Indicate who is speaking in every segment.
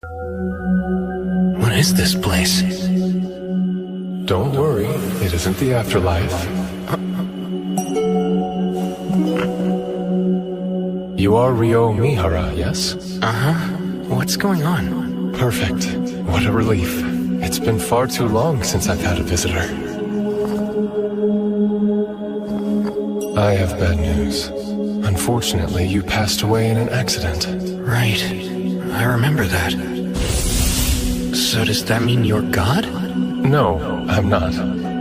Speaker 1: What is this place?
Speaker 2: Don't worry, it isn't the afterlife. You are Ryo Mihara, yes?
Speaker 1: Uh-huh. What's going on?
Speaker 2: Perfect. What a relief. It's been far too long since I've had a visitor. I have bad news. Unfortunately, you passed away in an accident.
Speaker 1: Right. I remember that. So does that mean you're God?
Speaker 2: No, I'm not.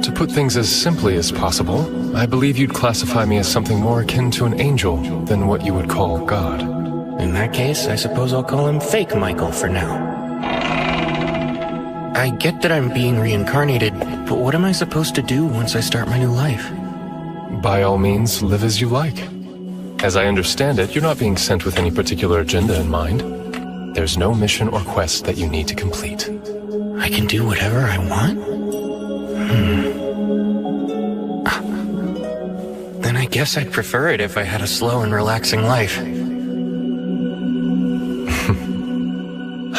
Speaker 2: To put things as simply as possible, I believe you'd classify me as something more akin to an angel than what you would call God.
Speaker 1: In that case, I suppose I'll call him Fake Michael for now. I get that I'm being reincarnated, but what am I supposed to do once I start my new life?
Speaker 2: By all means, live as you like. As I understand it, you're not being sent with any particular agenda in mind. There's no mission or quest that you need to complete.
Speaker 1: I can do whatever I want? Then I guess I'd prefer it if I had a slow and relaxing life.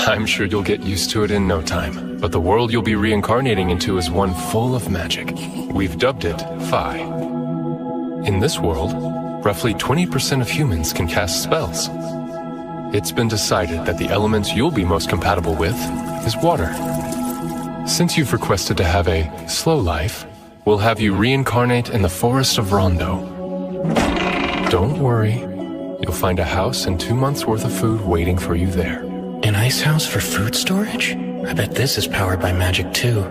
Speaker 2: I'm sure you'll get used to it in no time, but the world you'll be reincarnating into is one full of magic. We've dubbed it Phi. In this world, roughly 20% of humans can cast spells. It's been decided that the element you'll be most compatible with is water. Since you've requested to have a slow life, we'll have you reincarnate in the forest of Rondo. Don't worry, you'll find a house and 2 months' worth of food waiting for you there.
Speaker 1: An ice house for food storage? I bet this is powered by magic too.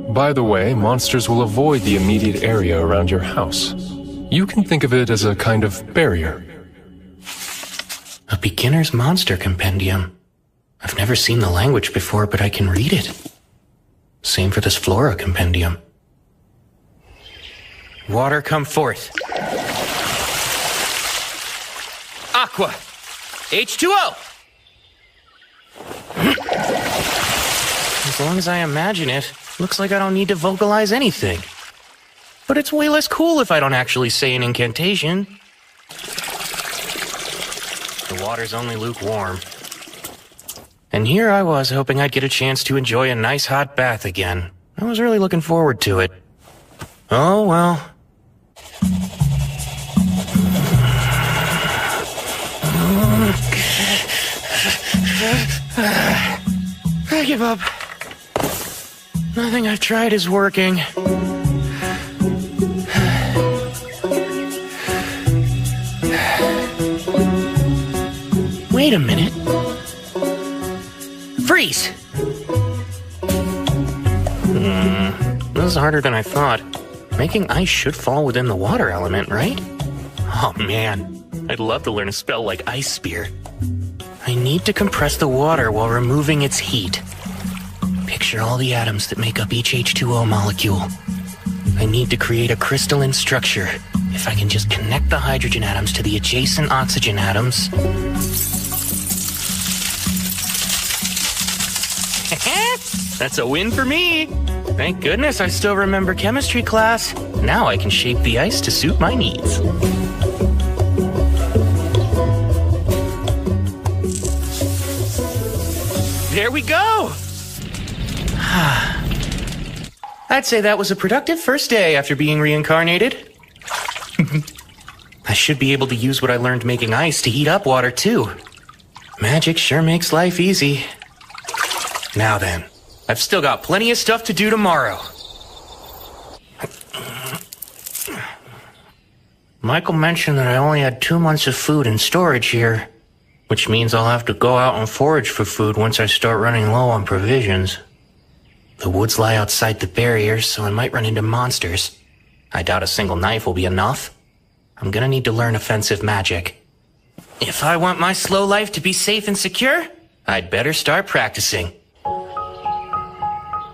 Speaker 2: By the way, monsters will avoid the immediate area around your house. You can think of it as a kind of barrier.
Speaker 1: A beginner's monster compendium. I've never seen the language before, but I can read it. Same for this flora compendium. Water, come forth. Aqua. H2O. As long as I imagine it, looks like I don't need to vocalize anything. But it's way less cool if I don't actually say an incantation. The water's only lukewarm. And here I was hoping I'd get a chance to enjoy a nice hot bath again. I was really looking forward to it. Oh well. I give up. Nothing I've tried is working. Wait a minute. Freeze! This is harder than I thought. Making ice should fall within the water element, right? Oh man, I'd love to learn a spell like Ice Spear. I need to compress the water while removing its heat. Picture all the atoms that make up each H2O molecule. I need to create a crystalline structure. If I can just connect the hydrogen atoms to the adjacent oxygen atoms... That's a win for me! Thank goodness I still remember chemistry class. Now I can shape the ice to suit my needs. There we go! I'd say that was a productive first day after being reincarnated. I should be able to use what I learned making ice to heat up water too. Magic sure makes life easy. Now then, I've still got plenty of stuff to do tomorrow. Michael mentioned that I only had 2 months of food in storage here, which means I'll have to go out and forage for food once I start running low on provisions. The woods lie outside the barriers, so I might run into monsters. I doubt a single knife will be enough. I'm gonna need to learn offensive magic. If I want my slow life to be safe and secure, I'd better start practicing.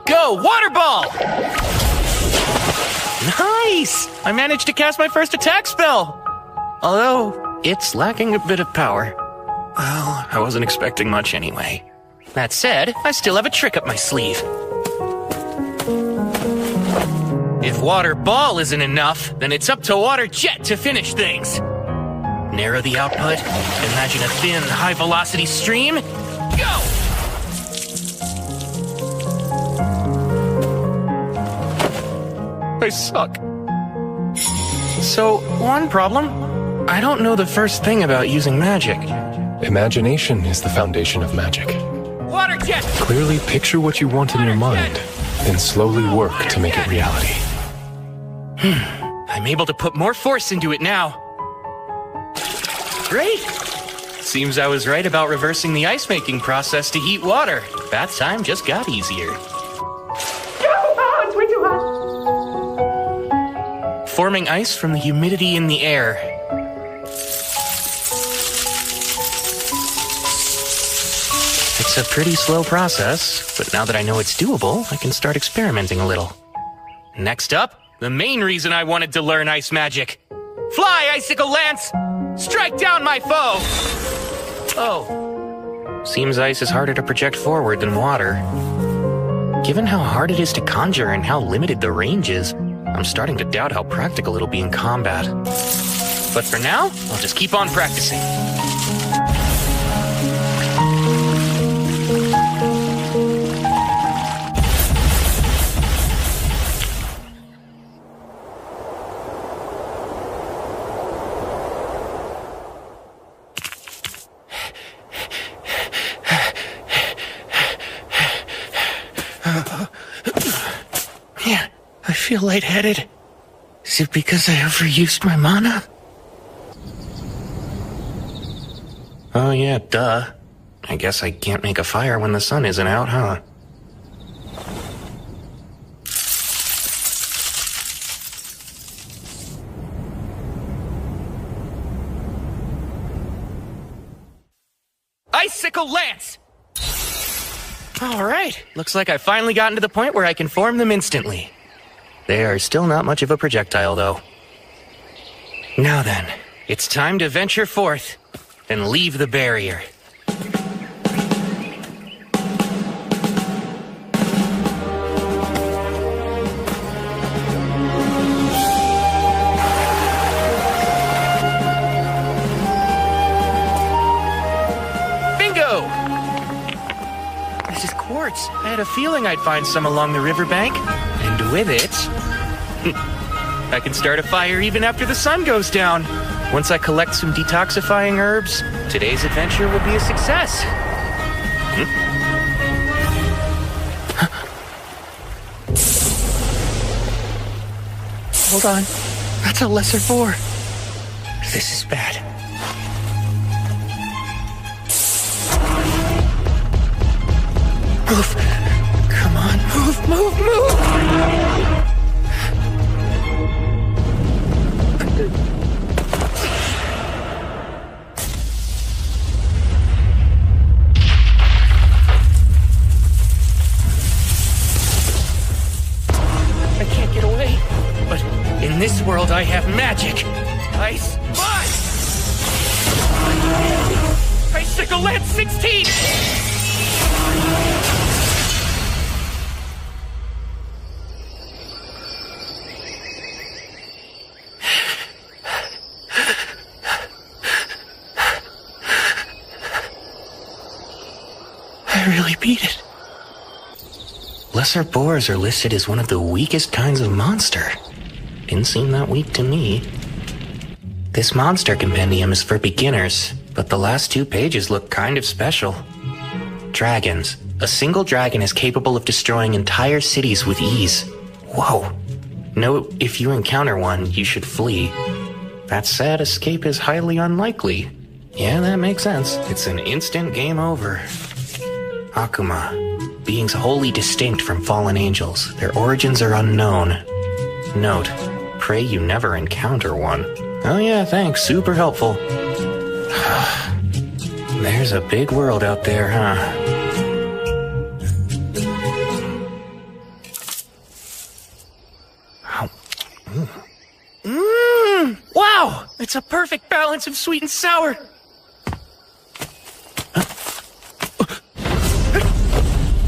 Speaker 1: Go, water ball! Nice! I managed to cast my first attack spell! Although, it's lacking a bit of power. Well, I wasn't expecting much anyway. That said, I still have a trick up my sleeve. If water ball isn't enough, then it's up to water jet to finish things. Narrow the output, imagine a thin, high-velocity stream. Go!
Speaker 2: I suck.
Speaker 1: So, one problem. I don't know the first thing about using magic.
Speaker 2: Imagination is the foundation of magic.
Speaker 1: Water jet!
Speaker 2: Clearly picture what you want in your mind, then slowly work to make it reality.
Speaker 1: I'm able to put more force into it now. Great! Seems I was right about reversing the ice-making process to heat water. Bath time just got easier.
Speaker 3: It's way too hot.
Speaker 1: Forming ice from the humidity in the air. It's a pretty slow process, but now that I know it's doable, I can start experimenting a little. Next up, the main reason I wanted to learn ice magic. Fly, Icicle Lance! Strike down my foe! Oh. Seems ice is harder to project forward than water. Given how hard it is to conjure and how limited the range is, I'm starting to doubt how practical it'll be in combat. But for now, I'll just keep on practicing. Man, I feel lightheaded. Is it because I overused my mana? Oh yeah, duh. I guess I can't make a fire when the sun isn't out, huh? Icicle Lance! Alright, looks like I've finally gotten to the point where I can form them instantly. They are still not much of a projectile, though. Now then, it's time to venture forth and leave the barrier. Bingo! This is quartz. I had a feeling I'd find some along the riverbank. And with it, I can start a fire even after the sun goes down. Once I collect some detoxifying herbs, today's adventure will be a success. Hold on. That's a lesser boar. This is bad. Move. Come on, move, move, move! I can't get away, but in this world I have magic. Ice Bust! Icicle Lance 16! I really beat it. Lesser boars are listed as one of the weakest kinds of monster. Didn't seem that weak to me. This monster compendium is for beginners, but the last 2 pages look kind of special. Dragons. A single dragon is capable of destroying entire cities with ease. Whoa. Note, if you encounter one, you should flee. That said, escape is highly unlikely. Yeah, that makes sense. It's an instant game over. Akuma. Beings wholly distinct from fallen angels. Their origins are unknown. Note, pray you never encounter one. Oh yeah, thanks. Super helpful. There's a big world out there, huh? Wow! It's a perfect balance of sweet and sour.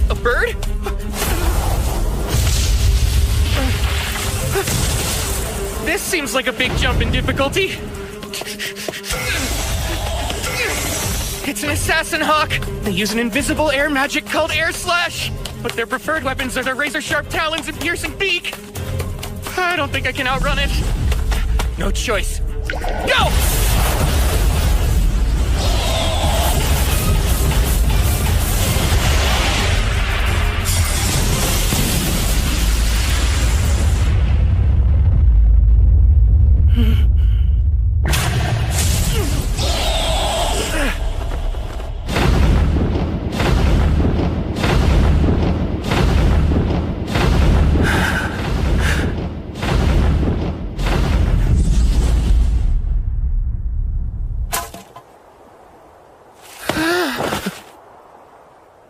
Speaker 1: A bird? This seems like a big jump in difficulty. It's an assassin hawk. They use an invisible air magic called Air Slash, but their preferred weapons are their razor-sharp talons and piercing beak. I don't think I can outrun it. No choice. Go!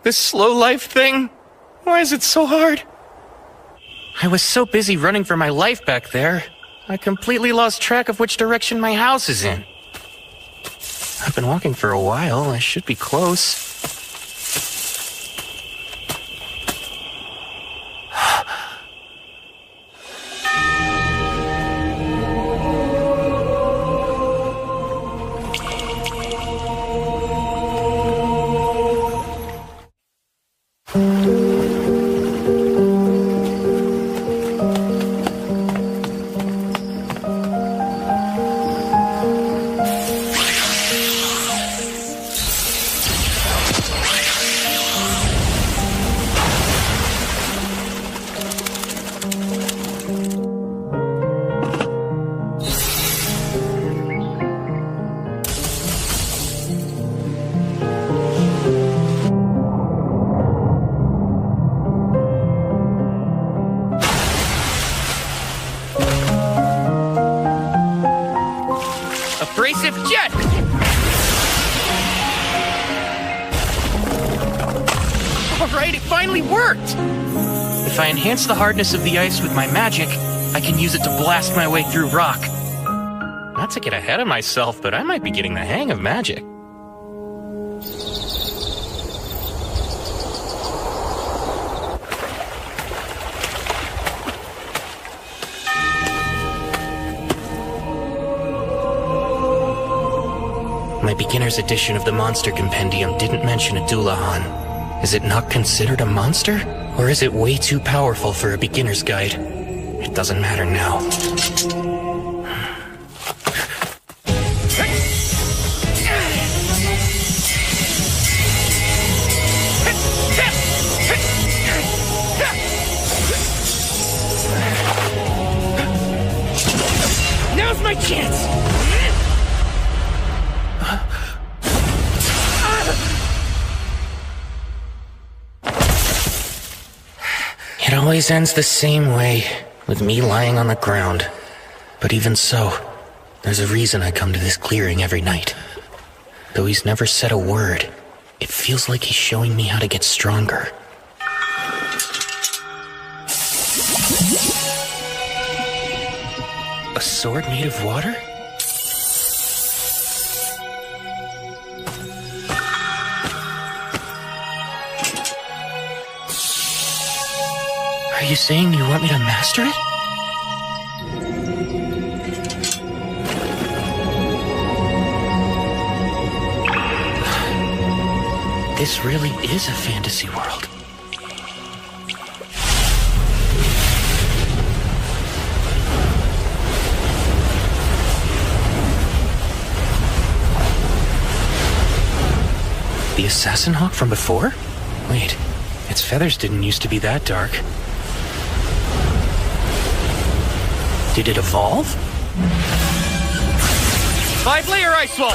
Speaker 1: This slow life thing? Why is it so hard? I was so busy running for my life back there, I completely lost track of which direction my house is in. I've been walking for a while, I should be close. Abrasive jet! Alright, it finally worked! If I enhance the hardness of the ice with my magic, I can use it to blast my way through rock. Not to get ahead of myself, but I might be getting the hang of magic. My beginner's edition of the Monster Compendium didn't mention a Doulahan. Is it not considered a monster? Or is it way too powerful for a beginner's guide? It doesn't matter now. Now's my chance! It always ends the same way, with me lying on the ground. But even so, there's a reason I come to this clearing every night. Though he's never said a word, it feels like he's showing me how to get stronger. A sword made of water? Are you saying you want me to master it? This really is a fantasy world. The assassin hawk from before? Wait, its feathers didn't used to be that dark. Did it evolve? 5-layer ice wall!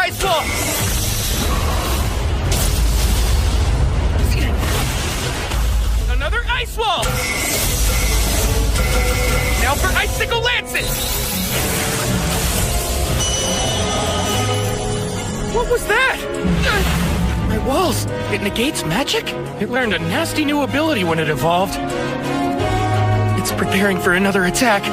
Speaker 1: Ice wall! Another ice wall! Now for icicle lances! What was that? My walls! It negates magic? It learned a nasty new ability when it evolved. It's preparing for another attack.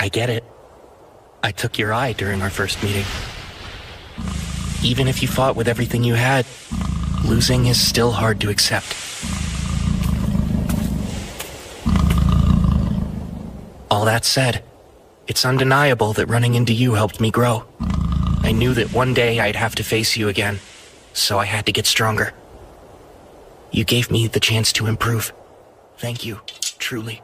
Speaker 1: I get it. I took your eye during our first meeting. Even if you fought with everything you had, losing is still hard to accept. All that said, it's undeniable that running into you helped me grow. I knew that one day I'd have to face you again, so I had to get stronger. You gave me the chance to improve. Thank you, truly.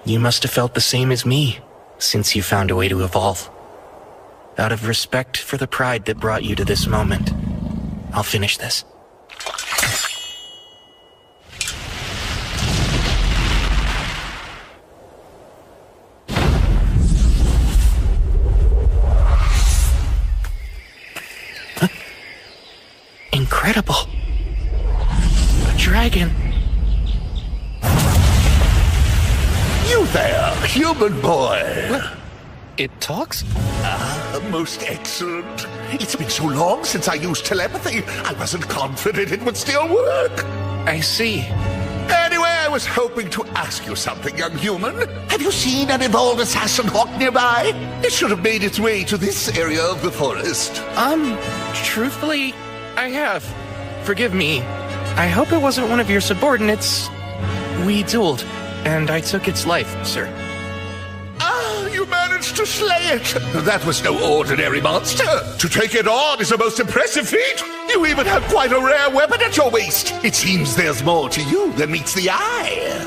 Speaker 1: You must have felt the same as me, since you found a way to evolve. Out of respect for the pride that brought you to this moment, I'll finish this. Incredible. A dragon.
Speaker 3: You there, human boy!
Speaker 1: It talks?
Speaker 3: Most excellent. It's been so long since I used telepathy, I wasn't confident it would still work.
Speaker 1: I see.
Speaker 3: Anyway, I was hoping to ask you something, young human. Have you seen an evolved assassin hawk nearby? It should have made its way to this area of the forest.
Speaker 1: Truthfully, I have. Forgive me. I hope it wasn't one of your subordinates. We dueled, and I took its life, sir.
Speaker 3: You managed to slay it! That was no ordinary monster! To take it on is a most impressive feat! You even have quite a rare weapon at your waist! It seems there's more to you than meets the eye!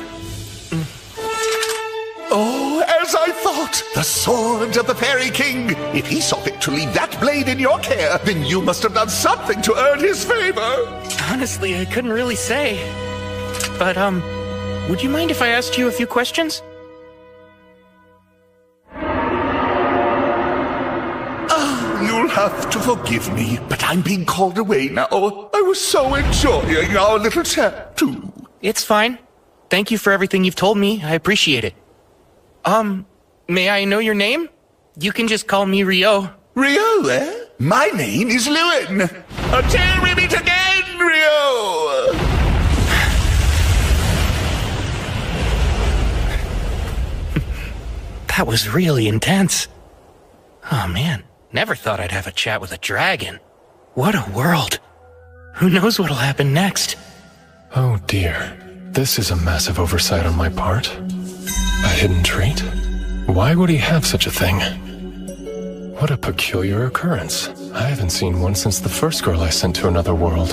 Speaker 3: Oh, as I thought! The sword of the Fairy King! If he saw fit to leave that blade in your care, then you must have done something to earn his favor!
Speaker 1: Honestly, I couldn't really say. But, would you mind if I asked you a few questions?
Speaker 3: You'll have to forgive me, but I'm being called away now. I was so enjoying our little chat, too.
Speaker 1: It's fine. Thank you for everything you've told me. I appreciate it. May I know your name? You can just call me Rio.
Speaker 3: Rio, eh? My name is Lewin. Until we meet again, Rio!
Speaker 1: That was really intense. Oh man, never thought I'd have a chat with a dragon. What a world. Who knows what'll happen next?
Speaker 2: Oh dear. This is a massive oversight on my part. A hidden trait? Why would he have such a thing? What a peculiar occurrence. I haven't seen one since the first girl I sent to another world.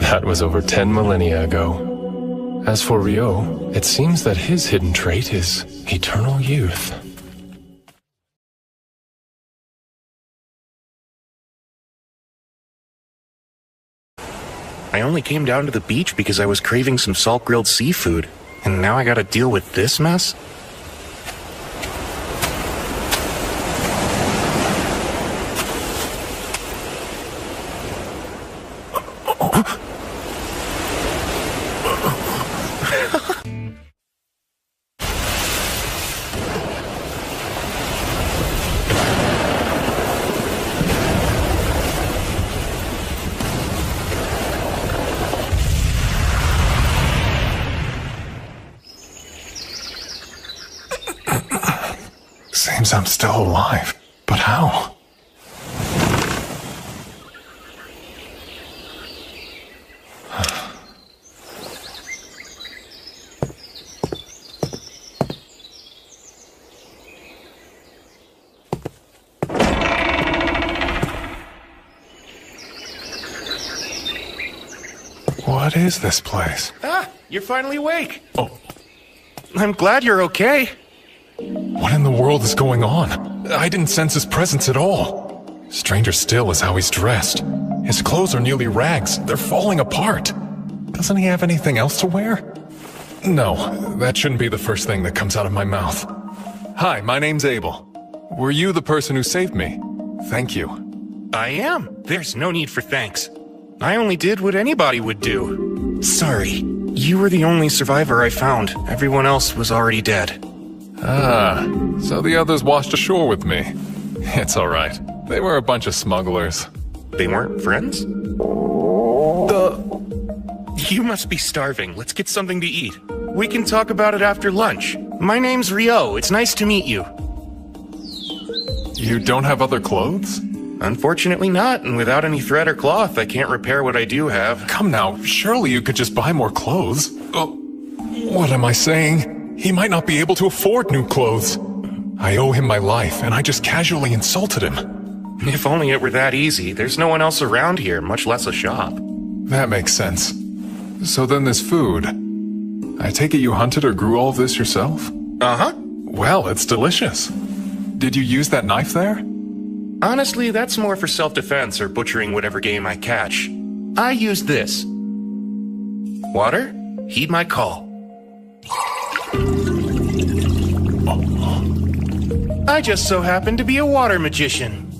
Speaker 2: That was over 10 millennia ago. As for Rio, it seems that his hidden trait is eternal youth.
Speaker 1: I only came down to the beach because I was craving some salt-grilled seafood, and now I gotta deal with this mess?
Speaker 2: Seems I'm still alive, but how? What is this place?
Speaker 1: Ah, you're finally awake. Oh. I'm glad you're okay.
Speaker 2: What in the world is going on? I didn't sense his presence at all. Stranger still is how he's dressed. His clothes are nearly rags. They're falling apart. Doesn't he have anything else to wear? No, that shouldn't be the first thing that comes out of my mouth. Hi, my name's Abel. Were you the person who saved me? Thank you.
Speaker 1: I am. There's no need for thanks. I only did what anybody would do. Sorry. You were the only survivor I found. Everyone else was already dead.
Speaker 2: Ah, so the others washed ashore with me. It's alright. They were a bunch of smugglers.
Speaker 1: They weren't friends? You must be starving. Let's get something to eat. We can talk about it after lunch. My name's Rio. It's nice to meet you.
Speaker 2: You don't have other clothes?
Speaker 1: Unfortunately not, and without any thread or cloth, I can't repair what I do have.
Speaker 2: Come now, surely you could just buy more clothes. Oh, what am I saying? He might not be able to afford new clothes. I owe him my life, and I just casually insulted him.
Speaker 1: If only it were that easy. There's no one else around here, much less a shop.
Speaker 2: That makes sense. So then this food. I take it you hunted or grew all of this yourself?
Speaker 1: Uh-huh.
Speaker 2: Well, it's delicious. Did you use that knife there?
Speaker 1: Honestly, that's more for self-defense or butchering whatever game I catch. I used this. Water, heed my call. I just so happen to be a water magician.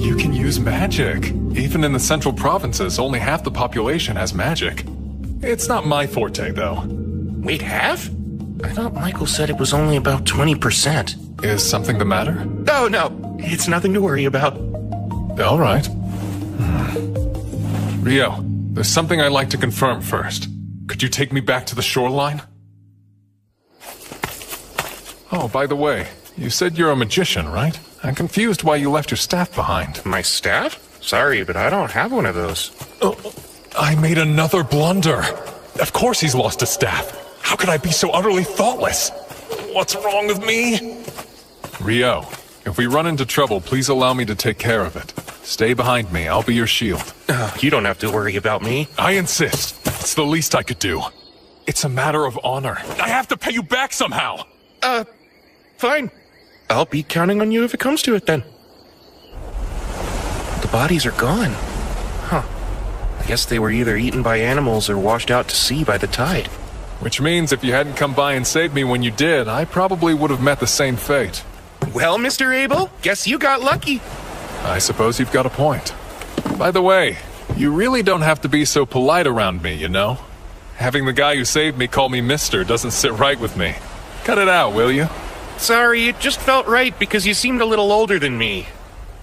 Speaker 2: You can use magic. Even in the central provinces, only half the population has magic. It's not my forte, though.
Speaker 1: Wait, half? I thought Michael said it was only about 20%.
Speaker 2: Is something the matter?
Speaker 1: Oh, no. It's nothing to worry about.
Speaker 2: All right. Rio, there's something I'd like to confirm first. Could you take me back to the shoreline? Oh, by the way, you said you're a magician, right? I'm confused why you left your staff behind.
Speaker 1: My staff? Sorry, but I don't have one of those.
Speaker 2: Oh, I made another blunder. Of course he's lost his staff. How could I be so utterly thoughtless? What's wrong with me? Rio, if we run into trouble, please allow me to take care of it. Stay behind me. I'll be your shield.
Speaker 1: You don't have to worry about me.
Speaker 2: I insist. It's the least I could do. It's a matter of honor. I have to pay you back somehow.
Speaker 1: Fine. I'll be counting on you if it comes to it, then. The bodies are gone. Huh. I guess they were either eaten by animals or washed out to sea by the tide.
Speaker 2: Which means if you hadn't come by and saved me when you did, I probably would have met the same fate.
Speaker 1: Well, Mr. Abel, guess you got lucky.
Speaker 2: I suppose you've got a point. By the way, you really don't have to be so polite around me, you know? Having the guy who saved me call me mister doesn't sit right with me. Cut it out, will you?
Speaker 1: Sorry, it just felt right because you seemed a little older than me.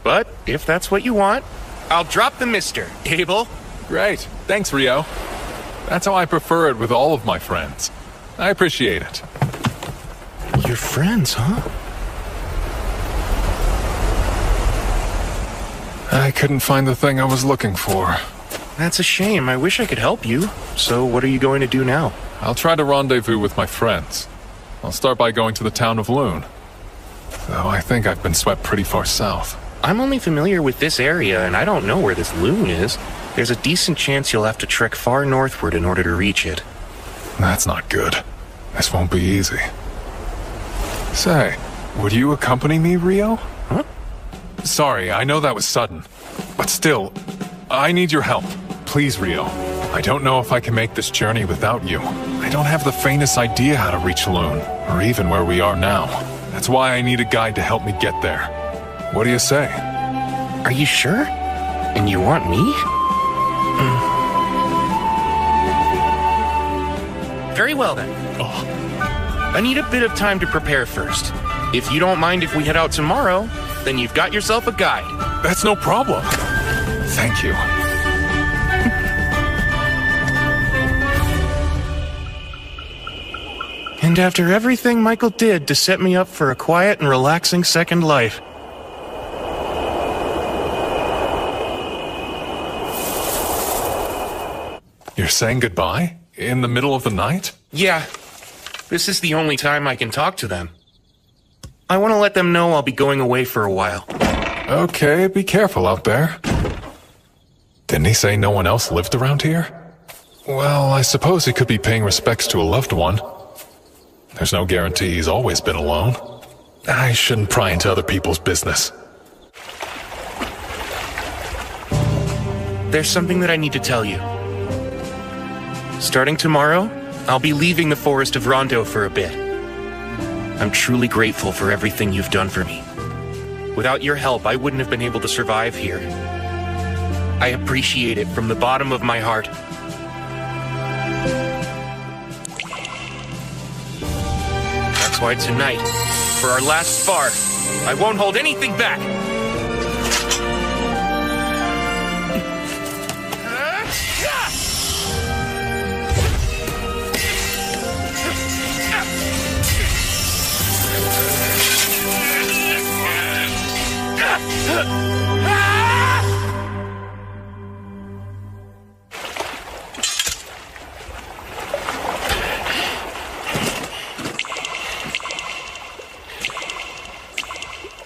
Speaker 1: But if that's what you want, I'll drop the mister, Abel.
Speaker 2: Great. Thanks, Rio. That's how I prefer it with all of my friends. I appreciate it.
Speaker 1: You're friends, huh?
Speaker 2: I couldn't find the thing I was looking for.
Speaker 1: That's a shame. I wish I could help you. So what are you going to do now?
Speaker 2: I'll try to rendezvous with my friends. I'll start by going to the town of Loon. Though I think I've been swept pretty far south.
Speaker 1: I'm only familiar with this area, and I don't know where this Loon is. There's a decent chance you'll have to trek far northward in order to reach it.
Speaker 2: That's not good. This won't be easy. Say, would you accompany me, Rio?
Speaker 1: Huh?
Speaker 2: Sorry, I know that was sudden. But still, I need your help. Please, Rio. I don't know if I can make this journey without you. I don't have the faintest idea how to reach Loon, or even where we are now. That's why I need a guide to help me get there. What do you say?
Speaker 1: Are you sure? And you want me? Very well then. I need a bit of time to prepare first. If you don't mind if we head out tomorrow, then you've got yourself a guide.
Speaker 2: That's no problem. Thank you.
Speaker 1: And after everything Michael did to set me up for a quiet and relaxing second life.
Speaker 2: You're saying goodbye? In the middle of the night?
Speaker 1: Yeah. This is the only time I can talk to them. I want to let them know I'll be going away for a while.
Speaker 2: Okay, be careful out there. Didn't he say no one else lived around here? Well, I suppose he could be paying respects to a loved one. There's no guarantee he's always been alone. I shouldn't pry into other people's business.
Speaker 1: There's something that I need to tell you. Starting tomorrow, I'll be leaving the Forest of Rondo for a bit. I'm truly grateful for everything you've done for me. Without your help, I wouldn't have been able to survive here. I appreciate it from the bottom of my heart. That's why tonight, for our last spar, I won't hold anything back.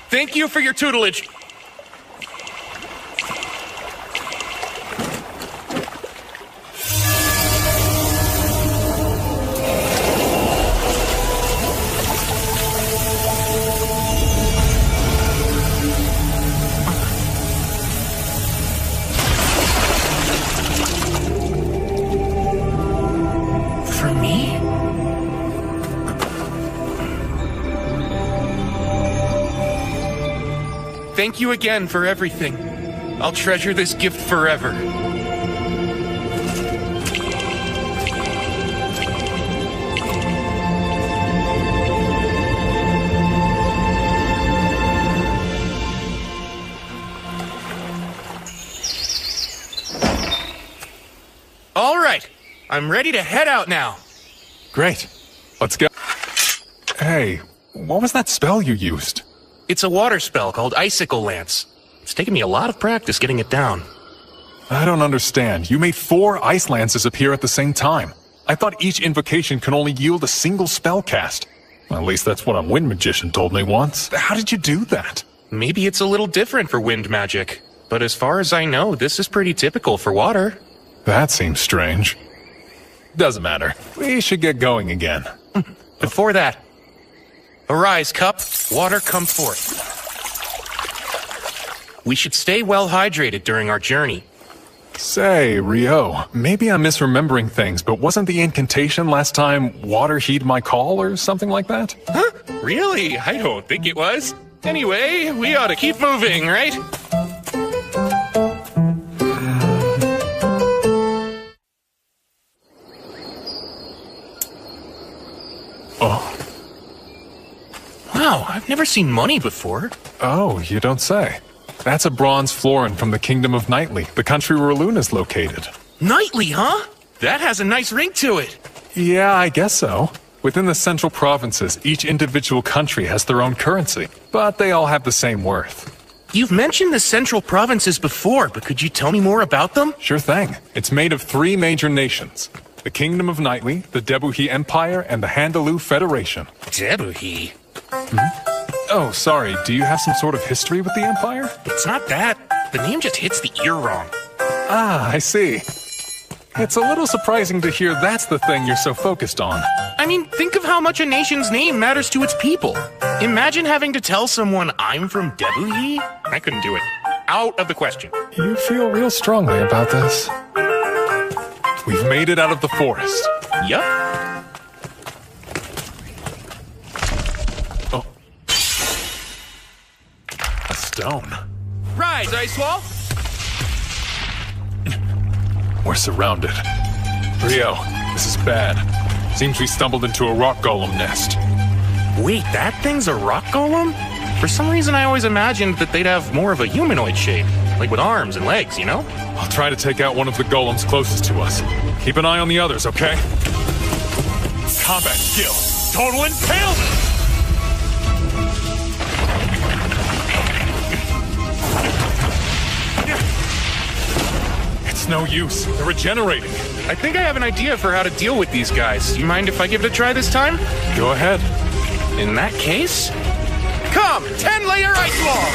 Speaker 1: Thank you for your tutelage. For me? Thank you again for everything. I'll treasure this gift forever. All right, I'm ready to head out now.
Speaker 4: Great. Let's go. Hey, what was that spell you used?
Speaker 1: It's a water spell called Icicle Lance. It's taken me a lot of practice getting it down.
Speaker 4: I don't understand. You made 4 ice lances appear at the same time. I thought each invocation can only yield a single spell cast. Well, at least that's what a wind magician told me once. How did you do that?
Speaker 1: Maybe it's a little different for wind magic, but as far as I know, this is pretty typical for water.
Speaker 4: That seems strange. Doesn't matter. We should get going again.
Speaker 1: Before that, arise, cup, water come forth. We should stay well hydrated during our journey.
Speaker 4: Say, Rio, maybe I'm misremembering things, but wasn't the incantation last time water heed my call or something like that?
Speaker 1: Huh? Really? I don't think it was. Anyway, we ought to keep moving, right?
Speaker 4: Oh.
Speaker 1: Wow, I've never seen money before.
Speaker 4: Oh, you don't say. That's a bronze florin from the Kingdom of Nightly, the country where Luna's located.
Speaker 1: Nightly, huh? That has a nice ring to it.
Speaker 4: Yeah, I guess so. Within the central provinces, each individual country has their own currency, but they all have the same worth.
Speaker 1: You've mentioned the central provinces before, but could you tell me more about them?
Speaker 4: Sure thing. It's made of 3 major nations. The Kingdom of Nightly, the Debuhi Empire, and the Handaloo Federation.
Speaker 1: Debuhi?
Speaker 4: Oh, sorry, do you have some sort of history with the Empire?
Speaker 1: It's not that. The name just hits the ear wrong.
Speaker 4: Ah, I see. It's a little surprising to hear that's the thing you're so focused on.
Speaker 1: I mean, think of how much a nation's name matters to its people. Imagine having to tell someone I'm from Debuhi. I couldn't do it. Out of the question.
Speaker 4: You feel real strongly about this. We've made it out of the forest.
Speaker 1: Yup.
Speaker 4: Oh. A stone.
Speaker 1: Rise, Icewall!
Speaker 4: We're surrounded. Rio, this is bad. Seems we stumbled into a rock golem nest.
Speaker 1: Wait, that thing's a rock golem? For some reason I always imagined that they'd have more of a humanoid shape. Like with arms and legs, you know?
Speaker 4: I'll try to take out one of the golems closest to us. Keep an eye on the others, okay? Combat skill. Total impalement! It's no use. They're regenerating.
Speaker 1: I think I have an idea for how to deal with these guys. You mind if I give it a try this time?
Speaker 4: Go ahead.
Speaker 1: In that case... Come! 10-layer ice wall!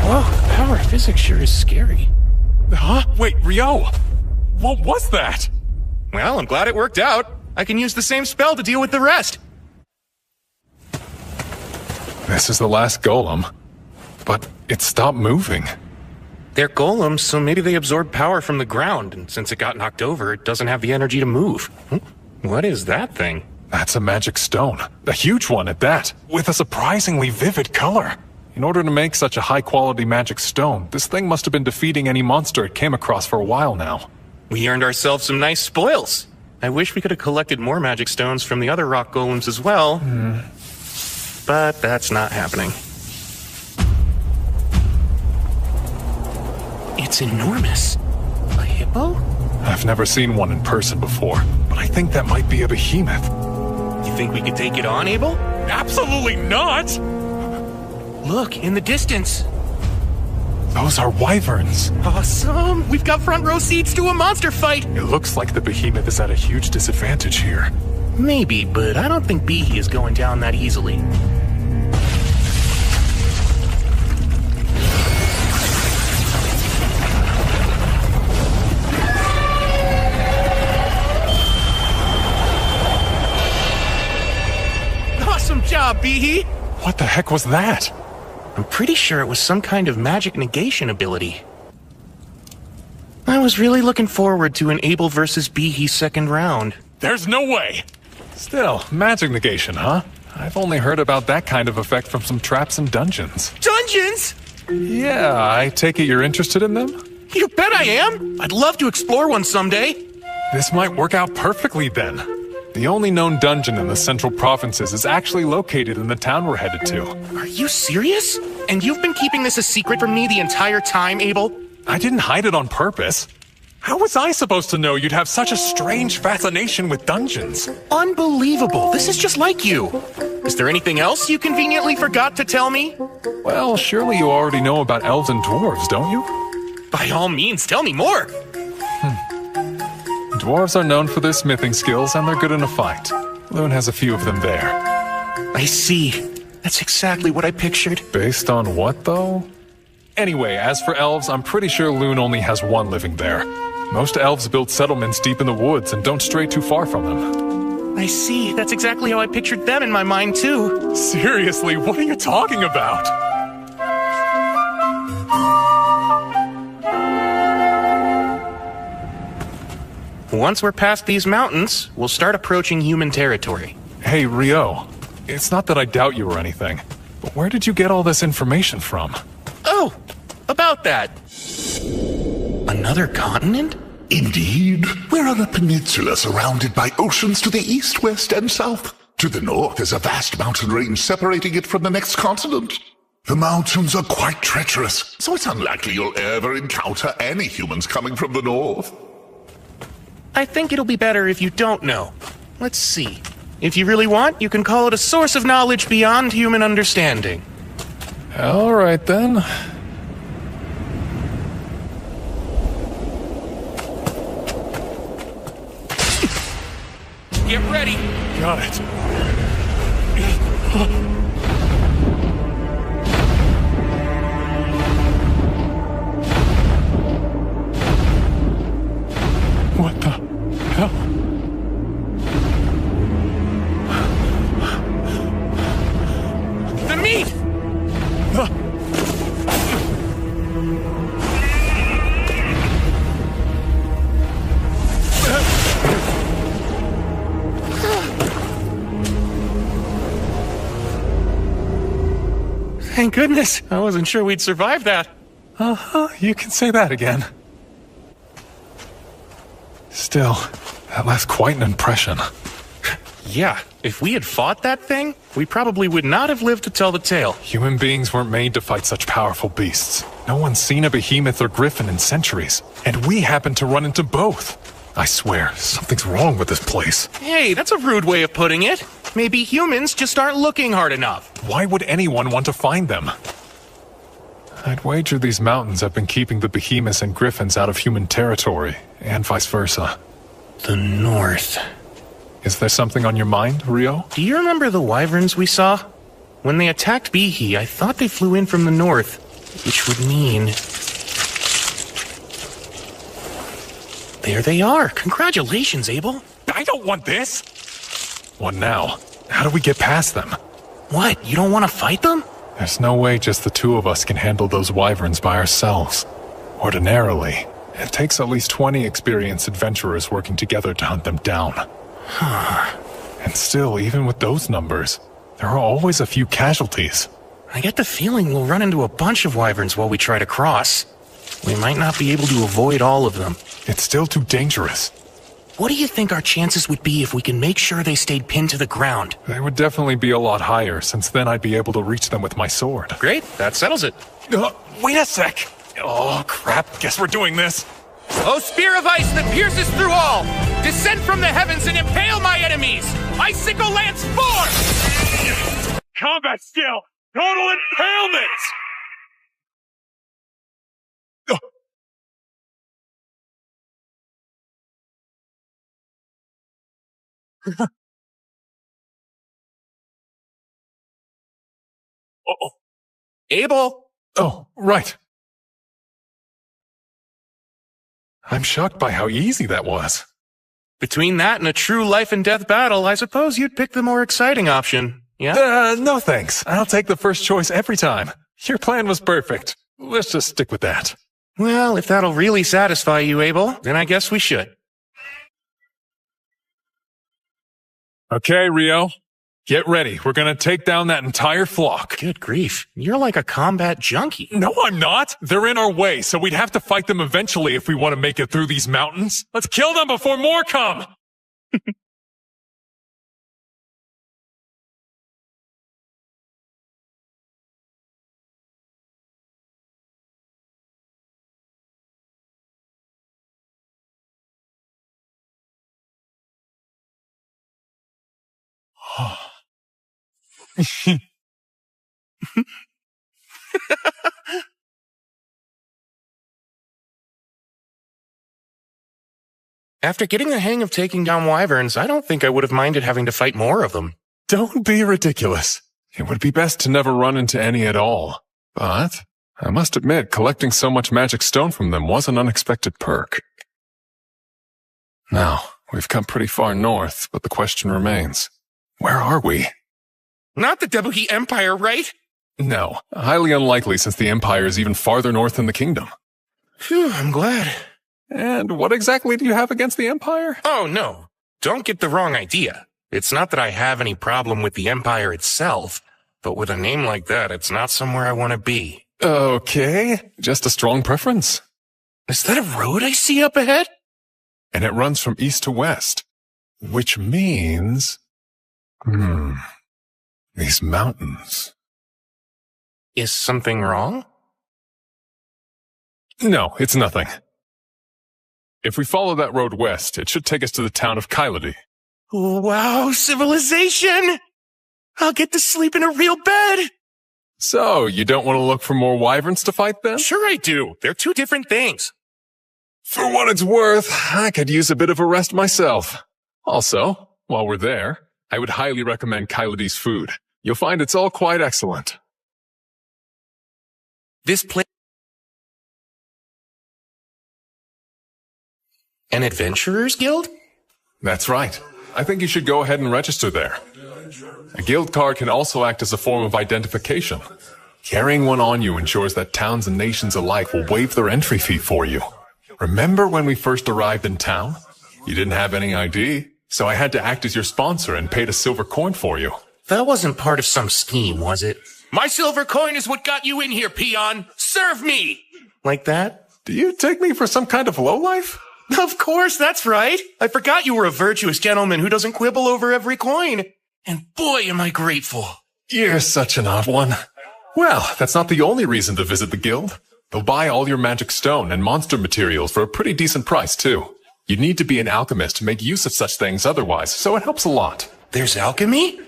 Speaker 1: Whoa, power physics sure is scary.
Speaker 4: Huh? Wait, Rio! What was that?
Speaker 1: Well, I'm glad it worked out. I can use the same spell to deal with the rest.
Speaker 4: This is the last golem. But it stopped moving.
Speaker 1: They're golems, so maybe they absorb power from the ground, and since it got knocked over, it doesn't have the energy to move. What is that thing?
Speaker 4: That's a magic stone. A huge one at that, with a surprisingly vivid color. In order to make such a high-quality magic stone, this thing must have been defeating any monster it came across for a while now.
Speaker 1: We earned ourselves some nice spoils. I wish we could have collected more magic stones from the other rock golems as well. But that's not happening. It's enormous. A hippo?
Speaker 4: I've never seen one in person before, but I think that might be a behemoth.
Speaker 1: You think we could take it on, Abel?
Speaker 4: Absolutely not!
Speaker 1: Look, in the distance.
Speaker 4: Those are wyverns.
Speaker 1: Awesome! We've got front row seats to a monster fight!
Speaker 4: It looks like the behemoth is at a huge disadvantage here.
Speaker 1: Maybe, but I don't think Behe is going down that easily. Awesome job, Behe!
Speaker 4: What the heck was that?
Speaker 1: I'm pretty sure it was some kind of magic negation ability. I was really looking forward to an Abel versus Behe second round.
Speaker 4: There's no way! Still, magic negation, huh? I've only heard about that kind of effect from some traps and dungeons.
Speaker 1: Dungeons?!
Speaker 4: Yeah, I take it you're interested in them?
Speaker 1: You bet I am! I'd love to explore one someday.
Speaker 4: This might work out perfectly then. The only known dungeon in the central provinces is actually located in the town we're headed to.
Speaker 1: Are you serious? And you've been keeping this a secret from me the entire time, Abel?
Speaker 4: I didn't hide it on purpose. How was I supposed to know you'd have such a strange fascination with dungeons?
Speaker 1: Unbelievable. This is just like you. Is there anything else you conveniently forgot to tell me?
Speaker 4: Well, surely you already know about elves and dwarves, don't you?
Speaker 1: By all means, tell me more.
Speaker 4: Dwarves are known for their smithing skills, and they're good in a fight. Loon has a few of them there.
Speaker 1: I see. That's exactly what I pictured.
Speaker 4: Based on what, though? Anyway, as for elves, I'm pretty sure Loon only has one living there. Most elves build settlements deep in the woods and don't stray too far from them.
Speaker 1: I see. That's exactly how I pictured them in my mind, too.
Speaker 4: Seriously, what are you talking about?
Speaker 1: Once we're past these mountains, we'll start approaching human territory.
Speaker 4: Hey, Rio. It's not that I doubt you or anything, but where did you get all this information from?
Speaker 1: Oh, about that. Another continent?
Speaker 3: Indeed. We're on a peninsula surrounded by oceans to the east, west, and south. To the north is a vast mountain range separating it from the next continent. The mountains are quite treacherous, so it's unlikely you'll ever encounter any humans coming from the north.
Speaker 1: I think it'll be better if you don't know. Let's see. If you really want, you can call it a source of knowledge beyond human understanding.
Speaker 4: All right, then.
Speaker 1: Get ready.
Speaker 4: Got it. What the hell?
Speaker 1: The meat! Thank goodness. I wasn't sure we'd survive that.
Speaker 4: You can say that again. Still, that left quite an impression.
Speaker 1: Yeah, if we had fought that thing, we probably would not have lived to tell the tale.
Speaker 4: Human beings weren't made to fight such powerful beasts. No one's seen a behemoth or griffin in centuries, and we happened to run into both. I swear, something's wrong with this place.
Speaker 1: Hey, that's a rude way of putting it. Maybe humans just aren't looking hard enough.
Speaker 4: Why would anyone want to find them? I'd wager these mountains have been keeping the behemoths and griffins out of human territory, and vice versa.
Speaker 1: The north.
Speaker 4: Is there something on your mind, Rio?
Speaker 1: Do you remember the wyverns we saw? When they attacked Behe, I thought they flew in from the north, which would mean... There they are. Congratulations, Abel.
Speaker 4: I don't want this! What now? How do we get past them?
Speaker 1: What, you don't want to fight them?
Speaker 4: There's no way just the two of us can handle those wyverns by ourselves. Ordinarily, it takes at least 20 experienced adventurers working together to hunt them down. And still, even with those numbers, there are always a few casualties.
Speaker 1: I get the feeling we'll run into a bunch of wyverns while we try to cross. We might not be able to avoid all of them.
Speaker 4: It's still too dangerous.
Speaker 1: What do you think our chances would be if we can make sure they stayed pinned to the ground?
Speaker 4: They would definitely be a lot higher, since then I'd be able to reach them with my sword.
Speaker 1: Great, that settles it.
Speaker 4: Wait a sec! Oh, crap, guess we're doing this.
Speaker 5: O spear of ice that pierces through all, descend from the heavens and impale my enemies! Icicle lance forth!
Speaker 4: Combat skill! Total impalement! Oh,
Speaker 5: Abel!
Speaker 4: oh, right. I'm shocked by how easy that was.
Speaker 1: Between that and a true life and death battle, I suppose you'd pick the more exciting option. Yeah?
Speaker 4: No thanks. I'll take the first choice every time. Your plan was perfect. Let's just stick with that.
Speaker 1: Well, if that'll really satisfy you, Abel, then I guess we should.
Speaker 4: Okay, Rio. Get ready. We're gonna take down that entire flock.
Speaker 1: Good grief. You're like a combat junkie.
Speaker 4: No, I'm not. They're in our way, so we'd have to fight them eventually if we want to make it through these mountains. Let's kill them before more come!
Speaker 1: After getting the hang of taking down wyverns, I don't think I would have minded having to fight more of them.
Speaker 4: Don't be ridiculous. It would be best to never run into any at all. But I must admit, collecting so much magic stone from them was an unexpected perk. Now, we've come pretty far north, but the question remains. Where are we?
Speaker 1: Not the Debuhi Empire, right?
Speaker 4: No, highly unlikely since the Empire is even farther north than the kingdom.
Speaker 1: Phew, I'm glad.
Speaker 4: And what exactly do you have against the Empire?
Speaker 1: Oh, no. Don't get the wrong idea. It's not that I have any problem with the Empire itself, but with a name like that, it's not somewhere I want to be.
Speaker 4: Okay, just a strong preference.
Speaker 1: Is that a road I see up ahead?
Speaker 4: And it runs from east to west, which means... these mountains.
Speaker 1: Is something wrong?
Speaker 4: No, it's nothing. If we follow that road west, it should take us to the town of Kyladi.
Speaker 1: Wow, civilization! I'll get to sleep in a real bed!
Speaker 4: So, you don't want to look for more wyverns to fight then?
Speaker 1: Sure I do. They're two different things.
Speaker 4: For what it's worth, I could use a bit of a rest myself. Also, while we're there, I would highly recommend Kyladi's food. You'll find it's all quite excellent.
Speaker 1: This place... An adventurer's guild?
Speaker 4: That's right. I think you should go ahead and register there. A guild card can also act as a form of identification. Carrying one on you ensures that towns and nations alike will waive their entry fee for you. Remember when we first arrived in town? You didn't have any ID, so I had to act as your sponsor and paid a silver coin for you.
Speaker 1: That wasn't part of some scheme, was it? My silver coin is what got you in here, peon! Serve me! Like that?
Speaker 4: Do you take me for some kind of lowlife?
Speaker 1: Of course, that's right. I forgot you were a virtuous gentleman who doesn't quibble over every coin. And boy, am I grateful.
Speaker 4: You're such an odd one. Well, that's not the only reason to visit the guild. They'll buy all your magic stone and monster materials for a pretty decent price, too. You need to be an alchemist to make use of such things otherwise, so it helps a lot.
Speaker 1: There's alchemy?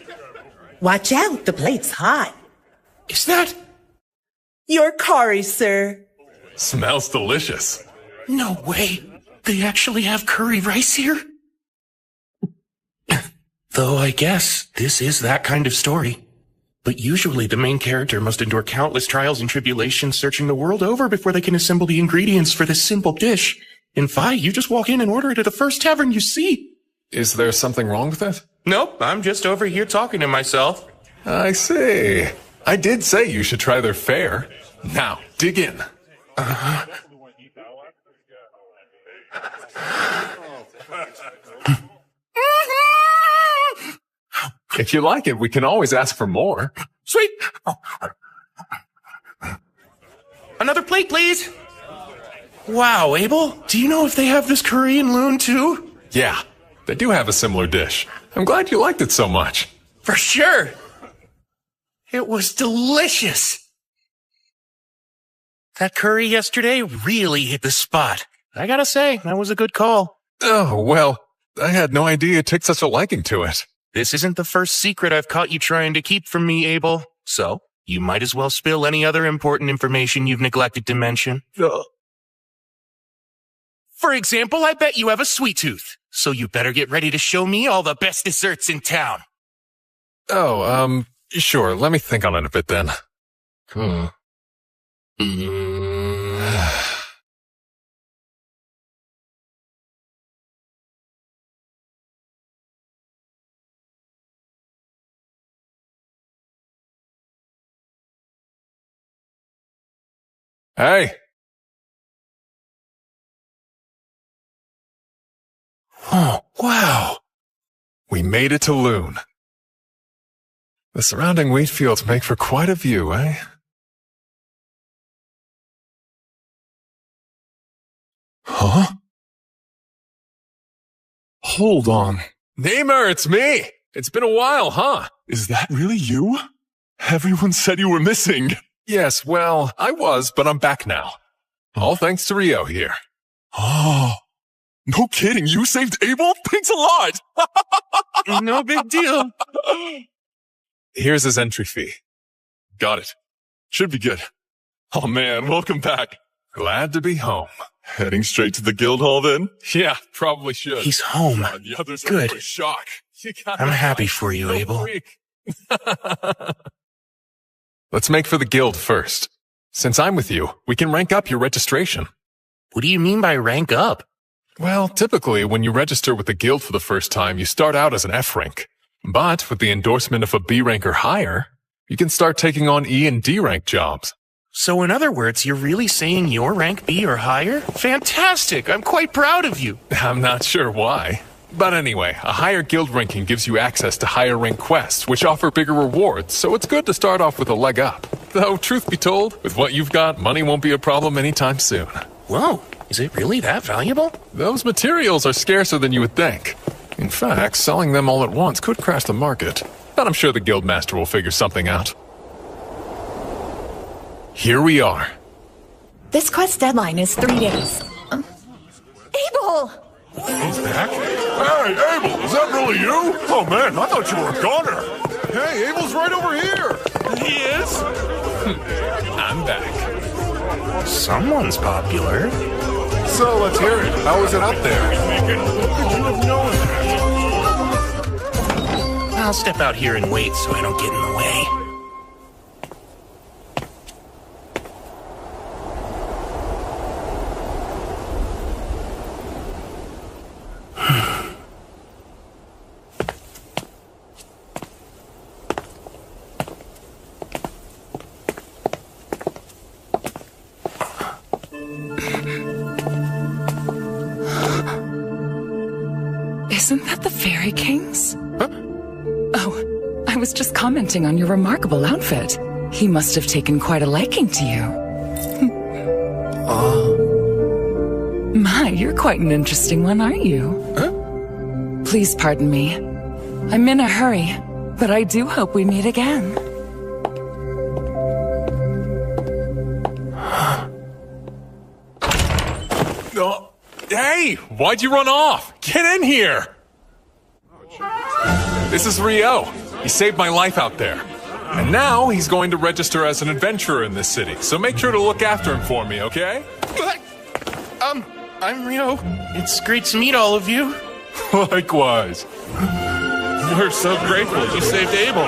Speaker 6: Watch out, the plate's hot.
Speaker 1: Is that...
Speaker 6: Your curry, sir.
Speaker 4: Smells delicious.
Speaker 1: No way. They actually have curry rice here? Though I guess this is that kind of story. But usually the main character must endure countless trials and tribulations searching the world over before they can assemble the ingredients for this simple dish. In Fi, you just walk in and order it at the first tavern you see.
Speaker 4: Is there something wrong with it?
Speaker 1: Nope, I'm just over here talking to myself.
Speaker 4: I see. I did say you should try their fare. Now, dig in. If you like it, we can always ask for more.
Speaker 1: Sweet! Another plate, please! Wow, Abel, do you know if they have this curry in Loon too?
Speaker 4: Yeah, they do have a similar dish. I'm glad you liked it so much.
Speaker 1: For sure! It was delicious! That curry yesterday really hit the spot. I gotta say, that was a good call.
Speaker 4: Oh, well, I had no idea you took such a liking to it.
Speaker 1: This isn't the first secret I've caught you trying to keep from me, Abel. So, you might as well spill any other important information you've neglected to mention. For example, I bet you have a sweet tooth. So you better get ready to show me all the best desserts in town.
Speaker 4: Oh, sure. Let me think on it a bit then. Hey! Oh, wow! We made it to Loon. The surrounding wheat fields make for quite a view, eh? Huh? Hold on. Namer, it's me! It's been a while, huh? Is that really you? Everyone said you were missing. Yes, well, I was, but I'm back now. All thanks to Rio here. Oh, no kidding, you saved Abel? Thanks a lot!
Speaker 1: No big deal.
Speaker 4: Here's his entry fee. Got it. Should be good. Oh man, welcome back. Glad to be home. Heading straight to the guild hall then? Yeah, probably should.
Speaker 1: He's home.
Speaker 4: The others
Speaker 1: Good.
Speaker 4: are in shock.
Speaker 1: I'm happy for you, Abel.
Speaker 4: Let's make for the guild first. Since I'm with you, we can rank up your registration.
Speaker 1: What do you mean by rank up?
Speaker 4: Well, typically, when you register with the guild for the first time, you start out as an F rank. But with the endorsement of a B rank or higher, you can start taking on E and D rank jobs.
Speaker 1: So in other words, you're really saying you're rank B or higher? Fantastic! I'm quite proud of you.
Speaker 4: I'm not sure why. But anyway, a higher guild ranking gives you access to higher rank quests, which offer bigger rewards, so it's good to start off with a leg up. Though, truth be told, with what you've got, money won't be a problem anytime soon.
Speaker 1: Whoa, is it really that valuable?
Speaker 4: Those materials are scarcer than you would think. In fact, selling them all at once could crash the market. But I'm sure the guildmaster will figure something out. Here we are.
Speaker 7: This quest deadline is 3 days. Abel!
Speaker 3: He's back? Hey, Abel, is that really you? Oh man, I thought you were a goner. Hey, Abel's right over here.
Speaker 1: He is?
Speaker 4: I'm back.
Speaker 1: Someone's popular.
Speaker 3: So let's hear it. How is it up there? How could you have known that?
Speaker 1: I'll step out here and wait so I don't get in the way.
Speaker 8: Isn't that the Fairy King's? Huh? Oh, I was just commenting on your remarkable outfit. He must have taken quite a liking to you. My, you're quite an interesting one, aren't you?
Speaker 1: Huh?
Speaker 8: Please pardon me. I'm in a hurry, but I do hope we meet again.
Speaker 4: Oh, hey, why'd you run off? Get in here! This is Rio. He saved my life out there. And now he's going to register as an adventurer in this city, so make sure to look after him for me, okay?
Speaker 1: I'm Rio. It's great to meet all of you.
Speaker 4: Likewise.
Speaker 1: We're so grateful you saved Abel.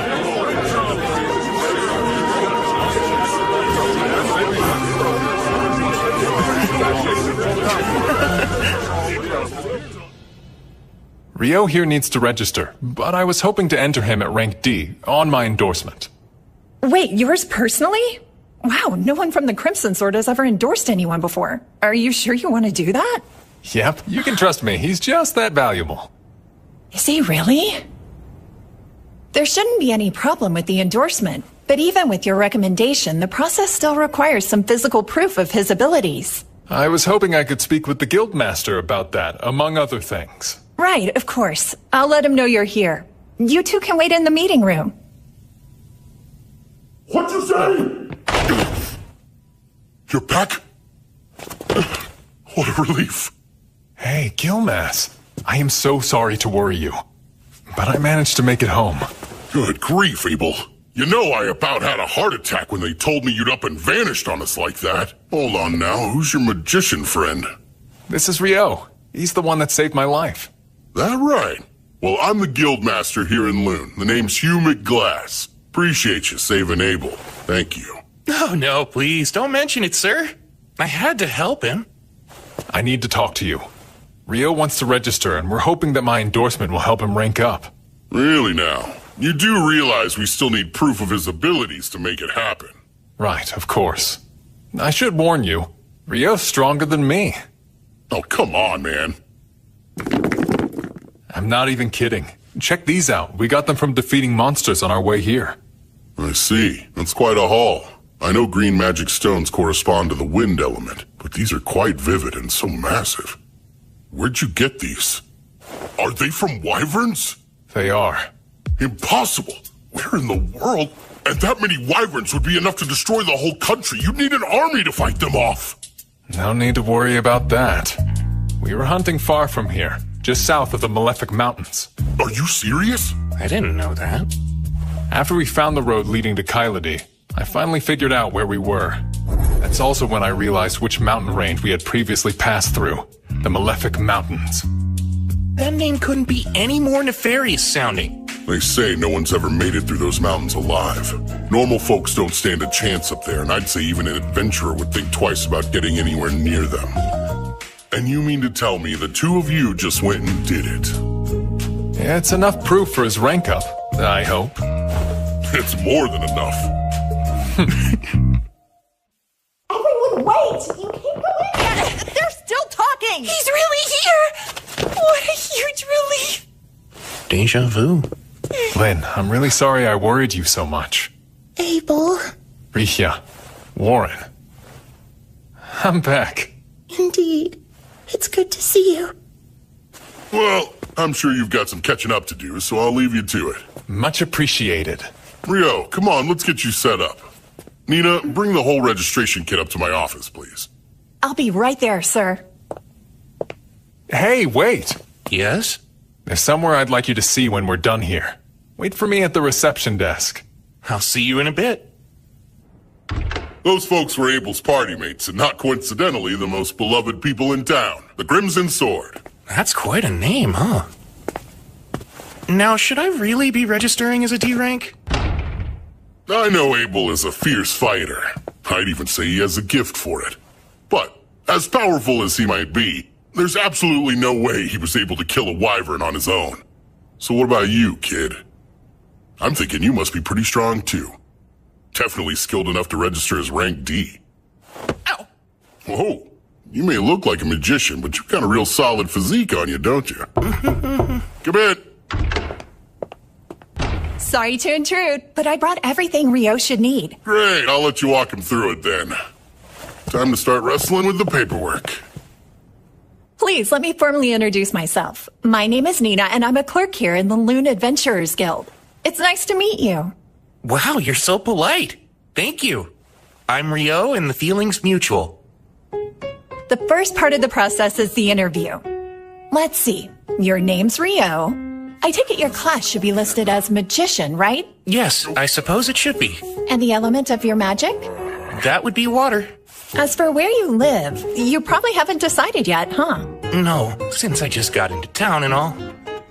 Speaker 4: Rio here needs to register, but I was hoping to enter him at rank D on my endorsement.
Speaker 7: Wait, yours personally? Wow, no one from the Crimson Sword has ever endorsed anyone before. Are you sure you want to do that?
Speaker 4: Yep, you can trust me. He's just that valuable.
Speaker 7: Is he really? There shouldn't be any problem with the endorsement, but even with your recommendation, the process still requires some physical proof of his abilities.
Speaker 4: I was hoping I could speak with the guildmaster about that, among other things.
Speaker 7: Right, of course. I'll let him know you're here. You two can wait in the meeting room.
Speaker 3: What'd you say? You're back? What a relief.
Speaker 4: Hey, Gilmas. I am so sorry to worry you, but I managed to make it home.
Speaker 3: Good grief, Abel. You know I about had a heart attack when they told me you'd up and vanished on us like that. Hold on now, who's your magician friend?
Speaker 4: This is Rio. He's the one that saved my life.
Speaker 3: That right? Well, I'm the guildmaster here in Loon. The name's Hugh McGlass. Appreciate you saving Abel. Thank you.
Speaker 1: Oh, no, please, don't mention it, sir. I had to help him.
Speaker 4: I need to talk to you. Rio wants to register, and we're hoping that my endorsement will help him rank up.
Speaker 3: Really now? You do realize we still need proof of his abilities to make it happen.
Speaker 4: Right, of course. I should warn you, Rio's stronger than me.
Speaker 3: Oh, come on, man.
Speaker 4: I'm not even kidding. Check these out. We got them from defeating monsters on our way here.
Speaker 3: I see. That's quite a haul. I know green magic stones correspond to the wind element, but these are quite vivid and so massive. Where'd you get these? Are they from wyverns?
Speaker 4: They are.
Speaker 3: Impossible! Where in the world? And that many wyverns would be enough to destroy the whole country. You'd need an army to fight them off.
Speaker 4: No need to worry about that. We were hunting far from here, just south of the Malefic Mountains.
Speaker 3: Are you serious?
Speaker 1: I didn't know that.
Speaker 4: After we found the road leading to Kyladi, I finally figured out where we were. That's also when I realized which mountain range we had previously passed through, the Malefic Mountains.
Speaker 1: That name couldn't be any more nefarious sounding.
Speaker 3: They say no one's ever made it through those mountains alive. Normal folks don't stand a chance up there, and I'd say even an adventurer would think twice about getting anywhere near them. And you mean to tell me the two of you just went and did it?
Speaker 4: Yeah, it's enough proof for his rank up, I hope.
Speaker 3: It's more than enough.
Speaker 7: Everyone, wait! You can't go in yet! They're still talking! He's really here! What a huge relief!
Speaker 1: Deja vu.
Speaker 4: Lynn, I'm really sorry I worried you so much.
Speaker 9: Abel.
Speaker 4: Rihya. Warren. I'm back.
Speaker 9: Indeed. It's good to see you.
Speaker 3: Well, I'm sure you've got some catching up to do, so I'll leave you to it.
Speaker 4: Much appreciated.
Speaker 3: Rio, come on, let's get you set up. Nina, bring the whole registration kit up to my office, please.
Speaker 7: I'll be right there, sir.
Speaker 4: Hey, wait!
Speaker 1: Yes?
Speaker 4: There's somewhere I'd like you to see when we're done here. Wait for me at the reception desk.
Speaker 1: I'll see you in a bit.
Speaker 3: Those folks were Abel's party mates, and not coincidentally the most beloved people in town, the Crimson Sword.
Speaker 1: That's quite a name, huh? Now, should I really be registering as a D rank?
Speaker 3: I know Abel is a fierce fighter. I'd even say he has a gift for it. But, as powerful as he might be, there's absolutely no way he was able to kill a wyvern on his own. So what about you, kid? I'm thinking you must be pretty strong, too. Definitely skilled enough to register as rank D.
Speaker 1: Ow!
Speaker 3: Whoa, you may look like a magician, but you've got a real solid physique on you, don't you? Come in.
Speaker 7: Sorry to intrude, but I brought everything Rio should need.
Speaker 3: Great, I'll let you walk him through it then. Time to start wrestling with the paperwork.
Speaker 7: Please, let me formally introduce myself. My name is Nina, and I'm a clerk here in the Loon Adventurers Guild. It's nice to meet you.
Speaker 1: Wow, you're so polite. Thank you. I'm Rio, and the feeling's mutual.
Speaker 7: The first part of the process is the interview. Let's see. Your name's Rio. I take it your class should be listed as magician, right?
Speaker 1: Yes, I suppose it should be.
Speaker 7: And the element of your magic?
Speaker 1: That would be water.
Speaker 7: As for where you live, you probably haven't decided yet, huh?
Speaker 1: No, since I just got into town and all.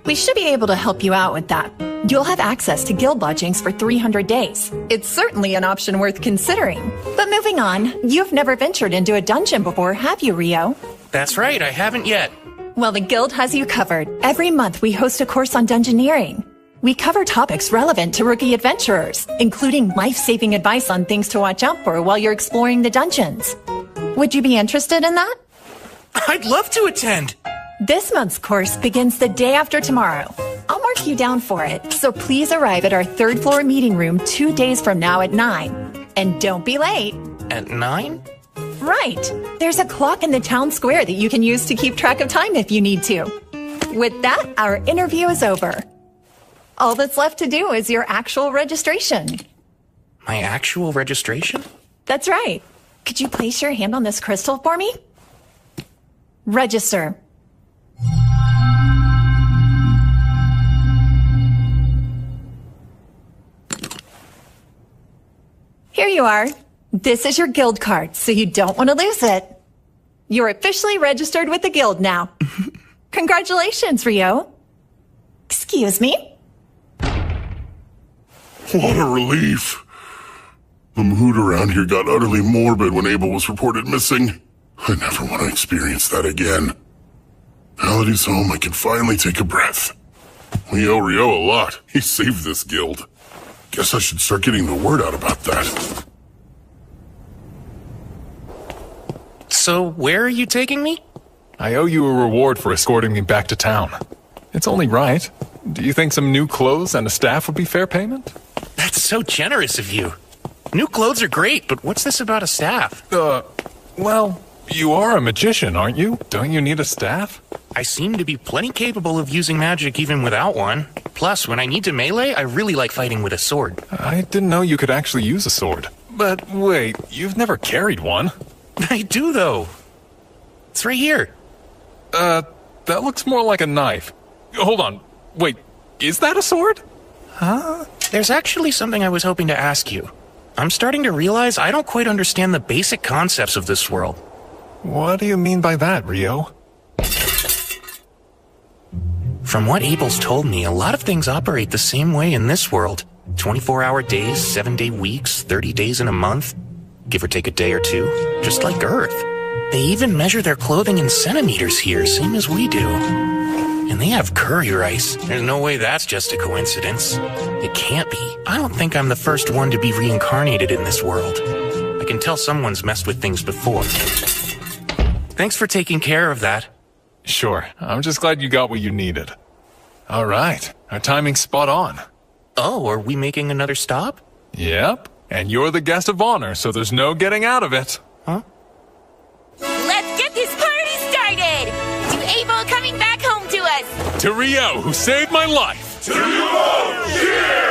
Speaker 7: We should be able to help you out with that. You'll have access to guild lodgings for 300 days. It's certainly an option worth considering. But moving on, you've never ventured into a dungeon before, have you, Rio?
Speaker 1: That's right, I haven't yet.
Speaker 7: Well, the guild has you covered. Every month we host a course on dungeoneering. We cover topics relevant to rookie adventurers, including life-saving advice on things to watch out for while you're exploring the dungeons. Would you be interested in that?
Speaker 1: I'd love to attend.
Speaker 7: This month's course begins the day after tomorrow. I'll mark you down for it, so please arrive at our third floor meeting room 2 days from now at 9. And don't be late.
Speaker 1: At 9?
Speaker 7: Right. There's a clock in the town square that you can use to keep track of time if you need to. With that, our interview is over. All that's left to do is your actual registration.
Speaker 1: My actual registration?
Speaker 7: That's right. Could you place your hand on this crystal for me? Register. Here you are. This is your guild card, so you don't want to lose it. You're officially registered with the guild now. Congratulations, Rio. Excuse me?
Speaker 3: What a relief. The mood around here got utterly morbid when Abel was reported missing. I never want to experience that again. Now that he's home, I can finally take a breath. We owe Rio a lot. He saved this guild. Guess I should start getting the word out about that.
Speaker 1: So, where are you taking me?
Speaker 4: I owe you a reward for escorting me back to town. It's only right. Do you think some new clothes and a staff would be fair payment?
Speaker 1: That's so generous of you. New clothes are great, but what's this about a staff?
Speaker 4: Well, you are a magician, aren't you? Don't you need a staff?
Speaker 1: I seem to be plenty capable of using magic even without one. Plus, when I need to melee, I really like fighting with a sword.
Speaker 4: I didn't know you could actually use a sword. But wait, you've never carried one.
Speaker 1: I do, though. It's right here.
Speaker 4: That looks more like a knife. Hold on. Wait, is that a sword?
Speaker 1: Huh? There's actually something I was hoping to ask you. I'm starting to realize I don't quite understand the basic concepts of this world.
Speaker 4: What do you mean by that, Rio?
Speaker 1: From what Abel's told me, a lot of things operate the same way in this world. 24-hour days, 7-day weeks, 30 days in a month. Give or take a day or two, just like Earth. They even measure their clothing in centimeters here, same as we do. And they have curry rice. There's no way that's just a coincidence. It can't be. I don't think I'm the first one to be reincarnated in this world. I can tell someone's messed with things before. Thanks for taking care of that.
Speaker 4: Sure, I'm just glad you got what you needed. All right, our timing's spot on.
Speaker 1: Oh, are we making another stop?
Speaker 4: Yep, and you're the guest of honor, so there's no getting out of it.
Speaker 1: Huh?
Speaker 10: Let's get this party started! To Abel coming back home to us!
Speaker 4: To Rio, who saved my life!
Speaker 3: To you all, cheers!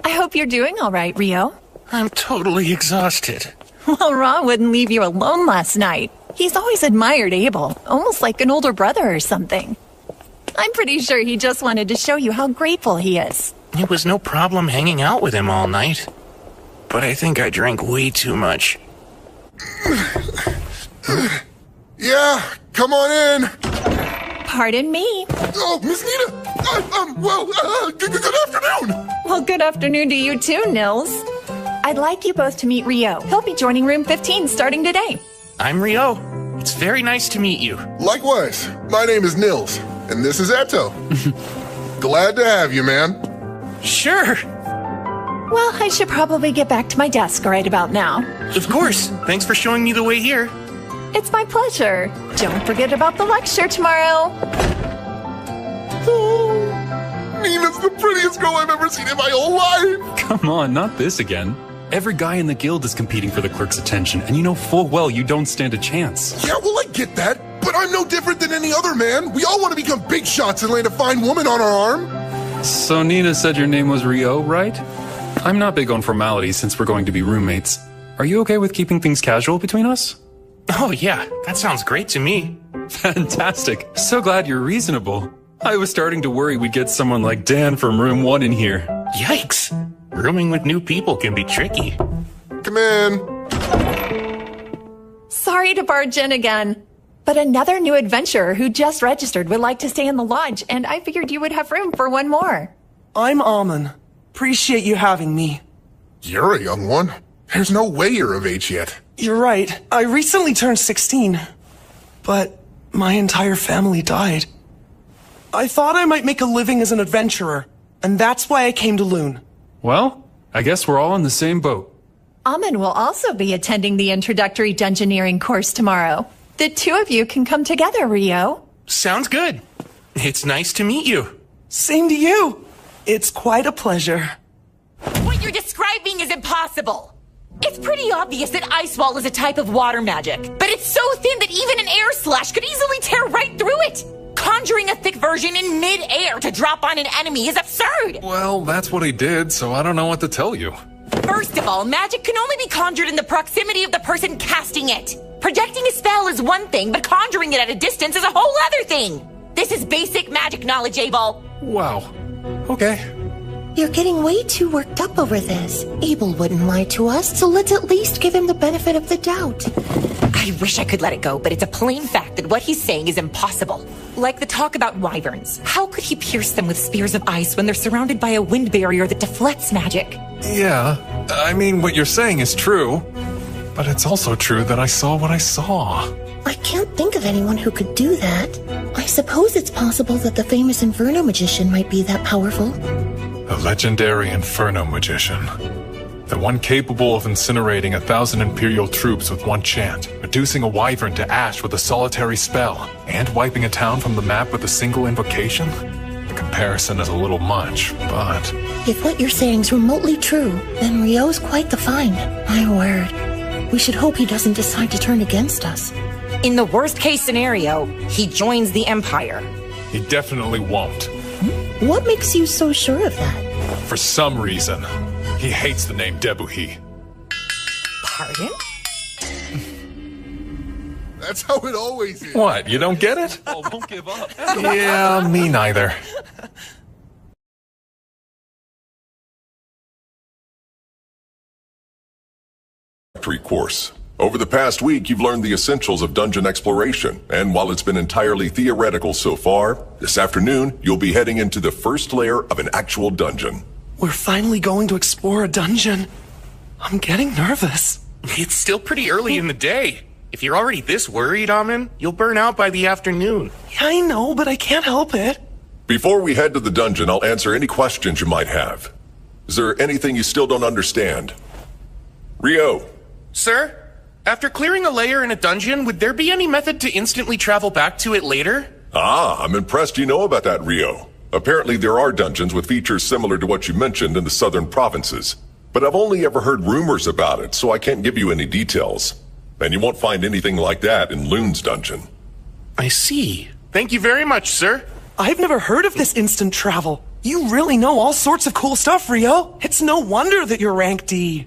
Speaker 7: I hope you're doing all right, Rio.
Speaker 1: I'm totally exhausted.
Speaker 7: Well, Ra wouldn't leave you alone last night. He's always admired Abel, almost like an older brother or something. I'm pretty sure he just wanted to show you how grateful he is.
Speaker 1: It was no problem hanging out with him all night. But I think I drank way too much.
Speaker 3: Yeah, come on in.
Speaker 7: Pardon me.
Speaker 3: Oh, Miss Nita. Good afternoon.
Speaker 7: Well, good afternoon to you too, Nils. I'd like you both to meet Rio. He'll be joining room 15 starting today.
Speaker 1: I'm Rio. It's very nice to meet you.
Speaker 3: Likewise. My name is Nils, and this is Eto. Glad to have you, man.
Speaker 1: Sure.
Speaker 7: Well, I should probably get back to my desk right about now.
Speaker 1: Of course. Thanks for showing me the way here.
Speaker 7: It's my pleasure. Don't forget about the lecture tomorrow.
Speaker 3: Nina's the prettiest girl I've ever seen in my whole life.
Speaker 11: Come on, not this again. Every guy in the guild is competing for the clerk's attention, and you know full well you don't stand a chance.
Speaker 3: Yeah, well, I get that, but I'm no different than any other man. We all want to become big shots and land a fine woman on our arm.
Speaker 11: So Nina said your name was Rio, right? I'm not big on formalities since we're going to be roommates. Are you okay with keeping things casual between us?
Speaker 1: Oh yeah, that sounds great to me.
Speaker 11: Fantastic. So glad you're reasonable. I was starting to worry we'd get someone like Dan from room 1 in here.
Speaker 1: Yikes. Rooming with new people can be tricky.
Speaker 3: Come in.
Speaker 7: Sorry to barge in again, but another new adventurer who just registered would like to stay in the lodge, and I figured you would have room for one more.
Speaker 6: I'm Amon. Appreciate you having me.
Speaker 3: You're a young one. There's no way you're of age yet.
Speaker 6: You're right. I recently turned 16, but my entire family died. I thought I might make a living as an adventurer, and that's why I came to Loon.
Speaker 11: Well, I guess we're all in the same boat.
Speaker 7: Amin will also be attending the introductory dungeoneering course tomorrow. The two of you can come together, Rio.
Speaker 1: Sounds good. It's nice to meet you.
Speaker 6: Same to you. It's quite a pleasure.
Speaker 10: What you're describing is impossible! It's pretty obvious that Ice Wall is a type of water magic, but it's so thin that even an air slash could easily tear right through it. Conjuring a thick version in mid-air to drop on an enemy is absurd.
Speaker 4: Well, that's what he did, so I don't know what to tell you.
Speaker 10: First of all, magic can only be conjured in the proximity of the person casting it. Projecting a spell is one thing, but conjuring it at a distance is a whole other thing. This is basic magic knowledge, Abel.
Speaker 4: Wow. Okay.
Speaker 9: You're getting way too worked up over this. Abel wouldn't lie to us, so let's at least give him the benefit of the doubt.
Speaker 10: I wish I could let it go, but it's a plain fact that what he's saying is impossible. Like the talk about wyverns. How could he pierce them with spears of ice when they're surrounded by a wind barrier that deflects magic?
Speaker 4: Yeah, I mean, what you're saying is true. But it's also true that I saw what I saw.
Speaker 9: I can't think of anyone who could do that. I suppose it's possible that the famous Inferno magician might be that powerful.
Speaker 4: The legendary Inferno magician. The one capable of incinerating 1,000 Imperial troops with one chant, reducing a wyvern to ash with a solitary spell, and wiping a town from the map with a single invocation? The comparison is a little much, but...
Speaker 9: If what you're saying's remotely true, then Ryo's quite the find. My word. We should hope he doesn't decide to turn against us.
Speaker 10: In the worst-case scenario, he joins the Empire.
Speaker 4: He definitely won't.
Speaker 9: What makes you so sure of that?
Speaker 4: For some reason, he hates the name Debuhi.
Speaker 10: Pardon?
Speaker 3: That's how it always is.
Speaker 4: What, you don't get it?
Speaker 11: Oh, don't give up.
Speaker 4: Yeah, me neither.
Speaker 12: Course. Over the past week, you've learned the essentials of dungeon exploration, and while it's been entirely theoretical so far, this afternoon, you'll be heading into the first layer of an actual dungeon.
Speaker 6: We're finally going to explore a dungeon. I'm getting nervous.
Speaker 1: It's still pretty early in the day. If you're already this worried, Amin, you'll burn out by the afternoon.
Speaker 6: Yeah, I know, but I can't help it.
Speaker 12: Before we head to the dungeon, I'll answer any questions you might have. Is there anything you still don't understand? Ryo.
Speaker 1: Sir? After clearing a layer in a dungeon, would there be any method to instantly travel back to it later?
Speaker 12: Ah, I'm impressed you know about that, Ryo. Apparently there are dungeons with features similar to what you mentioned in the southern provinces. But I've only ever heard rumors about it, so I can't give you any details. And you won't find anything like that in Loon's dungeon.
Speaker 1: I see. Thank you very much, sir.
Speaker 6: I've never heard of this instant travel. You really know all sorts of cool stuff, Ryo. It's no wonder that you're rank D.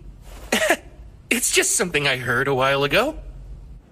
Speaker 1: It's just something I heard a while ago.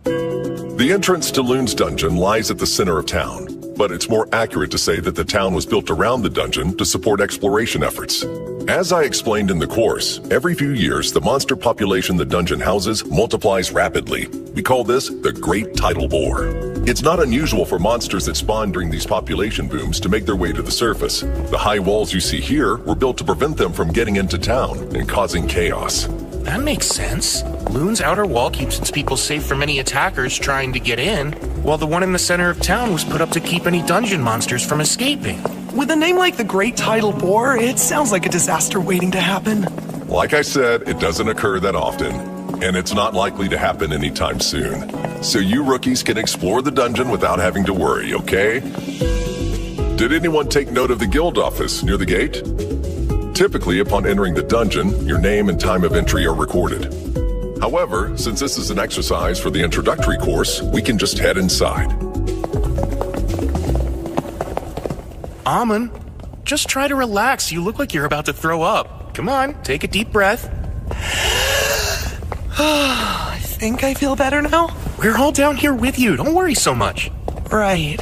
Speaker 12: The entrance to Loon's dungeon lies at the center of town, but it's more accurate to say that the town was built around the dungeon to support exploration efforts. As I explained in the course, every few years the monster population the dungeon houses multiplies rapidly. We call this the Great Tidal Bore. It's not unusual for monsters that spawn during these population booms to make their way to the surface. The high walls you see here were built to prevent them from getting into town and causing chaos.
Speaker 1: That makes sense. Loon's outer wall keeps its people safe from any attackers trying to get in, while the one in the center of town was put up to keep any dungeon monsters from escaping.
Speaker 6: With a name like the Great Tidal Bore, it sounds like a disaster waiting to happen.
Speaker 12: Like I said, it doesn't occur that often, and it's not likely to happen anytime soon. So you rookies can explore the dungeon without having to worry, okay? Did anyone take note of the guild office near the gate? Typically, upon entering the dungeon, your name and time of entry are recorded. However, since this is an exercise for the introductory course, we can just head inside.
Speaker 1: Amin, just try to relax. You look like you're about to throw up. Come on, take a deep breath.
Speaker 6: I think I feel better now.
Speaker 1: We're all down here with you. Don't worry so much.
Speaker 6: Right.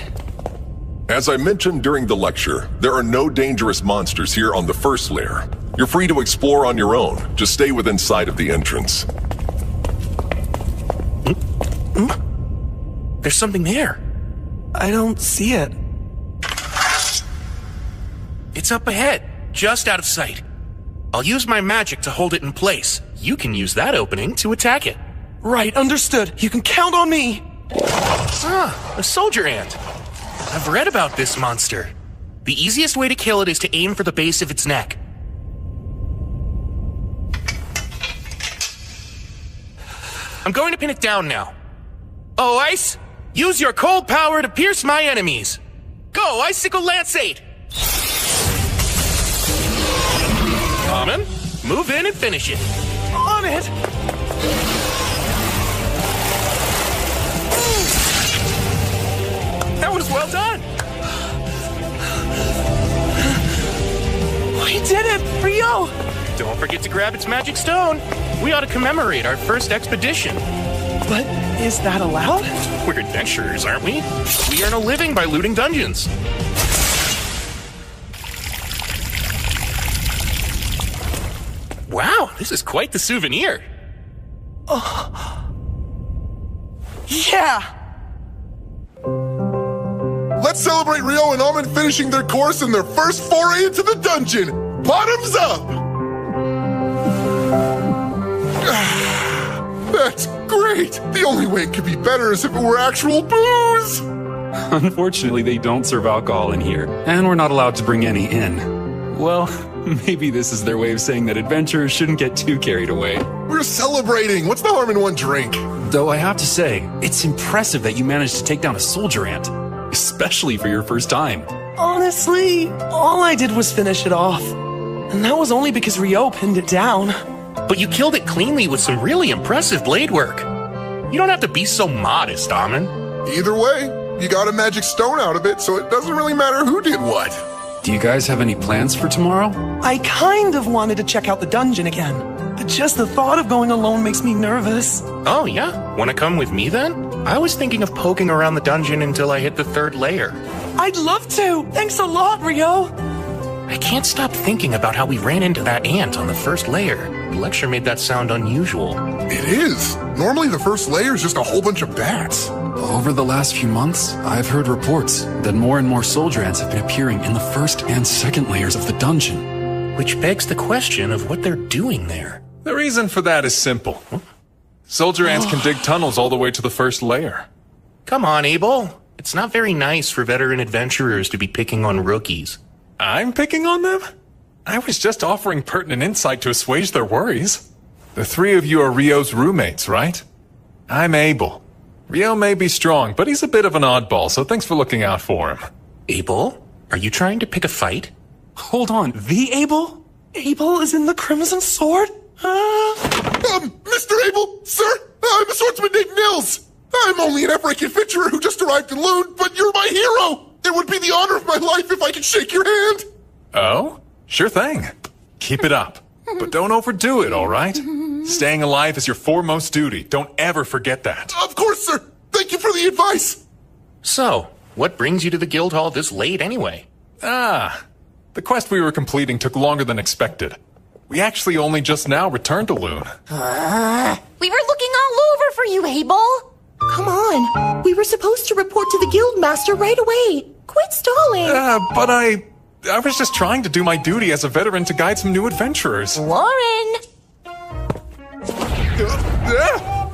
Speaker 12: As I mentioned during the lecture, there are no dangerous monsters here on the first layer. You're free to explore on your own. Just stay within sight of the entrance.
Speaker 1: There's something there.
Speaker 6: I don't see it.
Speaker 1: It's up ahead, just out of sight. I'll use my magic to hold it in place. You can use that opening to attack it.
Speaker 6: Right, understood. You can count on me.
Speaker 1: Ah, a soldier ant. I've read about this monster. The easiest way to kill it is to aim for the base of its neck. I'm going to pin it down now. Oh, Ice! Use your cold power to pierce my enemies! Go, Icicle Lanceate! Amin, move in and finish it.
Speaker 6: On it!
Speaker 1: That was well done!
Speaker 6: We did it, Rio!
Speaker 1: Don't forget to grab its magic stone. We ought to commemorate our first expedition.
Speaker 6: But is that allowed?
Speaker 1: We're adventurers, aren't we? We earn a living by looting dungeons. Wow, this is quite the souvenir.
Speaker 6: Yeah!
Speaker 3: Let's celebrate Rio and Almond finishing their course in their first foray into the dungeon! Bottoms up! That's great! The only way it could be better is if it were actual booze!
Speaker 11: Unfortunately, they don't serve alcohol in here, and we're not allowed to bring any in. Well, maybe this is their way of saying that adventurers shouldn't get too carried away.
Speaker 3: We're celebrating! What's the harm in one drink?
Speaker 11: Though I have to say, it's impressive that you managed to take down a soldier ant, especially for your first time.
Speaker 6: Honestly, all I did was finish it off. And that was only because Rio pinned it down.
Speaker 1: But you killed it cleanly with some really impressive blade work. You don't have to be so modest, Amon.
Speaker 3: Either way, you got a magic stone out of it, so it doesn't really matter who did what.
Speaker 11: Do you guys have any plans for tomorrow?
Speaker 6: I kind of wanted to check out the dungeon again, but just the thought of going alone makes me nervous.
Speaker 1: Oh, yeah? Want to come with me then? I was thinking of poking around the dungeon until I hit the 3rd layer.
Speaker 6: I'd love to! Thanks a lot, Rio!
Speaker 1: I can't stop thinking about how we ran into that ant on the 1st layer. The lecture made that sound unusual.
Speaker 3: It is. Normally the first layer is just a whole bunch of bats.
Speaker 11: Over the last few months, I've heard reports that more and more soldier ants have been appearing in the 1st and 2nd layers of the dungeon.
Speaker 1: Which begs the question of what they're doing there.
Speaker 4: The reason for that is simple. Soldier ants can dig tunnels all the way to the 1st layer.
Speaker 1: Come on, Abel. It's not very nice for veteran adventurers to be picking on rookies.
Speaker 4: I'm picking on them? I was just offering pertinent insight to assuage their worries. The 3 of you are Rio's roommates, right? I'm Abel. Rio may be strong, but he's a bit of an oddball, so thanks for looking out for him.
Speaker 1: Abel? Are you trying to pick a fight?
Speaker 11: Hold on, the Abel?
Speaker 6: Abel is in the Crimson Sword?
Speaker 3: Mr. Abel, sir, I'm a swordsman named Nils. I'm only an Ephraim adventurer who just arrived in Loon, but you're my hero. It would be the honor of my life if I could shake your hand.
Speaker 4: Oh? Sure thing. Keep it up. But don't overdo it, all right? Staying alive is your foremost duty. Don't ever forget that.
Speaker 3: Of course, sir. Thank you for the advice.
Speaker 1: So, what brings you to the guild hall this late anyway?
Speaker 4: The quest we were completing took longer than expected. We actually only just now returned to Loon.
Speaker 10: We were looking all over for you, Abel.
Speaker 9: Come on. We were supposed to report to the guildmaster right away. Quit stalling.
Speaker 4: But I was just trying to do my duty as a veteran to guide some new adventurers.
Speaker 10: Warren!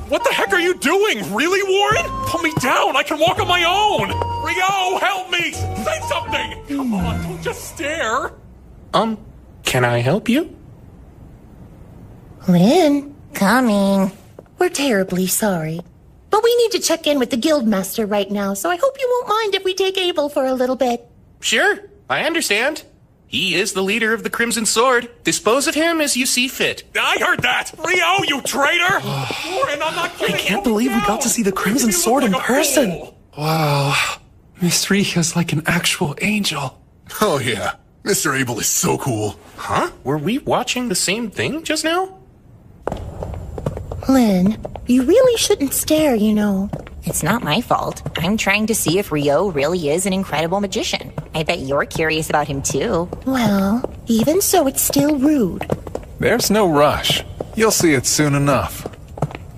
Speaker 4: What the heck are you doing? Really, Warren? Put me down. I can walk on my own. Rio, help me. Say something. Come on, don't just stare.
Speaker 1: Can I help you?
Speaker 9: Lynn,
Speaker 10: Coming.
Speaker 9: we're terribly sorry. But we need to check in with the guildmaster right now, so I hope you won't mind if we take Abel for a little bit.
Speaker 1: Sure, I understand. He is the leader of the Crimson Sword. Dispose of him as you see fit.
Speaker 4: I heard that. Rio, you traitor. Warren, I'm not kidding.
Speaker 6: I can't believe we got to see the Crimson Sword in person.
Speaker 11: Wow. Miss Rika's like an actual angel.
Speaker 3: Oh, yeah. Mr. Abel is so cool.
Speaker 1: Huh? Were we watching the same thing just now?
Speaker 9: Lynn, you really shouldn't stare, you know.
Speaker 10: It's not my fault. I'm trying to see if Rio really is an incredible magician. I bet you're curious about him too.
Speaker 9: Well, even so, it's still rude.
Speaker 4: There's no rush. You'll see it soon enough.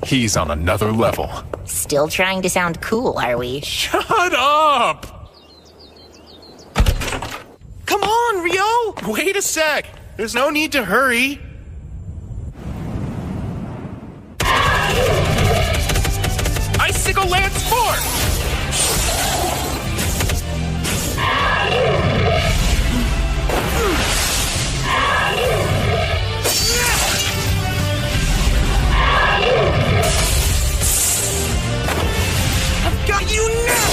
Speaker 4: He's on another level.
Speaker 10: Still trying to sound cool, are we?
Speaker 4: Shut up!
Speaker 6: Come on, Rio!
Speaker 1: Wait a sec. There's no need to hurry. Icicle Lance Force!
Speaker 6: I've got you now!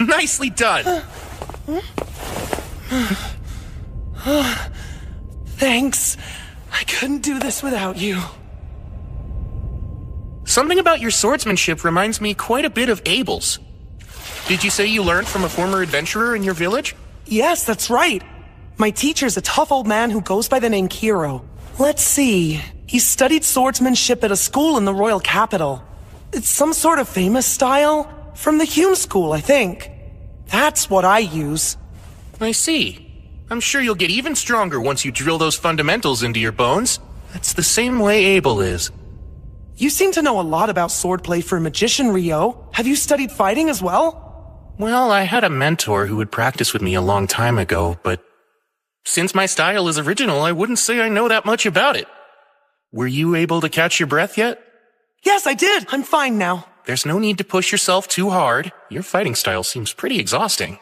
Speaker 1: Nicely done.
Speaker 6: Thanks. I couldn't do this without you.
Speaker 1: Something about your swordsmanship reminds me quite a bit of Abel's. Did you say you learned from a former adventurer in your village?
Speaker 6: Yes, that's right. My teacher's a tough old man who goes by the name Kiro. Let's see. He studied swordsmanship at a school in the royal capital. It's some sort of famous style from the Hume school, I think. That's what I use.
Speaker 1: I see. I'm sure you'll get even stronger once you drill those fundamentals into your bones. That's the same way Abel is.
Speaker 6: You seem to know a lot about swordplay for a magician, Ryo. Have you studied fighting as well?
Speaker 1: Well, I had a mentor who would practice with me a long time ago, but since my style is original, I wouldn't say I know that much about it. Were you able to catch your breath yet?
Speaker 6: Yes, I did. I'm fine now.
Speaker 1: There's no need to push yourself too hard. Your fighting style seems pretty exhausting.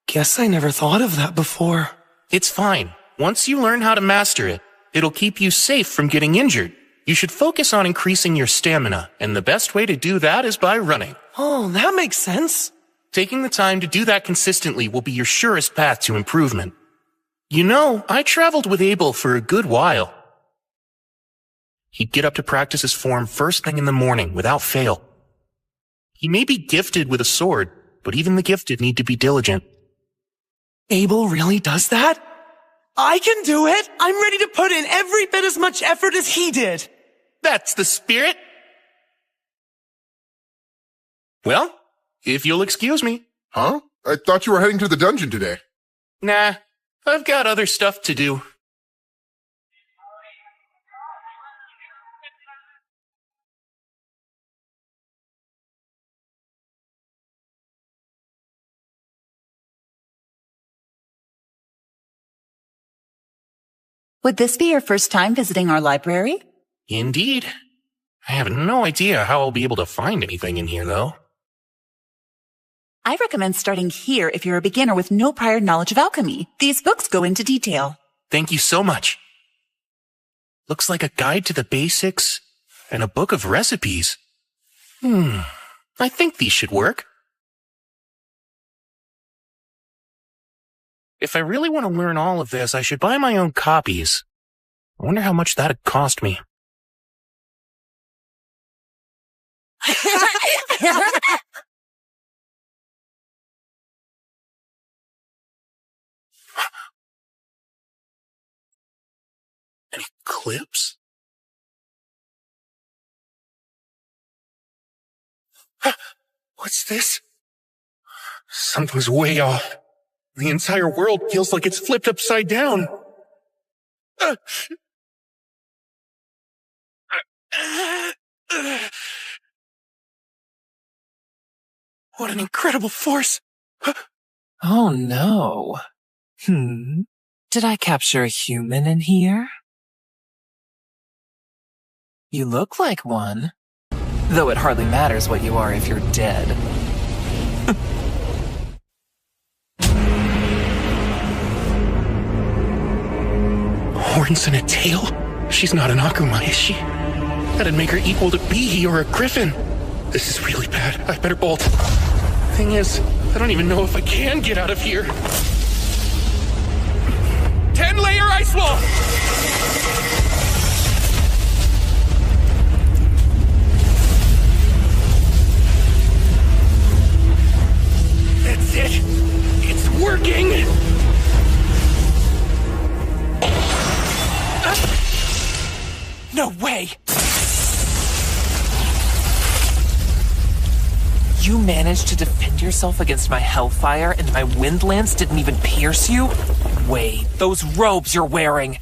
Speaker 6: Guess I never thought of that before.
Speaker 1: It's fine. Once you learn how to master it, it'll keep you safe from getting injured. You should focus on increasing your stamina, and the best way to do that is by running.
Speaker 6: Oh, that makes sense.
Speaker 1: Taking the time to do that consistently will be your surest path to improvement. You know, I traveled with Abel for a good while. He'd get up to practice his form first thing in the morning without fail. He may be gifted with a sword, but even the gifted need to be diligent.
Speaker 6: Abel really does that? I can do it! I'm ready to put in every bit as much effort as he did!
Speaker 1: That's the spirit! Well, if you'll excuse me.
Speaker 3: Huh? I thought you were heading to the dungeon today.
Speaker 1: Nah, I've got other stuff to do.
Speaker 13: Would this be your first time visiting our library?
Speaker 1: Indeed. I have no idea how I'll be able to find anything in here, though.
Speaker 13: I recommend starting here if you're a beginner with no prior knowledge of alchemy. These books go into detail.
Speaker 1: Thank you so much. Looks like a guide to the basics and a book of recipes. I think these should work. If I really want to learn all of this, I should buy my own copies. I wonder how much that'd cost me. Any clips? What's this? Something's way off. The entire world feels like it's flipped upside down. What an incredible force!
Speaker 14: Oh no. Did I capture a human in here? You look like one. Though it hardly matters what you are if you're dead.
Speaker 1: Horns and a tail? She's not an Akuma, is she? That'd make her equal to Bihi or a griffin. This is really bad. I better bolt. Thing is, I don't even know if I can get out of here.
Speaker 5: 10-layer ice wall!
Speaker 1: That's it. It's working.
Speaker 14: No way! You managed to defend yourself against my hellfire and my wind lance didn't even pierce you? Wait, those robes you're wearing.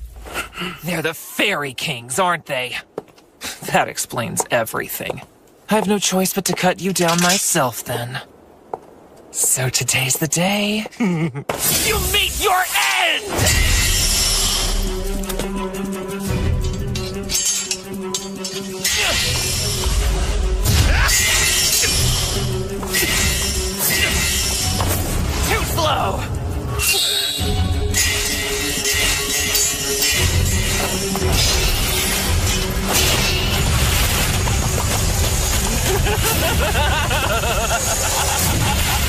Speaker 14: They're the Fairy Kings, aren't they? That explains everything. I have no choice but to cut you down myself then. So today's the day. You meet your end! Too slow!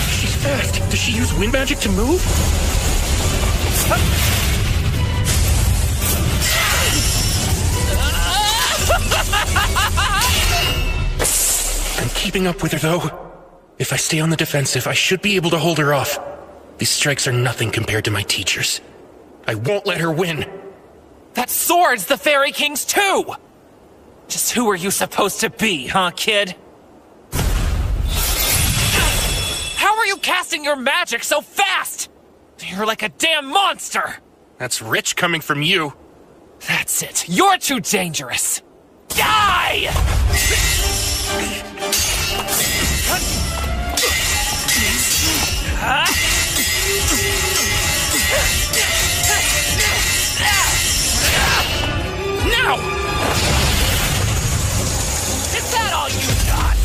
Speaker 1: She's fast. Does she use wind magic to move? I'm keeping up with her, though. If I stay on the defensive, I should be able to hold her off. These strikes are nothing compared to my teachers. I won't let her win.
Speaker 14: That sword's the Fairy King's too! Just who are you supposed to be, huh, kid? How are you casting your magic so fast? You're like a damn monster!
Speaker 1: That's rich coming from you.
Speaker 14: That's it. You're too dangerous. Die!
Speaker 5: Now!
Speaker 14: Is that all you got?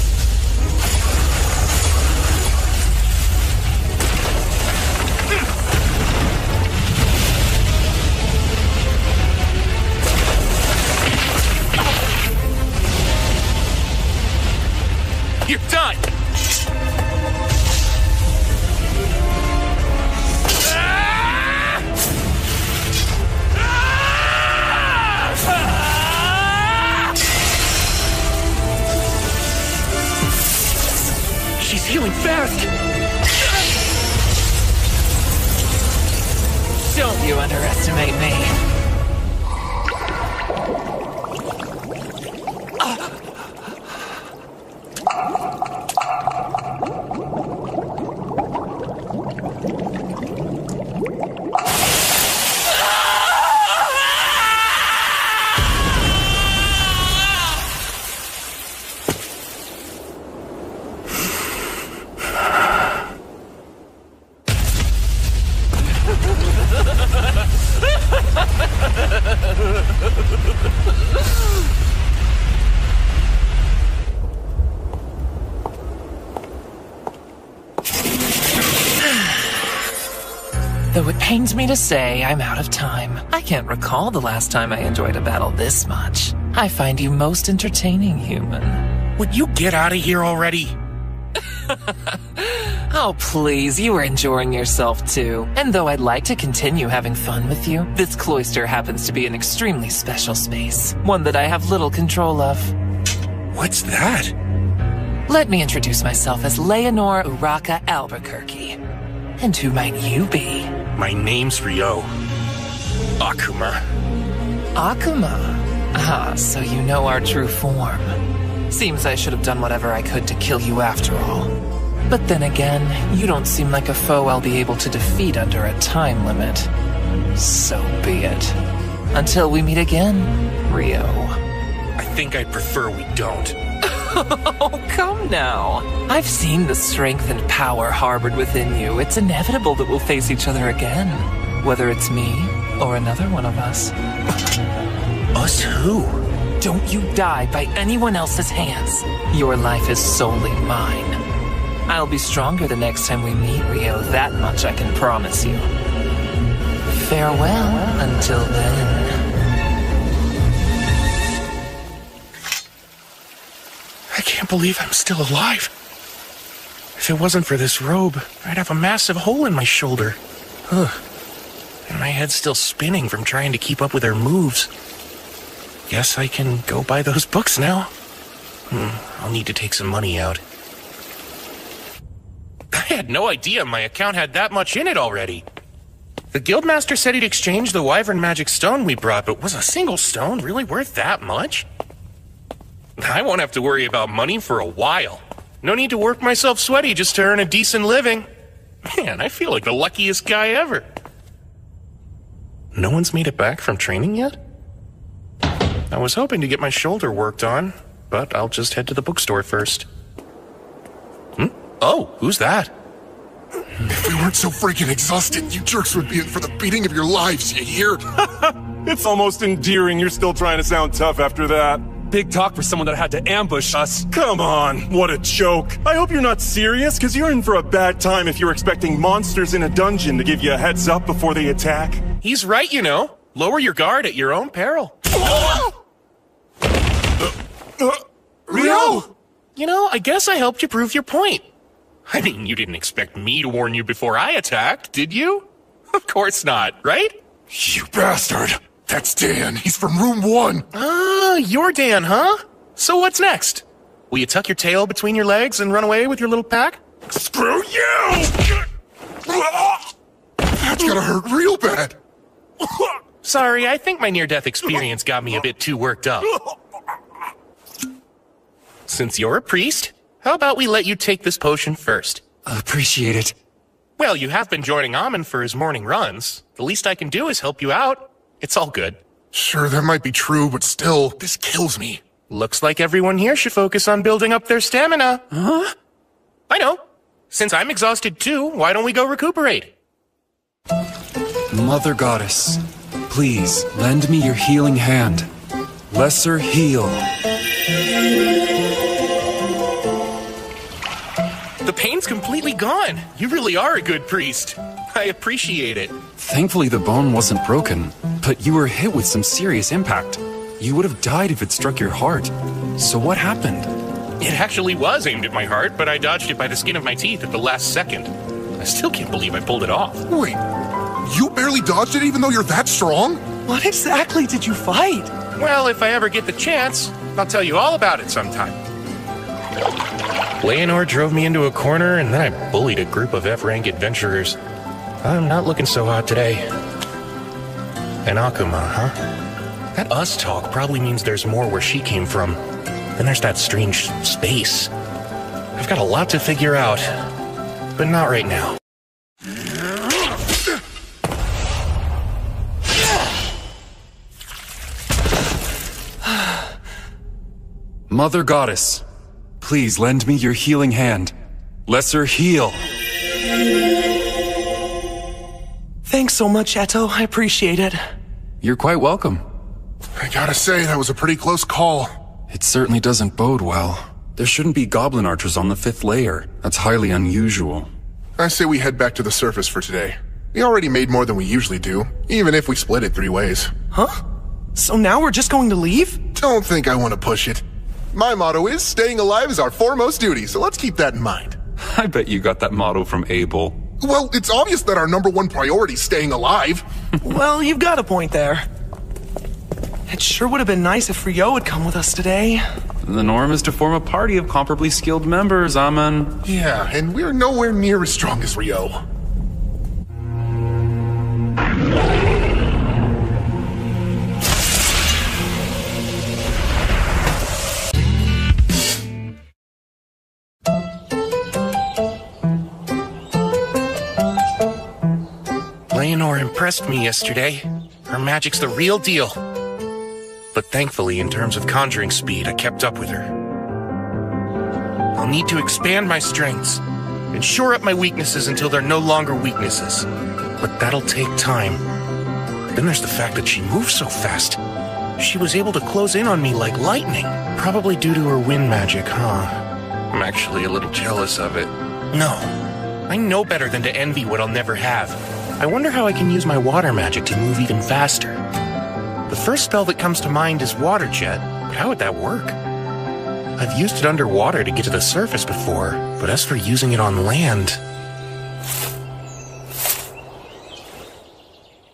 Speaker 5: You're done!
Speaker 1: She's healing fast!
Speaker 14: Don't you underestimate me. Though it pains me to say, I'm out of time. I can't recall the last time I enjoyed a battle this much. I find you most entertaining, human.
Speaker 1: Would you get out of here already?
Speaker 14: Oh, please, you are enjoying yourself too. And though I'd like to continue having fun with you, this cloister happens to be an extremely special space. One that I have little control of.
Speaker 1: What's that?
Speaker 14: Let me introduce myself as Leonor Uraka Albuquerque. And who might you be?
Speaker 1: My name's Ryo. Akuma.
Speaker 14: Akuma? Ah, so you know our true form. Seems I should have done whatever I could to kill you after all. But then again, you don't seem like a foe I'll be able to defeat under a time limit. So be it. Until we meet again, Ryo.
Speaker 1: I think I'd prefer we don't.
Speaker 14: Oh, come now. I've seen the strength and power harbored within you. It's inevitable that we'll face each other again. Whether it's me or another one of us.
Speaker 1: Us who?
Speaker 14: Don't you die by anyone else's hands. Your life is solely mine. I'll be stronger the next time we meet, Ryo. That much I can promise you. Farewell until then.
Speaker 1: I can't believe I'm still alive. If it wasn't for this robe, I'd have a massive hole in my shoulder. Ugh. And my head's still spinning from trying to keep up with her moves. Guess I can go buy those books now. I'll need to take some money out. I had no idea my account had that much in it already. The guildmaster said he'd exchange the wyvern magic stone we brought, but was a single stone really worth that much? I won't have to worry about money for a while. No need to work myself sweaty just to earn a decent living. Man, I feel like the luckiest guy ever. No one's made it back from training yet? I was hoping to get my shoulder worked on, but I'll just head to the bookstore first. Oh, who's that?
Speaker 3: If we weren't so freaking exhausted, you jerks would be in for the beating of your lives, you hear?
Speaker 4: It's almost endearing you're still trying to sound tough after that. Big talk for someone that had to ambush us. Come on, what a joke. I hope you're not serious, because you're in for a bad time if you're expecting monsters in a dungeon to give you a heads up before they attack.
Speaker 1: He's right, you know. Lower your guard at your own peril.
Speaker 3: Ryo!
Speaker 1: You know, I guess I helped you prove your point. I mean, you didn't expect me to warn you before I attacked, did you? Of course not, right?
Speaker 3: You bastard! That's Dan. He's from room 1.
Speaker 1: Ah, you're Dan, huh? So what's next? Will you tuck your tail between your legs and run away with your little pack?
Speaker 3: Screw you! That's gonna hurt real bad.
Speaker 1: Sorry, I think my near-death experience got me a bit too worked up. Since you're a priest, how about we let you take this potion first?
Speaker 11: Appreciate it.
Speaker 1: Well, you have been joining Amon for his morning runs. The least I can do is help you out. It's all good.
Speaker 3: Sure, that might be true, but still, this kills me.
Speaker 1: Looks like everyone here should focus on building up their stamina.
Speaker 11: Huh?
Speaker 1: I know. Since I'm exhausted too, why don't we go recuperate?
Speaker 11: Mother Goddess, please lend me your healing hand. Lesser heal.
Speaker 1: The pain's completely gone. You really are a good priest. I appreciate it.
Speaker 11: Thankfully the bone wasn't broken, but you were hit with some serious impact. You would have died if it struck your heart. So what happened?
Speaker 1: It actually was aimed at my heart, but I dodged it by the skin of my teeth at the last second. I still can't believe I pulled it off.
Speaker 3: Wait, you barely dodged it even though you're that strong?
Speaker 6: What exactly did you fight?
Speaker 1: Well, if I ever get the chance, I'll tell you all about it sometime. Leonor drove me into a corner, and then I bullied a group of F-rank adventurers. I'm not looking so hot today. And Akuma, huh? That us talk probably means there's more where she came from. Then there's that strange space. I've got a lot to figure out, but not right now.
Speaker 11: Mother Goddess, please lend me your healing hand. Lesser heal.
Speaker 6: Thanks so much, Eto. I appreciate it.
Speaker 11: You're quite welcome.
Speaker 3: I gotta say, that was a pretty close call.
Speaker 11: It certainly doesn't bode well. There shouldn't be goblin archers on the 5th layer. That's highly unusual.
Speaker 3: I say we head back to the surface for today. We already made more than we usually do, even if we split it 3 ways.
Speaker 6: Huh? So now we're just going to leave?
Speaker 3: Don't think I want to push it. My motto is, staying alive is our foremost duty, so let's keep that in mind.
Speaker 11: I bet you got that motto from Abel.
Speaker 3: Well, it's obvious that our #1 priority is staying alive.
Speaker 6: Well, you've got a point there. It sure would have been nice if Ryo had come with us today.
Speaker 11: The norm is to form a party of comparably skilled members, Amon.
Speaker 3: Yeah, and we're nowhere near as strong as Ryo.
Speaker 1: Leonor impressed me yesterday. Her magic's the real deal. But thankfully, in terms of conjuring speed, I kept up with her. I'll need to expand my strengths and shore up my weaknesses until they're no longer weaknesses. But that'll take time. Then there's the fact that she moves so fast. She was able to close in on me like lightning. Probably due to her wind magic, huh? I'm actually a little jealous of it. No, I know better than to envy what I'll never have. I wonder how I can use my water magic to move even faster. The first spell that comes to mind is Water Jet, but how would that work? I've used it underwater to get to the surface before, but as for using it on land...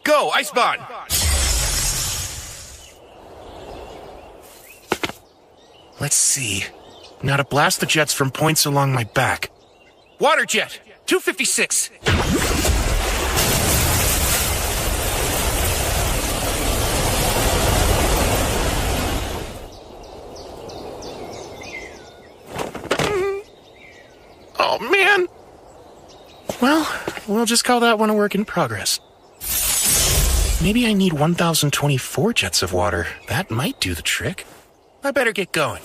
Speaker 1: Go, Icebond! Let's see. Now to blast the jets from points along my back. Water Jet, 256! Oh, man. Well, we'll just call that one a work in progress. Maybe I need 1,024 jets of water. That might do the trick. I better get going.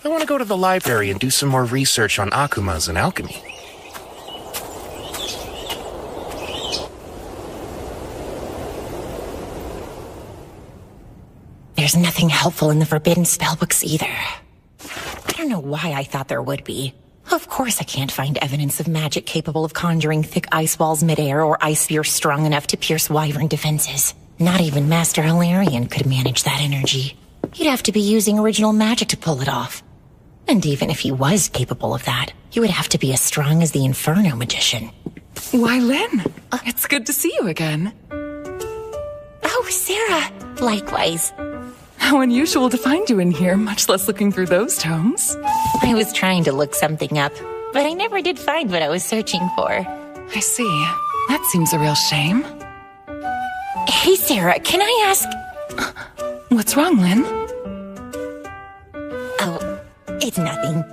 Speaker 1: I want to go to the library and do some more research on Akumas and alchemy.
Speaker 10: There's nothing helpful in the forbidden spellbooks either. I don't know why I thought there would be. Of course I can't find evidence of magic capable of conjuring thick ice walls midair or ice spheres strong enough to pierce wyvern defenses. Not even Master Hilarion could manage that energy. He'd have to be using original magic to pull it off. And even if he was capable of that, he would have to be as strong as the Inferno magician.
Speaker 8: Why, Lynn, it's good to see you again.
Speaker 10: Oh, Sarah, Likewise.
Speaker 8: How unusual to find you in here, much less looking through those tomes.
Speaker 10: I was trying to look something up, but I never did find what I was searching for.
Speaker 8: I see. That seems a real shame.
Speaker 10: Hey, Sarah, can I ask...
Speaker 8: What's wrong, Lynn?
Speaker 10: Oh, it's nothing.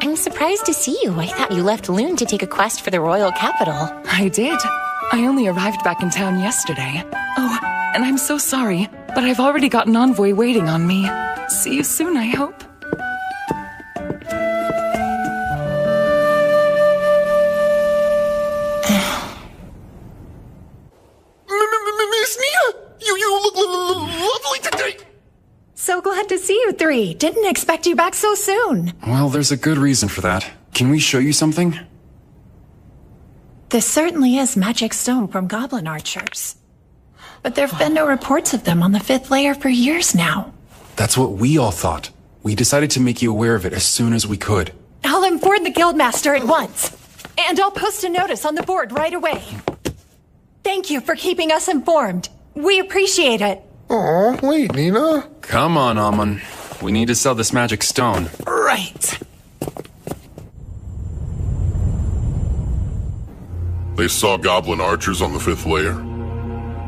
Speaker 10: I'm surprised to see you. I thought you left Loon to take a quest for the royal capital.
Speaker 8: I did. I only arrived back in town yesterday. Oh, and I'm so sorry, but I've already got an envoy waiting on me. See you soon, I hope.
Speaker 3: Miss Nia, you look lovely today.
Speaker 7: So glad to see you three. Didn't expect you back so soon.
Speaker 11: Well, there's a good reason for that. Can we show you something?
Speaker 7: This certainly is magic stone from goblin archers. But there've been no reports of them on the 5th layer for years now.
Speaker 11: That's what we all thought. We decided to make you aware of it as soon as we could.
Speaker 7: I'll inform the guildmaster at once. And I'll post a notice on the board right away. Thank you for keeping us informed. We appreciate it.
Speaker 3: Aw, wait, Nina.
Speaker 11: Come on, Amon. We need to sell this magic stone.
Speaker 7: Right.
Speaker 12: They saw goblin archers on the 5th layer?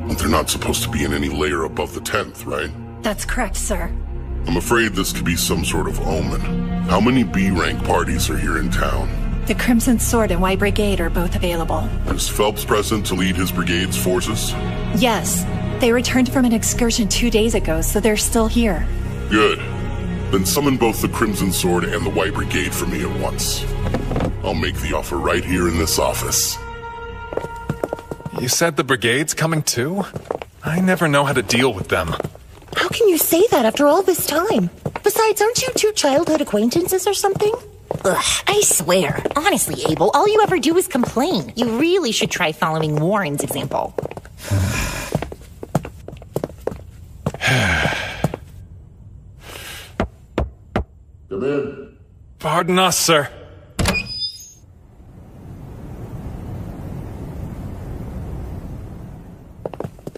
Speaker 12: But they're not supposed to be in any layer above the 10th, right?
Speaker 7: That's correct, sir.
Speaker 12: I'm afraid this could be some sort of omen. How many B-rank parties are here in town?
Speaker 7: The Crimson Sword and White Brigade are both available.
Speaker 12: Is Phelps present to lead his brigade's forces?
Speaker 7: Yes. They returned from an excursion 2 days ago, so they're still here.
Speaker 12: Good. Then summon both the Crimson Sword and the White Brigade for me at once. I'll make the offer right here in this office.
Speaker 4: You said the brigade's coming too? I never know how to deal with them.
Speaker 9: How can you say that after all this time? Besides, aren't you two childhood acquaintances or something?
Speaker 10: Ugh, I swear. Honestly, Abel, all you ever do is complain. You really should try following Warren's example.
Speaker 12: Come in.
Speaker 4: Pardon us, sir.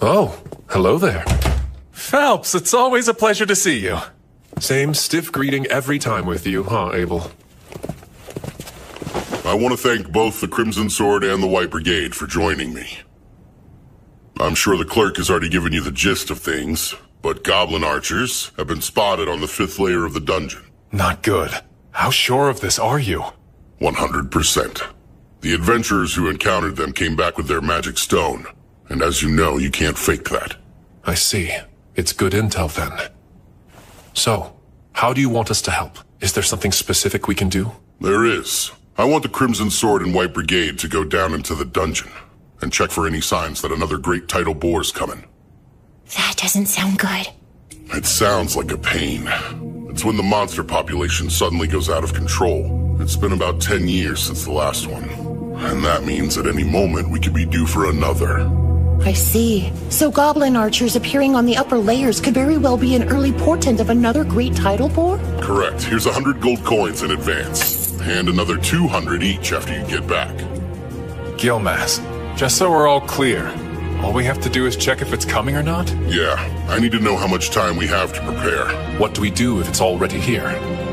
Speaker 2: Oh, hello there.
Speaker 4: Phelps, it's always a pleasure to see you.
Speaker 2: Same stiff greeting every time with you, huh, Abel?
Speaker 12: I want to thank both the Crimson Sword and the White Brigade for joining me. I'm sure the clerk has already given you the gist of things, but goblin archers have been spotted on the 5th layer of the dungeon.
Speaker 4: Not good. How sure of this are you?
Speaker 12: 100%. The adventurers who encountered them came back with their magic stone, and as you know, you can't fake that.
Speaker 2: I see. It's good intel then. So, how do you want us to help? Is there something specific we can do?
Speaker 12: There is. I want the Crimson Sword and White Brigade to go down into the dungeon and check for any signs that another great tidal boar's coming.
Speaker 10: That doesn't sound good.
Speaker 12: It sounds like a pain. It's when the monster population suddenly goes out of control. It's been about 10 years since the last one. And that means at any moment we could be due for another.
Speaker 9: I see. So goblin archers appearing on the upper layers could very well be an early portent of another great tidal bore?
Speaker 12: Correct. Here's 100 gold coins in advance. And another 200 each after you get back.
Speaker 4: Gilmas, just so we're all clear, all we have to do is check if it's coming or not?
Speaker 12: Yeah, I need to know how much time we have to prepare.
Speaker 2: What do we do if it's already here?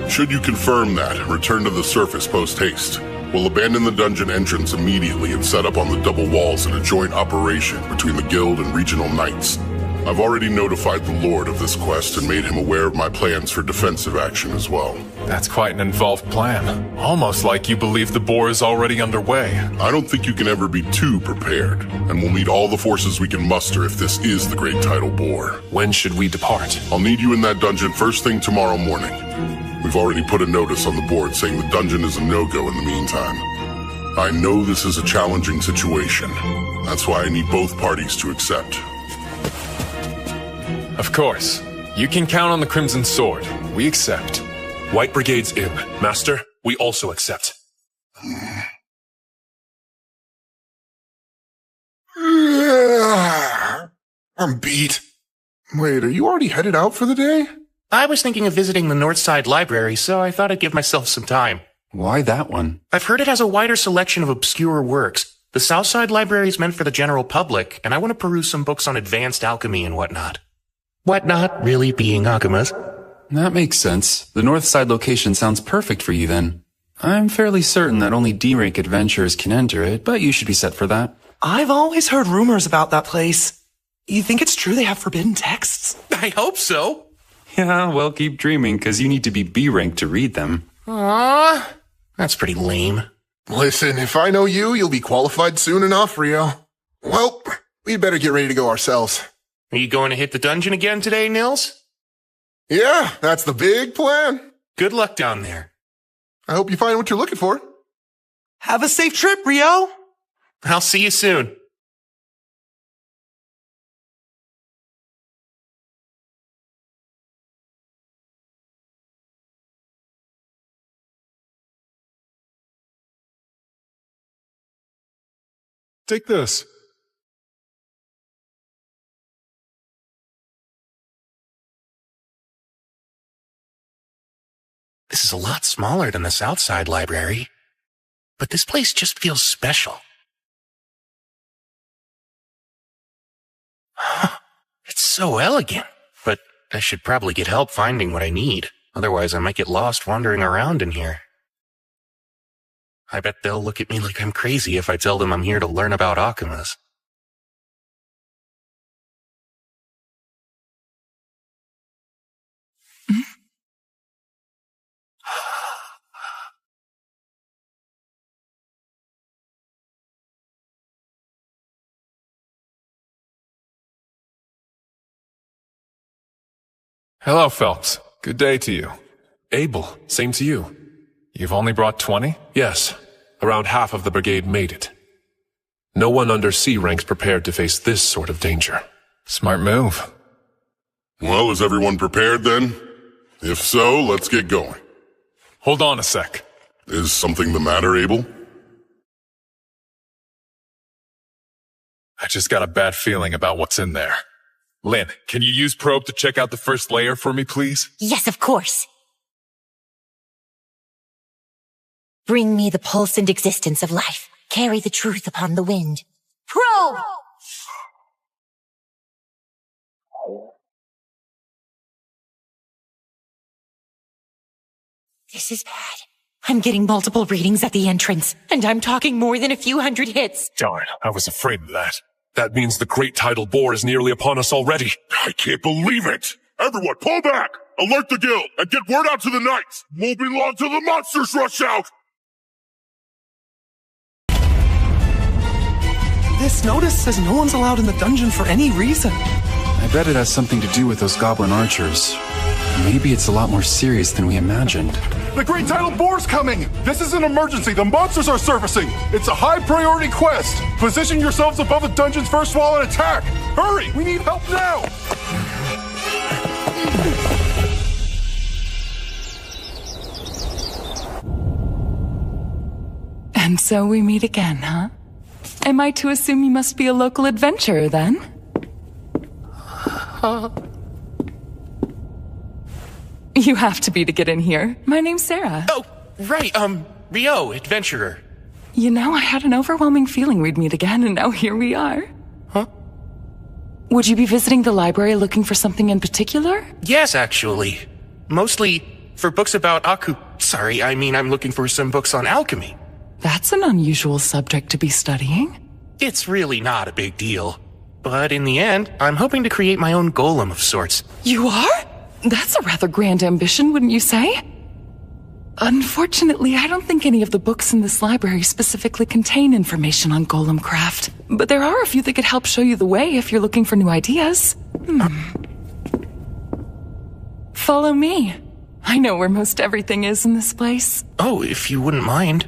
Speaker 12: Should you confirm that, return to the surface post-haste. We'll abandon the dungeon entrance immediately and set up on the double walls in a joint operation between the guild and regional knights. I've already notified the Lord of this quest and made him aware of my plans for defensive action as well.
Speaker 4: That's quite an involved plan. Almost like you believe the boar is already underway.
Speaker 12: I don't think you can ever be too prepared, and we'll need all the forces we can muster if this is the great tidal boar.
Speaker 2: When should we depart?
Speaker 12: I'll need you in that dungeon first thing tomorrow morning. We've already put a notice on the board saying the dungeon is a no-go in the meantime. I know this is a challenging situation. That's why I need both parties to accept.
Speaker 4: Of course. You can count on the Crimson Sword. We accept.
Speaker 2: White Brigade's in. Master, we also accept.
Speaker 3: I'm beat. Wait, are you already headed out for the day?
Speaker 1: I was thinking of visiting the Northside Library, so I thought I'd give myself some time.
Speaker 11: Why that one?
Speaker 1: I've heard it has a wider selection of obscure works. The Southside Library is meant for the general public, and I want to peruse some books on advanced alchemy and whatnot. whatnot really being Akuma's.
Speaker 11: That makes sense. The north side location sounds perfect for you then. I'm fairly certain that only D-rank adventurers can enter it, but you should be set for that.
Speaker 6: I've always heard rumors about that place. You think it's true they have forbidden texts?
Speaker 1: I hope so.
Speaker 11: Yeah, well, keep dreaming, because you need to be B-rank to read them.
Speaker 1: Aww, that's pretty lame.
Speaker 15: Listen, if I know you, you'll be qualified soon enough, Rio. Well, we'd better get ready to go ourselves.
Speaker 1: Are you going to hit the dungeon again today, Nils?
Speaker 15: Yeah, that's the big plan.
Speaker 1: Good luck down there.
Speaker 15: I hope you find what you're looking for.
Speaker 6: Have a safe trip, Rio.
Speaker 1: I'll see you soon.
Speaker 4: Take this.
Speaker 1: This is a lot smaller than the Southside Library, but this place just feels special. It's so elegant, but I should probably get help finding what I need. Otherwise, I might get lost wandering around in here. I bet they'll look at me like I'm crazy if I tell them I'm here to learn about Akumas.
Speaker 4: Hello, Phelps. Good day to you.
Speaker 2: Abel, same to you.
Speaker 4: You've only brought 20?
Speaker 2: Yes, around half of the brigade made it. No one under C rank's prepared to face this sort of danger.
Speaker 4: Smart move.
Speaker 12: Well, is everyone prepared then? If so, let's get going.
Speaker 4: Hold on a sec.
Speaker 12: Is something the matter, Abel?
Speaker 4: I just got a bad feeling about what's in there. Lynn, can you use probe to check out the first layer for me, please?
Speaker 10: Yes, of course. Bring me the pulse and existence of life. Carry the truth upon the wind. Probe! This is bad. I'm getting multiple readings at the entrance, and I'm talking more than a few hundred hits.
Speaker 2: Darn, I was afraid of that. That means the great tidal bore is nearly upon us already.
Speaker 12: I can't believe it! Everyone, pull back! Alert the guild, and get word out to the knights! Won't be long till the monsters rush out!
Speaker 6: This notice says no one's allowed in the dungeon for any reason.
Speaker 11: I bet it has something to do with those goblin archers. Maybe it's a lot more serious than we imagined.
Speaker 15: The Great Tidal Boar's coming! This is an emergency. The monsters are surfacing. It's a high-priority quest. Position yourselves above the dungeon's first wall and attack. Hurry! We need help now!
Speaker 8: And so we meet again, huh? Am I to assume you must be a local adventurer, then? You have to be to get in here. My name's Sarah.
Speaker 1: Oh, right, Rio, adventurer.
Speaker 8: You know, I had an overwhelming feeling we'd meet again, and now here we are.
Speaker 1: Huh?
Speaker 8: Would you be visiting the library looking for something in particular?
Speaker 1: Yes, actually. Mostly for books about I'm looking for some books on alchemy.
Speaker 8: That's an unusual subject to be studying.
Speaker 1: It's really not a big deal. But in the end, I'm hoping to create my own golem of sorts.
Speaker 8: You are? That's a rather grand ambition, wouldn't you say? Unfortunately, I don't think any of the books in this library specifically contain information on golem craft. But there are a few that could help show you the way if you're looking for new ideas. Follow me. I know where most everything is in this place.
Speaker 1: Oh, if you wouldn't mind.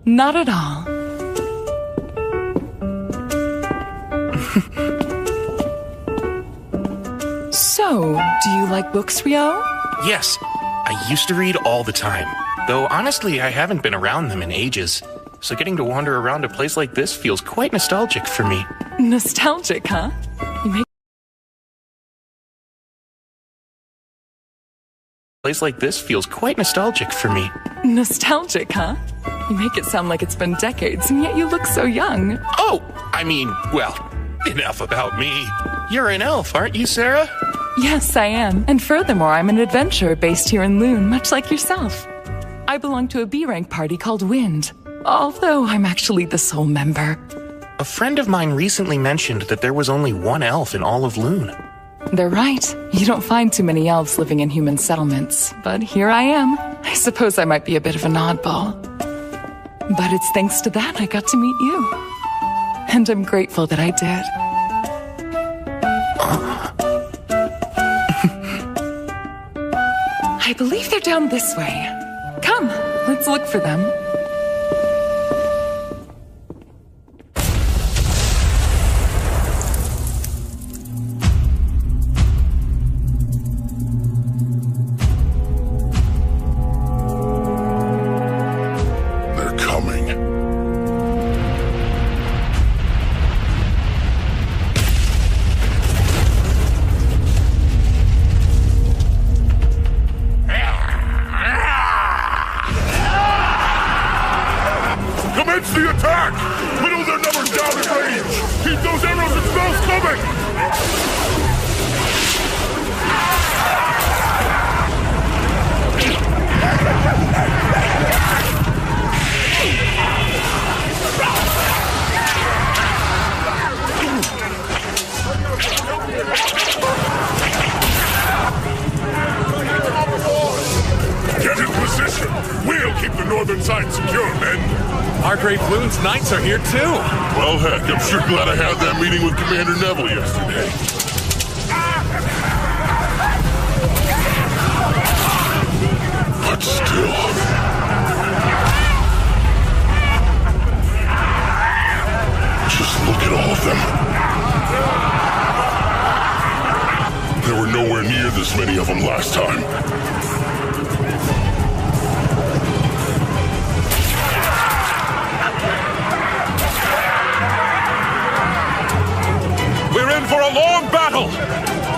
Speaker 8: Not at all. So, do you like books, Rio?
Speaker 1: Yes, I used to read all the time. Though honestly, I haven't been around them in ages. So getting to wander around a place like this feels quite nostalgic for me.
Speaker 8: Nostalgic, huh? Nostalgic, huh? You make it sound like it's been decades, and yet you look so young.
Speaker 1: Oh, enough about me. You're an elf, aren't you, Sarah?
Speaker 8: Yes, I am. And furthermore, I'm an adventurer based here in Loon, much like yourself. I belong to a B-rank party called Wind, although I'm actually the sole member.
Speaker 1: A friend of mine recently mentioned that there was only one elf in all of Loon.
Speaker 8: They're right. You don't find too many elves living in human settlements, but here I am. I suppose I might be a bit of an oddball. But it's thanks to that I got to meet you. And I'm grateful that I did. I believe they're down this way. Come, let's look for them.
Speaker 12: They're coming.
Speaker 3: Commence the attack! Whittle their numbers down in range! Keep those arrows and spells coming! Get in position! We'll keep the northern side secure, men!
Speaker 16: Our Great Loon's knights are here too!
Speaker 3: Well, heck, I'm sure glad I had that meeting with Commander Neville yesterday. But still... Just look at all of them. There were nowhere near this many of them last time.
Speaker 16: We're in for a long battle!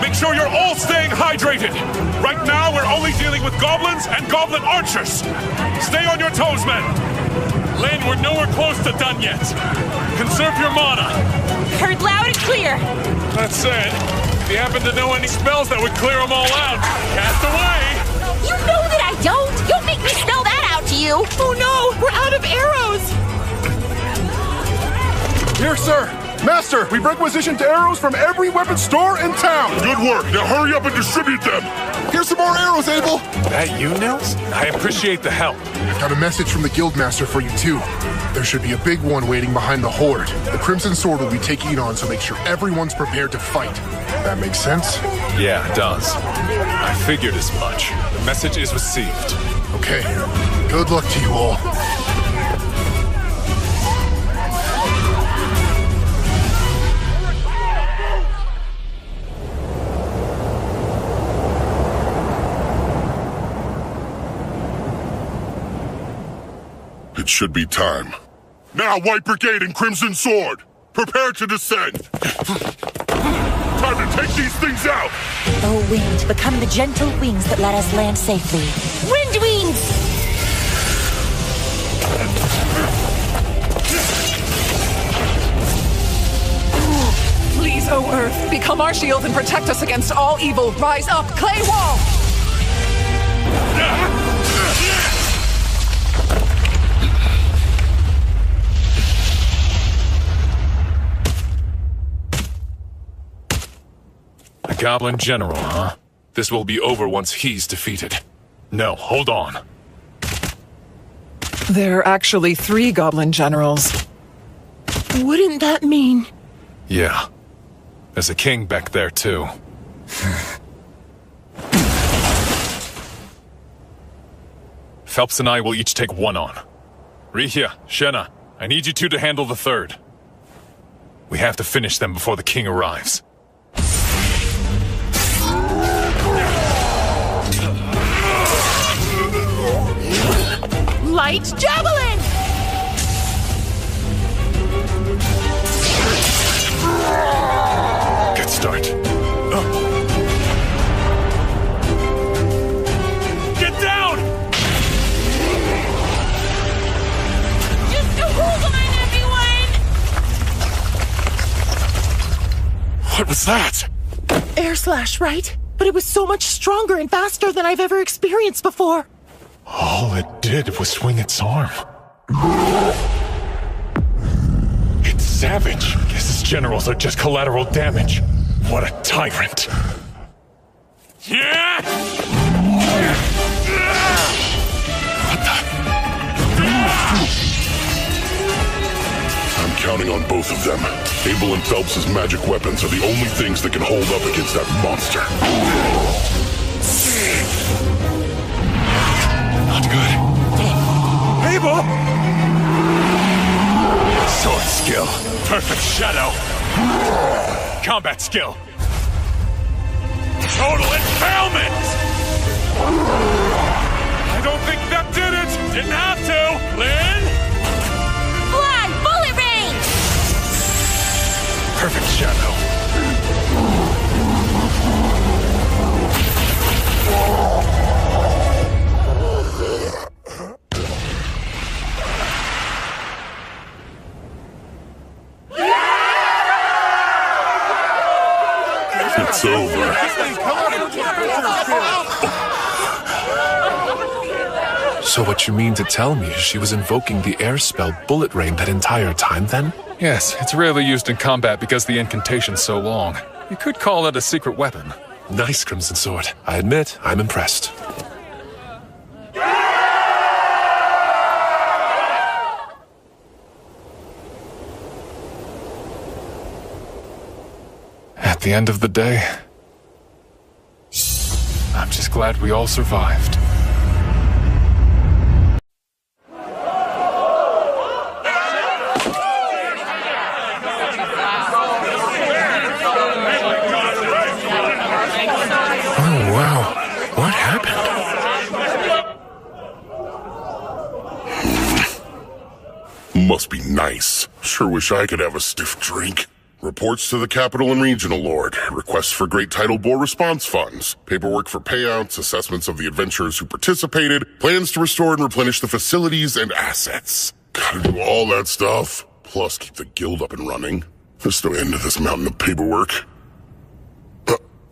Speaker 16: Make sure you're all staying hydrated! Right now, we're only dealing with goblins and goblin archers! Stay on your toes, men! Lynn, we're nowhere close to done yet. Conserve your mana.
Speaker 10: Heard loud and clear.
Speaker 16: That said, if you happen to know any spells that would clear them all out, cast away!
Speaker 10: You know that I don't! Don't make me spell that out to you! Oh no! We're out of arrows!
Speaker 15: Here, sir. Master, we've requisitioned arrows from every weapon store in town.
Speaker 3: Good work. Now hurry up and distribute them.
Speaker 15: Here's some more arrows, Abel.
Speaker 4: That you, Nils? I appreciate the help.
Speaker 17: I've got a message from the Guildmaster for you, too. There should be a big one waiting behind the Horde. The Crimson Sword will be taking it on, so make sure everyone's prepared to fight. That makes sense?
Speaker 4: Yeah, it does. I figured as much. The message is received.
Speaker 17: Okay. Good luck to you all.
Speaker 3: It should be time. Now, White Brigade and Crimson Sword! Prepare to descend! Time to take these things out!
Speaker 10: Oh, wind, become the gentle wings that let us land safely. Wind wings!
Speaker 8: Please, O Earth, become our shield and protect us against all evil. Rise up, clay wall!
Speaker 4: A goblin general, huh? This will be over once he's defeated. No, hold on.
Speaker 18: There are actually 3 goblin generals.
Speaker 9: Wouldn't that mean...
Speaker 4: Yeah. There's a king back there, too. Phelps and I will each take one on. Rihia, Shenna, I need you two to handle the third. We have to finish them before the king arrives.
Speaker 10: Light javelin!
Speaker 4: Good start.
Speaker 16: Get down!
Speaker 10: Just a hold on, everyone!
Speaker 4: What was that?
Speaker 9: Air slash, right? but it was so much stronger and faster than I've ever experienced before.
Speaker 4: All it did was swing its arm. It's savage. Guess its generals are just collateral damage. What a tyrant.
Speaker 16: Yeah!
Speaker 12: I'm counting on both of them. Abel and Phelps' magic weapons are the only things that can hold up against that monster.
Speaker 4: Not good.
Speaker 16: Abel!
Speaker 4: Sword skill. Perfect shadow. Combat skill.
Speaker 16: Total impalement! I don't think that did it! Didn't have to! Lynn?
Speaker 10: Fly! Bullet rain!
Speaker 4: Perfect shadow.
Speaker 12: It's over.
Speaker 2: So what you mean to tell me is she was invoking the air spell Bullet Rain that entire time then?
Speaker 4: Yes, it's rarely used in combat because the incantation's so long. You could call it a secret weapon.
Speaker 2: Nice, Crimson Sword. I admit, I'm impressed.
Speaker 4: At the end of the day, I'm just glad we all survived.
Speaker 1: Oh, wow. What happened?
Speaker 12: Must be nice. Sure wish I could have a stiff drink. Reports to the Capital and Regional Lord. Requests for Great Title Boar response funds. Paperwork for payouts, assessments of the adventurers who participated, plans to restore and replenish the facilities and assets. Gotta do all that stuff. Plus keep the guild up and running. There's no end to this mountain of paperwork.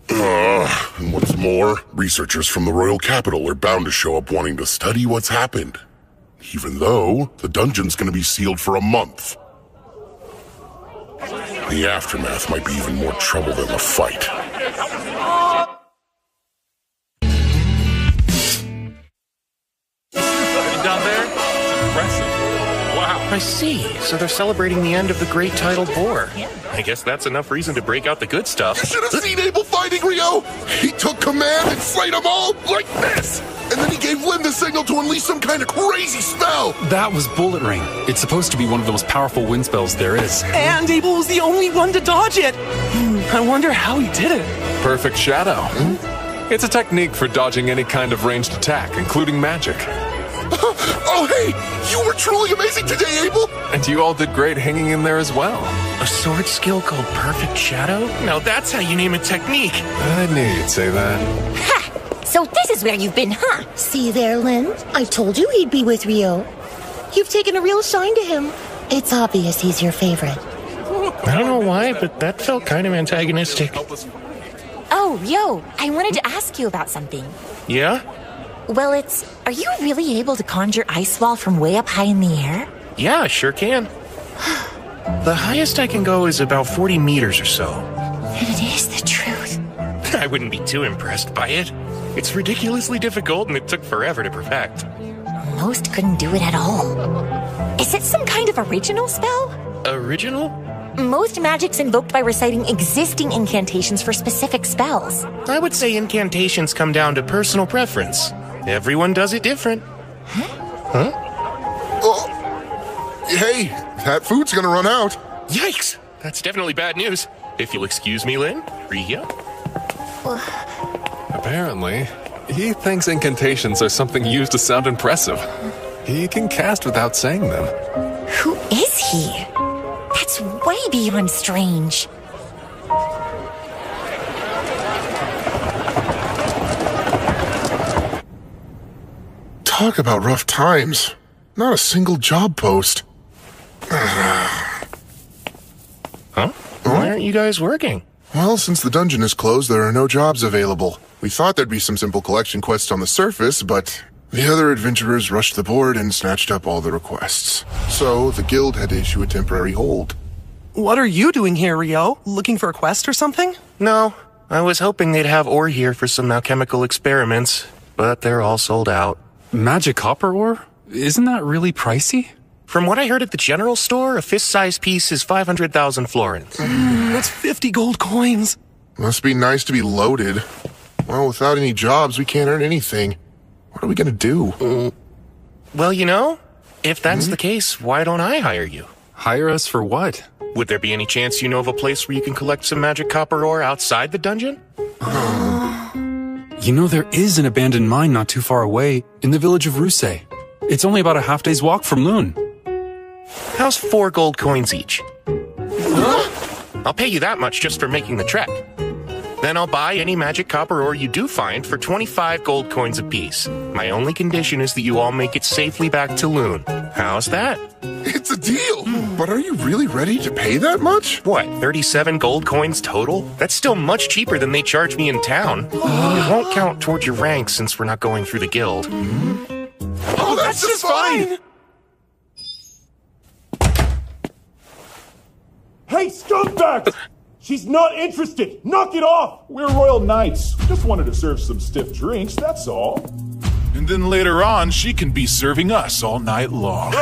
Speaker 12: And what's more, researchers from the Royal Capital are bound to show up wanting to study what's happened. Even though the dungeon's gonna be sealed for a month. The aftermath might be even more trouble than the fight.
Speaker 16: Down there? It's impressive. Wow.
Speaker 1: I see. So they're celebrating the end of the Great Title Boar. I guess that's enough reason to break out the good stuff.
Speaker 3: You should have seen Abel fighting Rio! He took command and slayed them all like this! And then he gave Lynn the signal to unleash some kind of crazy spell!
Speaker 11: That was Bullet Rain. It's supposed to be one of the most powerful wind spells there is.
Speaker 6: And Abel was the only one to dodge it. I wonder how he did it.
Speaker 4: Perfect shadow. It's a technique for dodging any kind of ranged attack, including magic.
Speaker 3: Oh, hey! You were truly amazing today, Abel!
Speaker 4: And you all did great hanging in there as well.
Speaker 1: A sword skill called Perfect Shadow? Now that's how you name a technique.
Speaker 4: I knew you'd say that.
Speaker 10: Ha! So this is where you've been, huh?
Speaker 9: See there, Lynn? I told you he'd be with Rio. You've taken a real shine to him. It's obvious he's your favorite.
Speaker 1: I don't know why, but that felt kind of antagonistic.
Speaker 10: Oh, yo, I wanted to ask you about something.
Speaker 1: Yeah?
Speaker 10: Well, are you really able to conjure ice wall from way up high in the air?
Speaker 1: Yeah, I sure can. The highest I can go is about 40 meters or so.
Speaker 10: Then it is the truth.
Speaker 1: I wouldn't be too impressed by it. It's ridiculously difficult and it took forever to perfect.
Speaker 10: Most couldn't do it at all. Is it some kind of original spell?
Speaker 1: Original?
Speaker 10: Most magic's invoked by reciting existing incantations for specific spells.
Speaker 1: I would say incantations come down to personal preference. Everyone does it different. Huh?
Speaker 3: Oh, hey, that food's gonna run out.
Speaker 1: Yikes! That's definitely bad news. If you'll excuse me, Lynn. Ria?
Speaker 4: Apparently, he thinks incantations are something used to sound impressive. He can cast without saying them.
Speaker 10: Who is he? That's way beyond strange.
Speaker 3: Talk about rough times. Not a single job post.
Speaker 1: Huh? Why aren't you guys working?
Speaker 17: Well, since the dungeon is closed, there are no jobs available. We thought there'd be some simple collection quests on the surface, but the other adventurers rushed the board and snatched up all the requests. So, the guild had to issue a temporary hold.
Speaker 6: What are you doing here, Rio? Looking for a quest or something?
Speaker 1: No, I was hoping they'd have ore here for some alchemical experiments, but they're all sold out.
Speaker 11: Magic copper ore? Isn't that really pricey?
Speaker 1: From what I heard at the general store, a fist-sized piece is 500,000 florins.
Speaker 6: That's 50 gold coins.
Speaker 17: Must be nice to be loaded. Well, without any jobs, we can't earn anything. What are we gonna do?
Speaker 1: Well, you know, if that's the case, why don't I hire you?
Speaker 11: Hire us for what?
Speaker 1: Would there be any chance you know of a place where you can collect some magic copper ore outside the dungeon?
Speaker 11: You know, there is an abandoned mine not too far away, in the village of Ruse. It's only about a half-day's walk from Loon.
Speaker 1: How's 4 gold coins each? I'll pay you that much just for making the trek. Then I'll buy any magic copper ore you do find for 25 gold coins apiece. My only condition is that you all make it safely back to Loon. How's that?
Speaker 17: It's a deal! But are you really ready to pay that much?
Speaker 1: What, 37 gold coins total? That's still much cheaper than they charge me in town. It won't count towards your rank since we're not going through the guild.
Speaker 17: Oh, that's just fine!
Speaker 19: Hey, scumbag! She's not interested! Knock it off!
Speaker 20: We're royal knights. Just wanted to serve some stiff drinks, that's all.
Speaker 16: And then later on, she can be serving us all night long.
Speaker 21: No,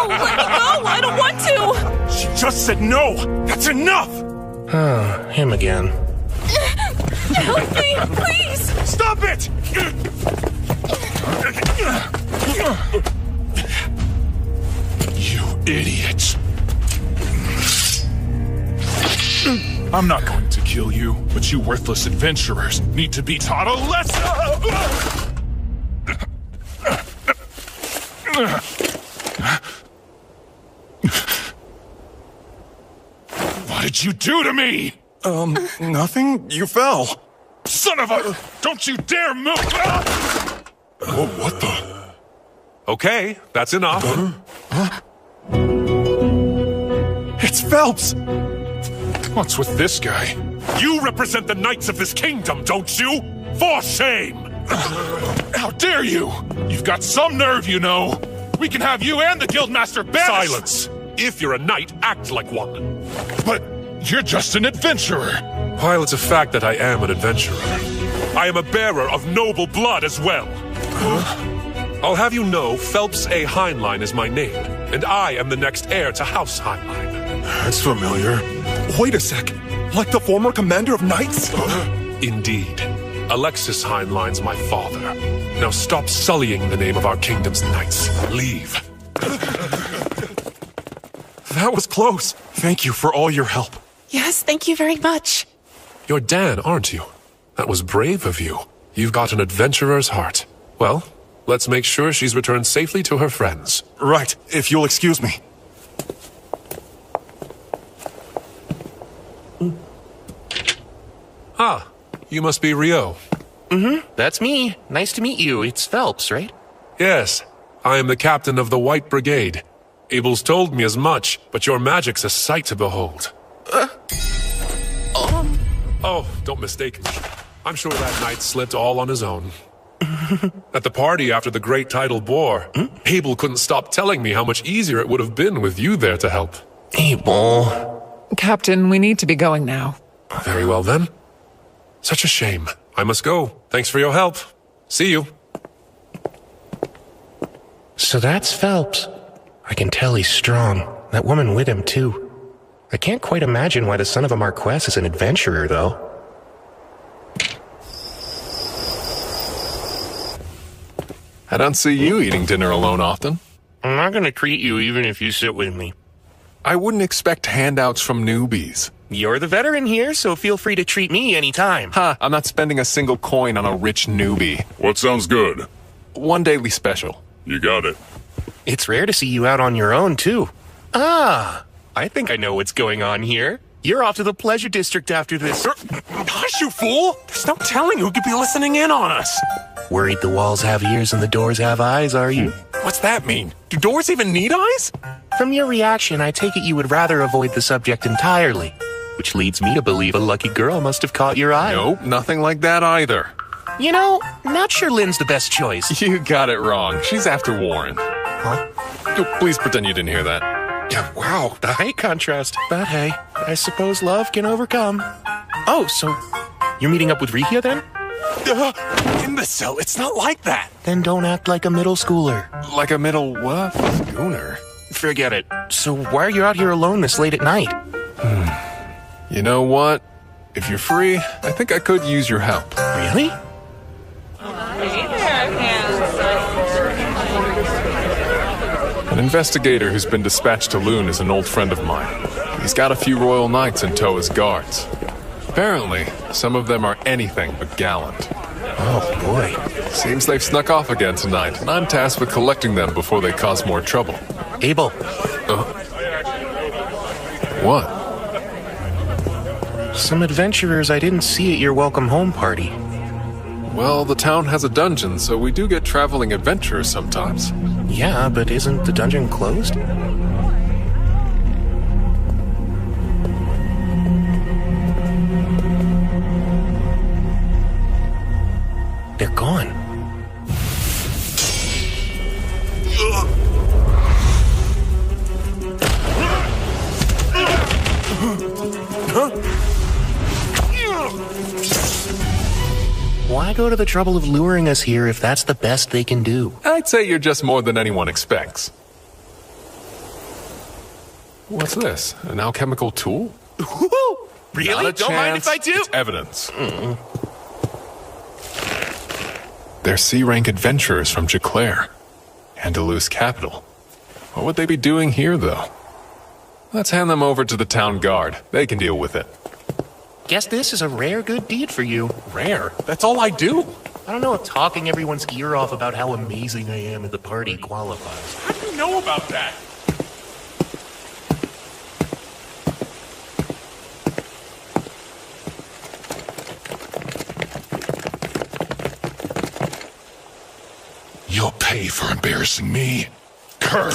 Speaker 21: let me go! I don't want to!
Speaker 19: She just said no! That's enough!
Speaker 1: Him again.
Speaker 21: Help me, please!
Speaker 19: Stop it!
Speaker 16: You idiots. I'm not going to kill you, but you worthless adventurers need to be taught a lesson! What did you do to me?
Speaker 15: Nothing. You fell.
Speaker 16: Son of a... Don't you dare move!
Speaker 15: Oh, what the?
Speaker 16: Okay, that's enough.
Speaker 15: It's Phelps!
Speaker 16: What's with this guy? You represent the knights of this kingdom, don't you? For shame! How dare you! You've got some nerve, you know. We can have you and the guildmaster banished. Silence! If you're a knight, act like one. But you're just an adventurer. While it's a fact that I am an adventurer, I am a bearer of noble blood as well. I'll have you know Phelps A. Heinlein is my name, and I am the next heir to House Heinlein.
Speaker 15: That's familiar. Wait a sec. Like the former commander of knights?
Speaker 16: Indeed. Alexis Heinlein's my father. Now stop sullying the name of our kingdom's knights. Leave.
Speaker 15: That was close. Thank you for all your help.
Speaker 21: Yes, thank you very much.
Speaker 16: You're Dan, aren't you? That was brave of you. You've got an adventurer's heart. Well, let's make sure she's returned safely to her friends.
Speaker 15: Right, if you'll excuse me.
Speaker 16: Ah, you must be Rio.
Speaker 1: That's me. Nice to meet you. It's Phelps, right?
Speaker 16: Yes, I am the captain of the White Brigade. Abel's told me as much, but your magic's a sight to behold. Oh, don't mistake me. I'm sure that knight slipped all on his own. At the party after the Great Tidal Bore, Abel couldn't stop telling me how much easier it would have been with you there to help.
Speaker 1: Abel.
Speaker 18: Captain, we need to be going now.
Speaker 16: Very well then. Such a shame. I must go. Thanks for your help. See you.
Speaker 1: So that's Phelps. I can tell he's strong. That woman with him, too. I can't quite imagine why the son of a Marquess is an adventurer, though.
Speaker 4: I don't see you eating dinner alone often.
Speaker 1: I'm not gonna treat you even if you sit with me.
Speaker 4: I wouldn't expect handouts from newbies.
Speaker 1: You're the veteran here, so feel free to treat me anytime.
Speaker 4: I'm not spending a single coin on a rich newbie.
Speaker 12: What sounds good?
Speaker 4: One daily special.
Speaker 12: You got it.
Speaker 1: It's rare to see you out on your own, too. I think I know what's going on here. You're off to the pleasure district after this.
Speaker 19: Hush, you fool! There's no telling who could be listening in on us.
Speaker 1: Worried the walls have ears and the doors have eyes, are you?
Speaker 19: What's that mean? Do doors even need eyes?
Speaker 1: From your reaction, I take it you would rather avoid the subject entirely. which leads me to believe a lucky girl must have caught your eye.
Speaker 4: Nope, nothing like that either.
Speaker 1: You know, not sure Lynn's the best choice.
Speaker 4: You got it wrong. She's after Warren.
Speaker 1: Huh?
Speaker 4: Please pretend you didn't hear that.
Speaker 1: Yeah, wow, the height contrast. But hey, I suppose love can overcome. Oh, so you're meeting up with Rikia then?
Speaker 4: Imbecile, it's not like that.
Speaker 1: Then don't act like a middle schooler.
Speaker 4: Like a middle what? Schooner?
Speaker 1: Forget it. So why are you out here alone this late at night?
Speaker 4: You know what? If you're free, I think I could use your help.
Speaker 1: Really?
Speaker 4: An investigator who's been dispatched to Loon is an old friend of mine. He's got a few royal knights in tow as guards. Apparently, some of them are anything but gallant.
Speaker 1: Oh boy.
Speaker 4: Seems they've snuck off again tonight, and I'm tasked with collecting them before they cause more trouble.
Speaker 1: Abel.
Speaker 4: What?
Speaker 1: Some adventurers I didn't see at your welcome home party.
Speaker 4: Well, the town has a dungeon, so we do get traveling adventurers sometimes.
Speaker 1: Yeah, but isn't the dungeon closed? They're gone. Why go to the trouble of luring us here if that's the best they can do?
Speaker 4: I'd say you're just more than anyone expects. What's this? An alchemical tool?
Speaker 1: Really? Don't mind if I do?
Speaker 4: It's evidence. They're C-rank adventurers from Jaclaire, Andalus capital. What would they be doing here, though? Let's hand them over to the town guard. They can deal with it.
Speaker 1: Guess this is a rare good deed for you.
Speaker 4: Rare? That's all I do.
Speaker 1: I don't know if talking everyone's ear off about how amazing I am at the party qualifies.
Speaker 16: How do you know about that?
Speaker 3: You'll pay for embarrassing me. Kerr!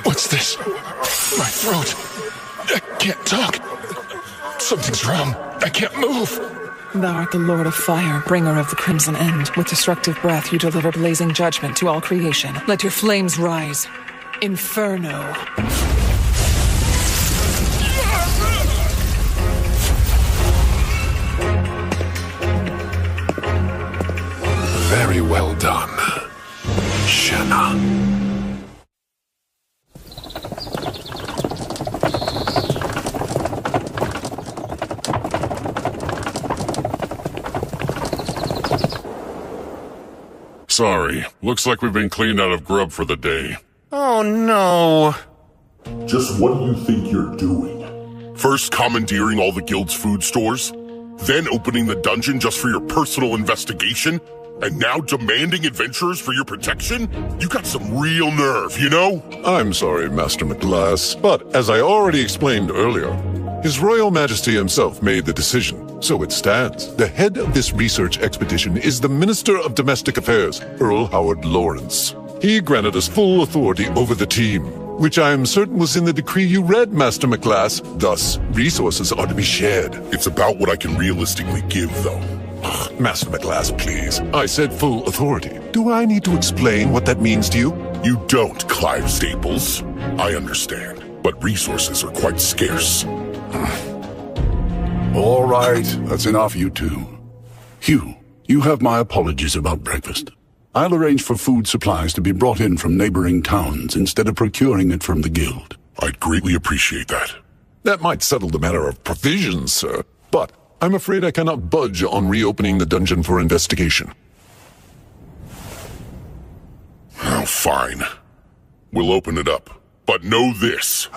Speaker 3: What's this? My throat. I can't talk. Something's wrong. I can't move.
Speaker 18: Thou art the Lord of Fire, bringer of the Crimson End. With destructive breath you deliver blazing judgment to all creation. Let your flames rise. Inferno.
Speaker 3: Very well done, Shenna.
Speaker 13: Sorry. Looks like we've been cleaned out of grub for the day.
Speaker 1: Oh no.
Speaker 13: Just what do you think you're doing? First commandeering all the guild's food stores, then opening the dungeon just for your personal investigation, and now demanding adventurers for your protection? You got some real nerve, you know?
Speaker 22: I'm sorry, Master McGlass, but as I already explained earlier, His Royal Majesty himself made the decision, so it stands. The head of this research expedition is the Minister of Domestic Affairs, Earl Howard Lawrence. He granted us full authority over the team, which I am certain was in the decree you read, Master McGlass. Thus, resources are to be shared.
Speaker 13: It's about what I can realistically give, though.
Speaker 22: Master McGlass, please. I said full authority. Do I need to explain what that means to you?
Speaker 13: You don't, Clive Staples. I understand, but resources are quite scarce.
Speaker 23: All right, that's enough, you two. Hugh, you have my apologies about breakfast. I'll arrange for food supplies to be brought in from neighboring towns instead of procuring it from the guild.
Speaker 13: I'd greatly appreciate that.
Speaker 22: That might settle the matter of provisions, sir, but I'm afraid I cannot budge on reopening the dungeon for investigation.
Speaker 13: Oh, fine. We'll open it up. But know this.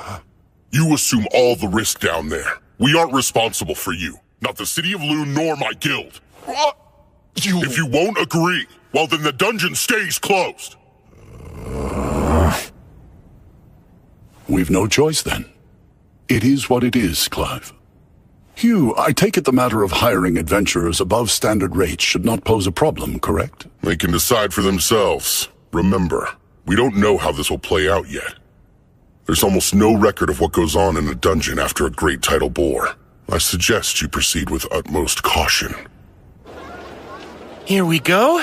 Speaker 13: You assume all the risk down there. We aren't responsible for you. Not the City of Loon nor my guild.
Speaker 22: What?
Speaker 13: If you won't agree, well then the dungeon stays closed.
Speaker 23: We've no choice then. It is what it is, Clive. Hugh, I take it the matter of hiring adventurers above standard rates should not pose a problem, correct?
Speaker 13: They can decide for themselves. Remember, we don't know how this will play out yet. There's almost no record of what goes on in a dungeon after a great tidal bore. I suggest you proceed with utmost caution.
Speaker 1: Here we go.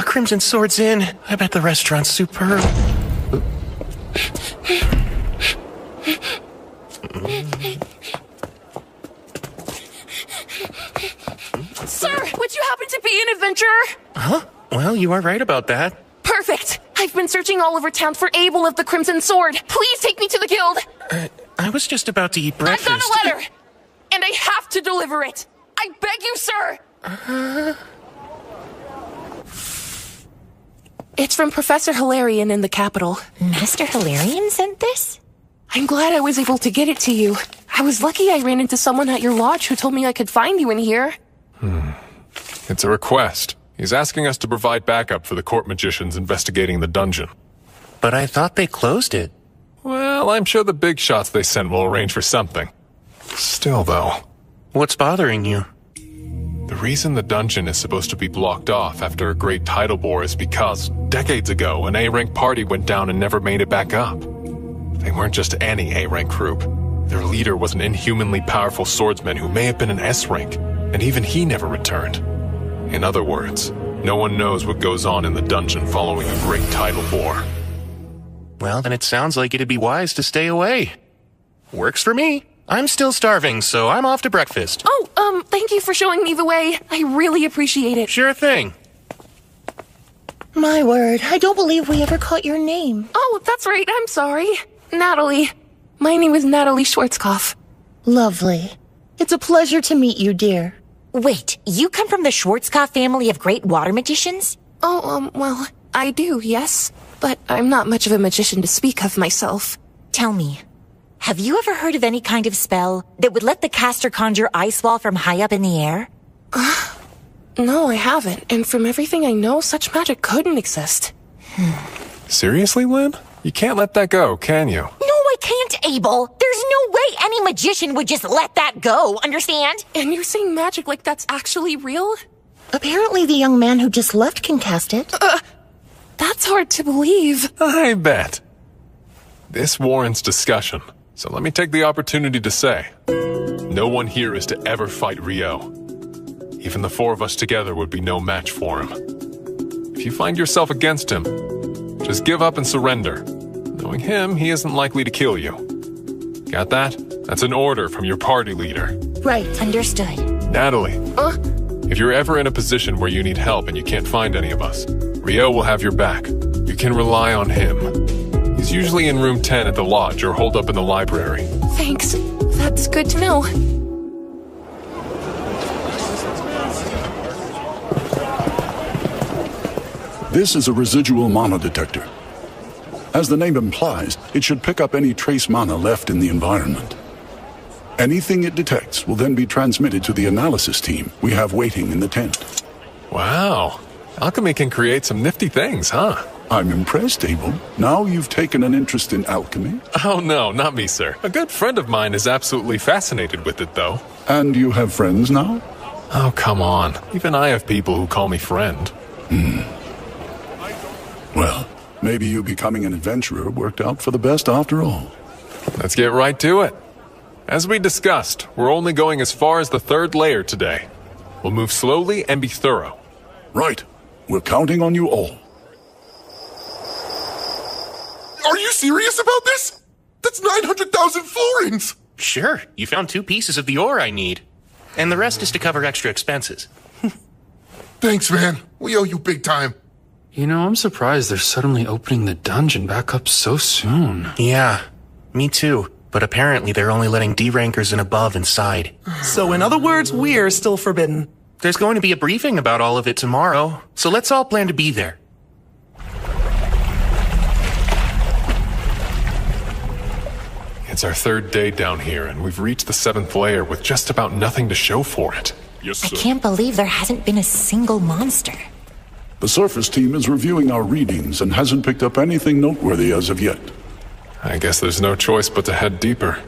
Speaker 1: Crimson Sword's in. I bet the restaurant's superb.
Speaker 21: Sir, would you happen to be an adventurer?
Speaker 1: Huh? Well, you are right about that.
Speaker 21: Perfect. I've been searching all over town for Abel of the Crimson Sword. Please take me to the guild.
Speaker 1: I was just about to eat breakfast.
Speaker 21: I've got a letter, and I have to deliver it. I beg you, sir. It's from Professor Hilarion in the capital.
Speaker 10: Master Hilarion sent this?
Speaker 21: I'm glad I was able to get it to you. I was lucky I ran into someone at your lodge who told me I could find you in here.
Speaker 2: It's a request. He's asking us to provide backup for the court magicians investigating the dungeon.
Speaker 1: But I thought they closed it.
Speaker 2: Well, I'm sure the big shots they sent will arrange for something. Still, though.
Speaker 1: What's bothering you?
Speaker 2: The reason the dungeon is supposed to be blocked off after a great tidal bore is because, decades ago, an A-rank party went down and never made it back up. They weren't just any A-rank group. Their leader was an inhumanly powerful swordsman who may have been an S-rank, and even he never returned. In other words, no one knows what goes on in the dungeon following a great tidal bore.
Speaker 1: Well, then it sounds like it'd be wise to stay away. Works for me. I'm still starving, so I'm off to breakfast.
Speaker 21: Oh, thank you for showing me the way. I really appreciate it.
Speaker 1: Sure thing.
Speaker 9: My word, I don't believe we ever caught your name.
Speaker 21: Oh, that's right. I'm sorry. Natalie. My name is Natalie Schwarzkopf.
Speaker 9: Lovely. It's a pleasure to meet you, dear.
Speaker 10: Wait, you come from the Schwarzkopf family of great water magicians?
Speaker 21: Oh, well, I do, yes. But I'm not much of a magician to speak of myself.
Speaker 10: Tell me, have you ever heard of any kind of spell that would let the caster conjure ice wall from high up in the air?
Speaker 21: No, I haven't. And from everything I know, such magic couldn't exist.
Speaker 2: Seriously, Lynn? You can't let that go, can you?
Speaker 10: No, I can't, Abel. There's no way any magician would just let that go, understand?
Speaker 21: And you're saying magic like that's actually real?
Speaker 9: Apparently the young man who just left can cast it.
Speaker 21: That's hard to believe.
Speaker 2: I bet. This warrants discussion, so let me take the opportunity to say, no one here is to ever fight Rio. Even the four of us together would be no match for him. If you find yourself against him, just give up and surrender. Knowing him, he isn't likely to kill you. Got that? That's an order from your party leader.
Speaker 9: Right.
Speaker 10: Understood.
Speaker 2: Natalie, if you're ever in a position where you need help and you can't find any of us, Rio will have your back. You can rely on him. He's usually in room 10 at the lodge or holed up in the library.
Speaker 21: Thanks. That's good to know.
Speaker 23: This is a residual mana detector. As the name implies, it should pick up any trace mana left in the environment. Anything it detects will then be transmitted to the analysis team we have waiting in the tent.
Speaker 2: Wow. Alchemy can create some nifty things, huh?
Speaker 23: I'm impressed, Abel. Now you've taken an interest in alchemy.
Speaker 2: Oh no, not me, sir. A good friend of mine is absolutely fascinated with it, though.
Speaker 23: And you have friends now?
Speaker 2: Oh, come on. Even I have people who call me friend.
Speaker 23: Well, maybe you becoming an adventurer worked out for the best after all.
Speaker 2: Let's get right to it. As we discussed, we're only going as far as the third layer today. We'll move slowly and be thorough.
Speaker 23: Right. We're counting on you all.
Speaker 3: Are you serious about this? That's 900,000 florins!
Speaker 1: Sure, you found 2 pieces of the ore I need. And the rest is to cover extra expenses.
Speaker 3: Thanks, man. We owe you big time.
Speaker 11: You know, I'm surprised they're suddenly opening the dungeon back up so soon.
Speaker 1: Yeah, me too. But apparently they're only letting D-rankers and above inside.
Speaker 6: So in other words, we're still forbidden.
Speaker 1: There's going to be a briefing about all of it tomorrow, so let's all plan to be there.
Speaker 2: It's our third day down here, and we've reached the 7th layer with just about nothing to show for it.
Speaker 13: Yes, sir.
Speaker 10: I can't believe there hasn't been a single monster.
Speaker 23: The surface team is reviewing our readings and hasn't picked up anything noteworthy as of yet.
Speaker 2: I guess there's no choice but to head deeper.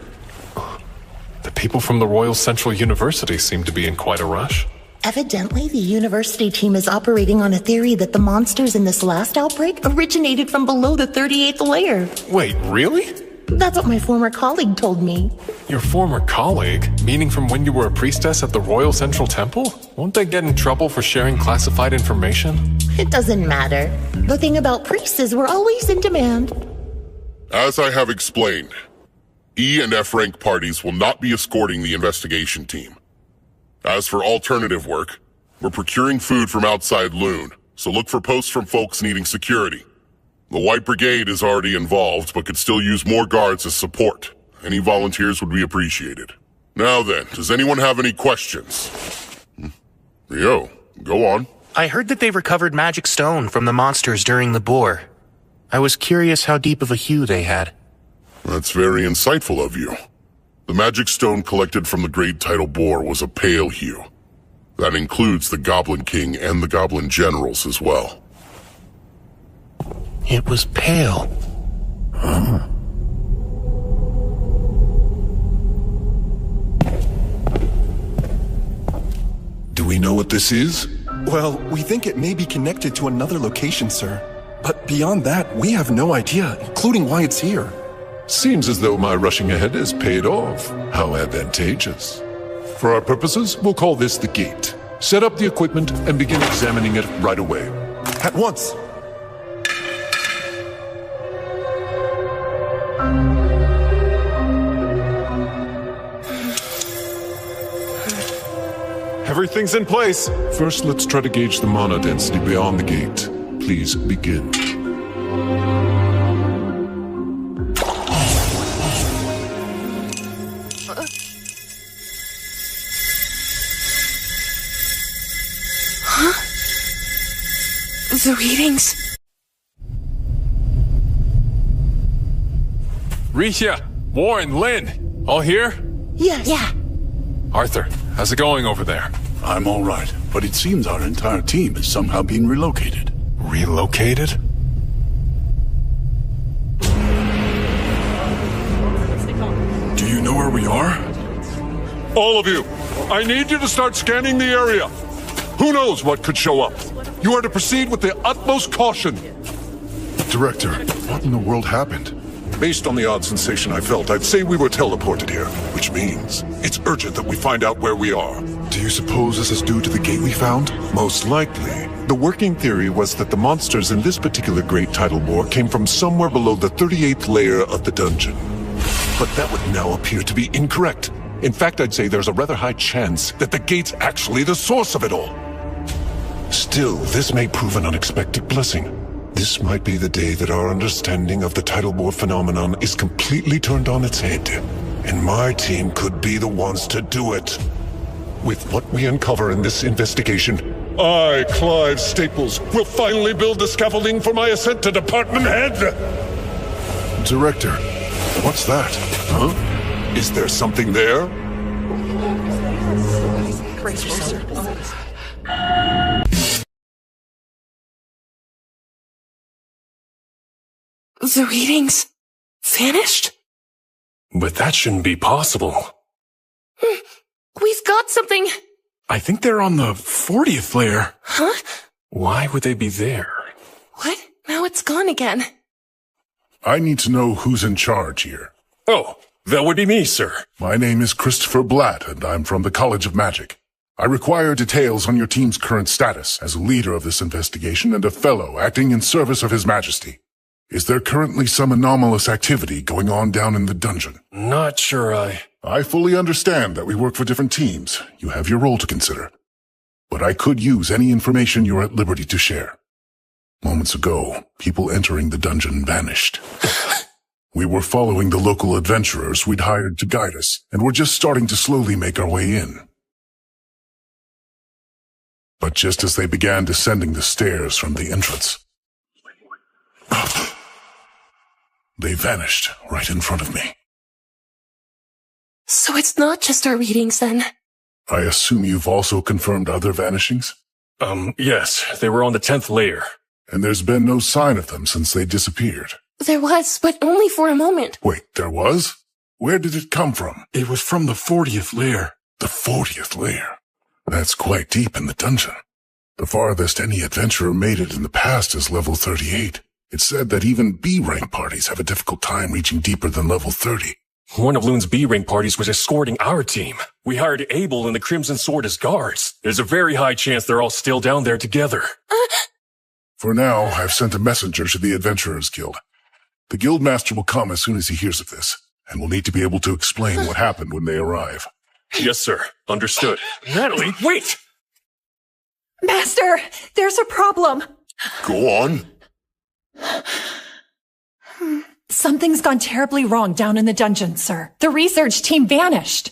Speaker 2: The people from the Royal Central University seem to be in quite a rush.
Speaker 9: Evidently, the university team is operating on a theory that the monsters in this last outbreak originated from below the 38th layer.
Speaker 4: Wait, really?
Speaker 9: That's what my former colleague told me.
Speaker 4: Your former colleague? Meaning from when you were a priestess at the Royal Central Temple? Won't they get in trouble for sharing classified information?
Speaker 9: It doesn't matter. The thing about priests is we're always in demand.
Speaker 13: As I have explained, E and F rank parties will not be escorting the investigation team. As for alternative work, we're procuring food from outside Loon, so look for posts from folks needing security. The White Brigade is already involved, but could still use more guards as support. Any volunteers would be appreciated. Now then, does anyone have any questions? Yo, go on.
Speaker 1: I heard that they recovered magic stone from the monsters during the boar. I was curious how deep of a hue they had.
Speaker 13: That's very insightful of you. The magic stone collected from the Great Tidal Boar was a pale hue. That includes the Goblin King and the Goblin Generals as well.
Speaker 1: It was pale.
Speaker 5: Do we know what this is? Well, we think it may be connected to another location, sir. But beyond that, we have no idea, including why it's here.
Speaker 22: Seems as though my rushing ahead has paid off. How advantageous. For our purposes, we'll call this the gate. Set up the equipment and begin examining it right away.
Speaker 5: At once.
Speaker 22: Everything's in place. First, let's try to gauge the mana density beyond the gate. Please begin.
Speaker 21: The readings?
Speaker 4: Risha, Warren, Lynn, all here?
Speaker 9: Yes. Yeah.
Speaker 4: Arthur, how's it going over there?
Speaker 23: I'm all right, but it seems our entire team is somehow being relocated.
Speaker 4: Relocated?
Speaker 23: Do you know where we are?
Speaker 22: All of you, I need you to start scanning the area. Who knows what could show up? You are to proceed with the utmost caution.
Speaker 23: Director, what in the world happened?
Speaker 22: Based on the odd sensation I felt, I'd say we were teleported here, which means it's urgent that we find out where we are.
Speaker 23: Do you suppose this is due to the gate we found?
Speaker 22: Most likely. The working theory was that the monsters in this particular Great Tidal Boar came from somewhere below the 38th layer of the dungeon. But that would now appear to be incorrect. In fact, I'd say there's a rather high chance that the gate's actually the source of it all. Still, this may prove an unexpected blessing. This might be the day that our understanding of the Tidal Boar phenomenon is completely turned on its head. And my team could be the ones to do it. With what we uncover in this investigation, I, Clive Staples, will finally build the scaffolding for my ascent to department head!
Speaker 23: Director, what's that?
Speaker 22: Huh? Is there something there?
Speaker 21: The readings vanished?
Speaker 4: But that shouldn't be possible.
Speaker 21: We've got something.
Speaker 4: I think they're on the 40th layer.
Speaker 21: Huh?
Speaker 4: Why would they be there?
Speaker 21: What? Now it's gone again.
Speaker 23: I need to know who's in charge here.
Speaker 4: Oh, that would be me, sir.
Speaker 23: My name is Christopher Blatt, and I'm from the College of Magic. I require details on your team's current status as a leader of this investigation and a fellow acting in service of His Majesty. Is there currently some anomalous activity going on down in the dungeon?
Speaker 4: Not sure
Speaker 23: I fully understand that we work for different teams. You have your role to consider. But I could use any information you're at liberty to share. Moments ago, people entering the dungeon vanished. We were following the local adventurers we'd hired to guide us, and we're just starting to slowly make our way in. But just as they began descending the stairs from the entrance, they vanished right in front of me.
Speaker 21: So it's not just our readings, then?
Speaker 23: I assume you've also confirmed other vanishings?
Speaker 4: Yes. They were on the 10th layer.
Speaker 23: And there's been no sign of them since they disappeared.
Speaker 21: There was, but only for a moment.
Speaker 23: Wait, there was? Where did it come from?
Speaker 4: It was from the 40th layer.
Speaker 23: The 40th layer?
Speaker 7: That's quite deep in the dungeon. The farthest any adventurer made it in the past is level 38. It's said that even B-rank parties have a difficult time reaching deeper than level 30.
Speaker 2: One of Loon's B-rank parties was escorting our team. We hired Abel and the Crimson Sword as guards. There's a very high chance they're all still down there together.
Speaker 7: For now, I've sent a messenger to the Adventurers Guild. The Guildmaster will come as soon as he hears of this, and will need to be able to explain what happened when they arrive.
Speaker 2: Yes, sir. Understood. Natalie, wait!
Speaker 8: Master, there's a problem.
Speaker 13: Go on.
Speaker 8: Something's gone terribly wrong down in the dungeon, sir. The research team vanished.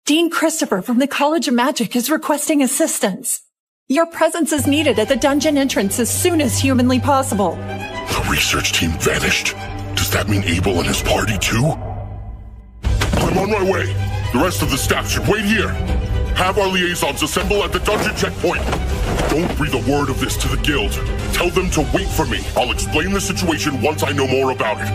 Speaker 8: Dean Christopher from the College of Magic is requesting assistance. Your presence is needed at the dungeon entrance as soon as humanly possible.
Speaker 13: The research team vanished? Does that mean Abel and his party too? I'm on my way. The rest of the staff should wait here. Have our liaisons assemble at the dungeon checkpoint. Don't breathe a word of this to the guild. Tell them to wait for me. I'll explain the situation once I know more about it.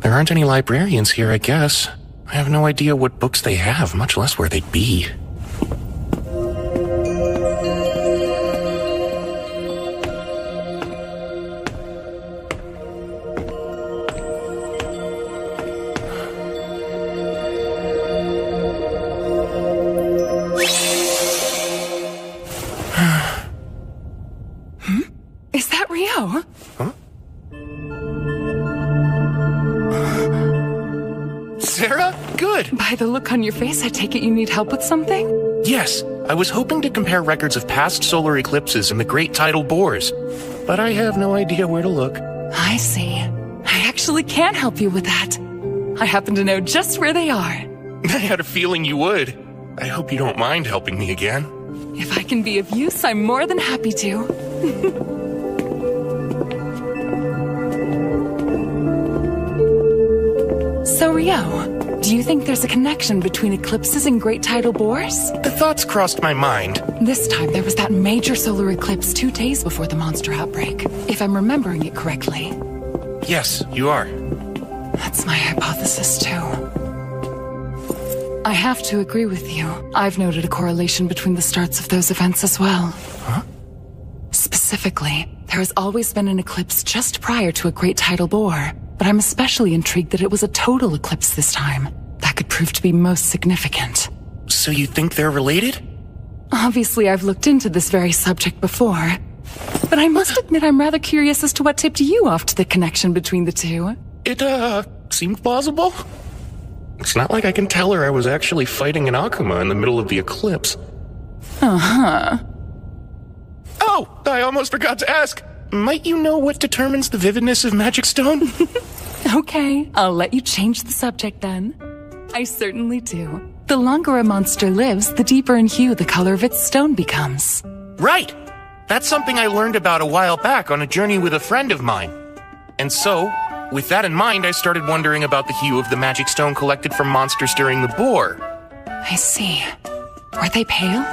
Speaker 1: There aren't any librarians here, I guess. I have no idea what books they have, much less where they'd be.
Speaker 18: Is that Rio?
Speaker 1: Huh? Sarah? Good.
Speaker 18: By the look on your face, I take it you need help with something?
Speaker 1: Yes, I was hoping to compare records of past solar eclipses and the great tidal bores, but I have no idea where to look.
Speaker 18: I see. I actually can help you with that. I happen to know just where they are.
Speaker 1: I had a feeling you would. I hope you don't mind helping me again.
Speaker 18: If I can be of use, I'm more than happy to. So, Rio, do you think there's a connection between eclipses and great tidal bores?
Speaker 1: The thoughts crossed my mind.
Speaker 18: This time there was that major solar eclipse 2 days before the monster outbreak, if I'm remembering it correctly.
Speaker 1: Yes, you are.
Speaker 18: That's my hypothesis, too. I have to agree with you. I've noted a correlation between the starts of those events as well.
Speaker 1: Huh?
Speaker 18: Specifically, there has always been an eclipse just prior to a great tidal bore, but I'm especially intrigued that it was a total eclipse this time. That could prove to be most significant.
Speaker 1: So you think they're related?
Speaker 18: Obviously, I've looked into this very subject before, but I must admit I'm rather curious as to what tipped you off to the connection between the two.
Speaker 1: It, seemed plausible. It's not like I can tell her I was actually fighting an Akuma in the middle of the eclipse.
Speaker 18: Uh-huh.
Speaker 1: Oh, I almost forgot to ask. Might you know what determines the vividness of Magic Stone?
Speaker 18: Okay, I'll let you change the subject then. I certainly do. The longer a monster lives, the deeper in hue the color of its stone becomes.
Speaker 1: Right! That's something I learned about a while back on a journey with a friend of mine. And so, with that in mind, I started wondering about the hue of the magic stone collected from monsters during the bore.
Speaker 18: I see. Were they pale?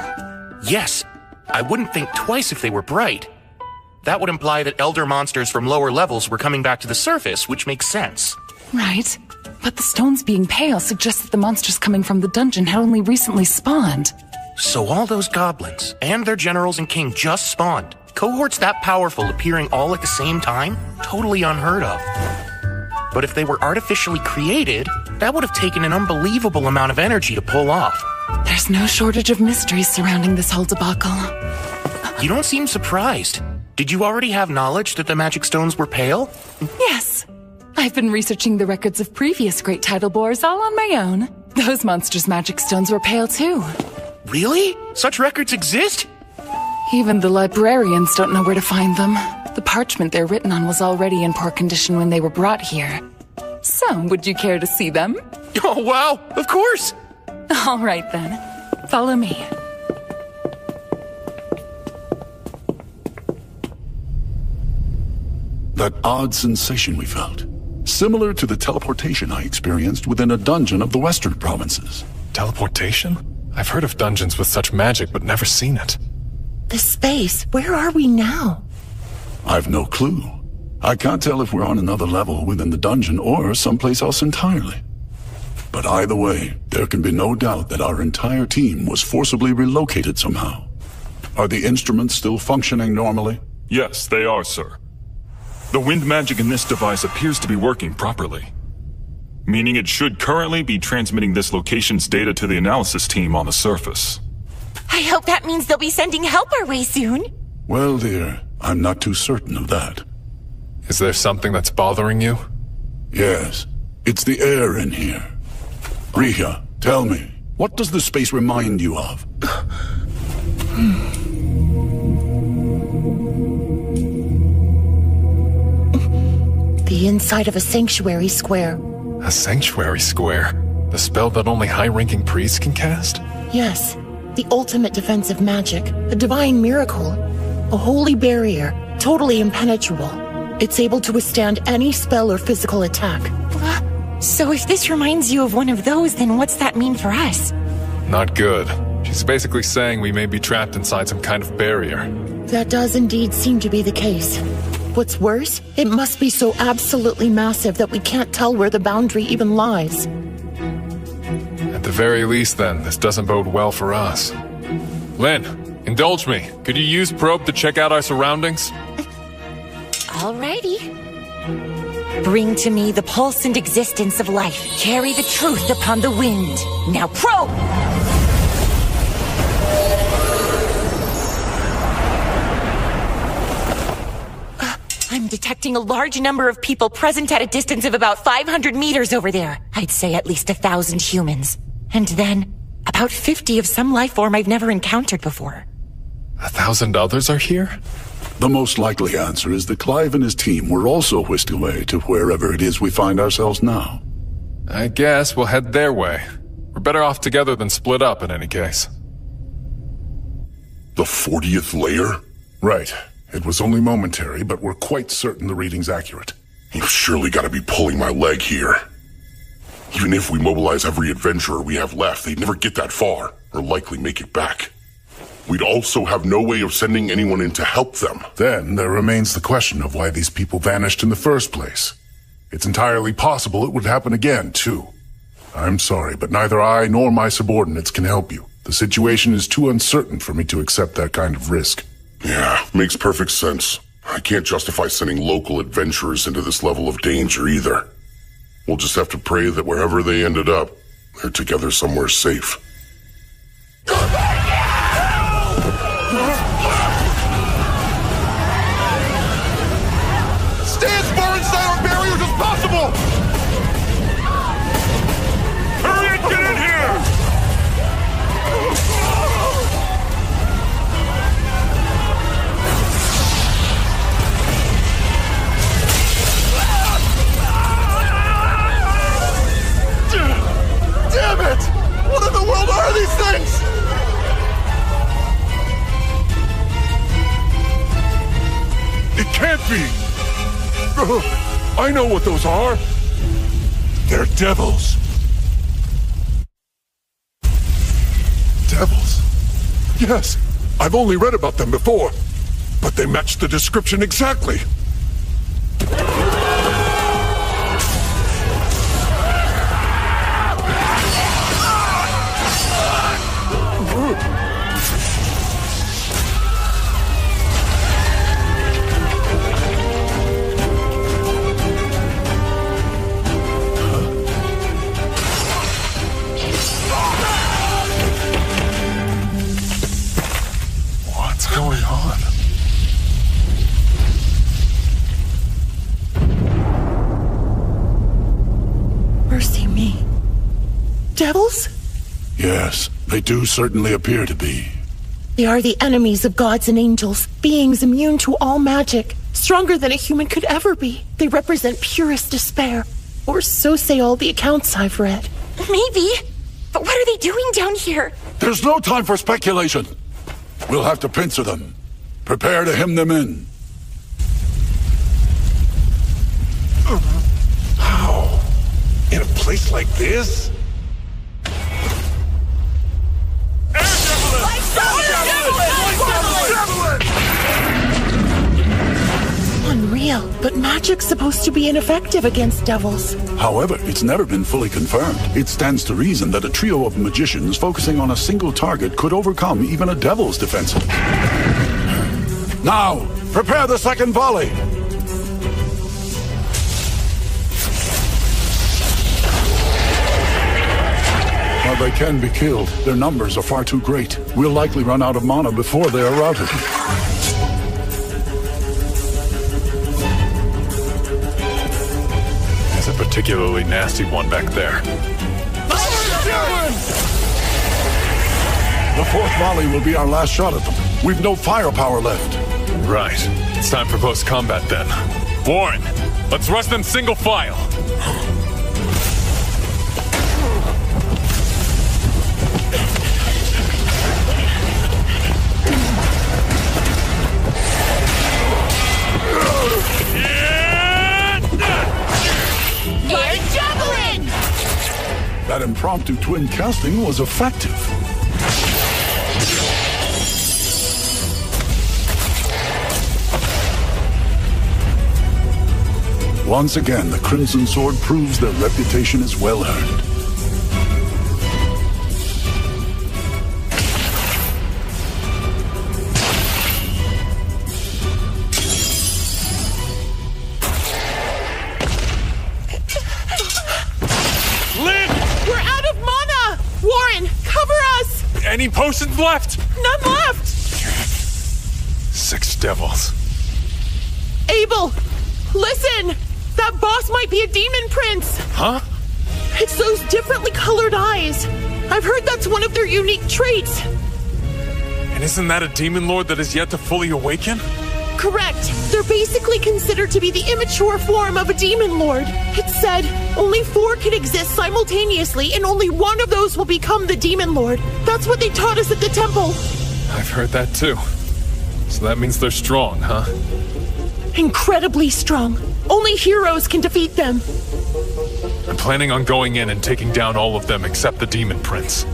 Speaker 1: Yes. I wouldn't think twice if they were bright. That would imply that elder monsters from lower levels were coming back to the surface, which makes sense.
Speaker 18: Right. But the stones being pale suggests that the monsters coming from the dungeon had only recently spawned.
Speaker 1: So all those goblins, and their generals and king just spawned. Cohorts that powerful appearing all at the same time? Totally unheard of. But if they were artificially created, that would have taken an unbelievable amount of energy to pull off.
Speaker 18: There's no shortage of mysteries surrounding this whole debacle.
Speaker 1: You don't seem surprised. Did you already have knowledge that the magic stones were pale?
Speaker 18: Yes. I've been researching the records of previous great tidal bores all on my own. Those monsters' magic stones were pale too.
Speaker 1: Really? Such records exist?
Speaker 18: Even the librarians don't know where to find them. The parchment they're written on was already in poor condition when they were brought here. So, would you care to see them?
Speaker 1: Oh, wow! Of course!
Speaker 18: All right then. Follow me.
Speaker 23: That odd sensation we felt. Similar to the teleportation I experienced within a dungeon of the western provinces.
Speaker 4: Teleportation? I've heard of dungeons with such magic, but never seen it.
Speaker 9: The space, where are we now?
Speaker 23: I've no clue. I can't tell if we're on another level within the dungeon or someplace else entirely. But either way, there can be no doubt that our entire team was forcibly relocated somehow. Are the instruments still functioning normally?
Speaker 14: Yes, they are, sir. The wind magic in this device appears to be working properly, meaning it should currently be transmitting this location's data to the analysis team on the surface.
Speaker 10: I hope that means they'll be sending help our way soon.
Speaker 23: Well, dear, I'm not too certain of that.
Speaker 2: Is there something that's bothering you?
Speaker 23: Yes, it's the air in here. Riha, tell me, what does the space remind you of?
Speaker 9: The inside of a sanctuary square.
Speaker 2: A sanctuary square? The spell that only high-ranking priests can cast?
Speaker 9: Yes, the ultimate defensive magic, a divine miracle, a holy barrier, totally impenetrable. It's able to withstand any spell or physical attack.
Speaker 10: So if this reminds you of one of those, then what's that mean for us?
Speaker 2: Not good. She's basically saying we may be trapped inside some kind of barrier.
Speaker 9: That does indeed seem to be the case. What's worse, it must be so absolutely massive that we can't tell where the boundary even lies.
Speaker 2: At the very least, then, this doesn't bode well for us. Lynn, indulge me. Could you use Probe to check out our surroundings?
Speaker 10: Alrighty. Bring to me the pulse and existence of life. Carry the truth upon the wind. Now probe! I'm detecting a large number of people present at a distance of about 500 meters over there. I'd say at least 1,000 humans. And then, about 50 of some life form I've never encountered before.
Speaker 2: 1,000 others are here?
Speaker 23: The most likely answer is that Clive and his team were also whisked away to wherever it is we find ourselves now.
Speaker 2: I guess we'll head their way. We're better off together than split up in any case.
Speaker 13: The 40th layer?
Speaker 7: Right. It was only momentary, but we're quite certain the reading's accurate.
Speaker 13: You've surely got to be pulling my leg here. Even if we mobilize every adventurer we have left, they'd never get that far, or likely make it back. We'd also have no way of sending anyone in to help them.
Speaker 7: Then there remains the question of why these people vanished in the first place. It's entirely possible it would happen again, too. I'm sorry, but neither I nor my subordinates can help you. The situation is too uncertain for me to accept that kind of risk.
Speaker 13: Yeah, makes perfect sense. I can't justify sending local adventurers into this level of danger either. We'll just have to pray that wherever they ended up, they're together somewhere safe.
Speaker 3: Stay as far inside our barriers as possible!
Speaker 16: Hurry and get in here!
Speaker 3: Damn it! What in the world are these things?
Speaker 13: It can't be! I know what those are! They're devils! Devils? Yes, I've only read about them before, but they match the description exactly!
Speaker 2: What's going on?
Speaker 9: Mercy me. Devils?
Speaker 23: Yes, they do certainly appear to be.
Speaker 9: They are the enemies of gods and angels, beings immune to all magic, stronger than a human could ever be. They represent purest despair, or so say all the accounts I've read.
Speaker 10: Maybe, but what are they doing down here?
Speaker 23: There's no time for speculation. We'll have to pincer them. Prepare to hem them in.
Speaker 13: How? In a place like this?
Speaker 9: Unreal. Well, but magic's supposed to be ineffective against devils.
Speaker 23: However, it's never been fully confirmed. It stands to reason that a trio of magicians focusing on a single target could overcome even a devil's defenses. Now, prepare the second volley! While they can be killed, their numbers are far too great. We'll likely run out of mana before they are routed.
Speaker 4: There's a particularly nasty one back there.
Speaker 23: The fourth volley will be our last shot at them. We've no firepower left.
Speaker 4: Right. It's time for post-combat then. Warren, let's rush them single file.
Speaker 23: That impromptu twin casting was effective. Once again, the Crimson Sword proves their reputation is well earned.
Speaker 4: Any potions left?
Speaker 9: None left!
Speaker 4: 6 devils.
Speaker 9: Abel! Listen! That boss might be a demon prince!
Speaker 4: Huh?
Speaker 9: It's those differently colored eyes. I've heard that's one of their unique traits.
Speaker 4: And isn't that a demon lord that is yet to fully awaken?
Speaker 9: Correct. They're basically considered to be the immature form of a demon lord. It's said only 4 can exist simultaneously, and only one of those will become the demon lord. That's what they taught us at the temple.
Speaker 4: I've heard that too. So that means they're strong, huh?
Speaker 9: Incredibly strong. Only heroes can defeat them.
Speaker 4: I'm planning on going in and taking down all of them except the demon prince.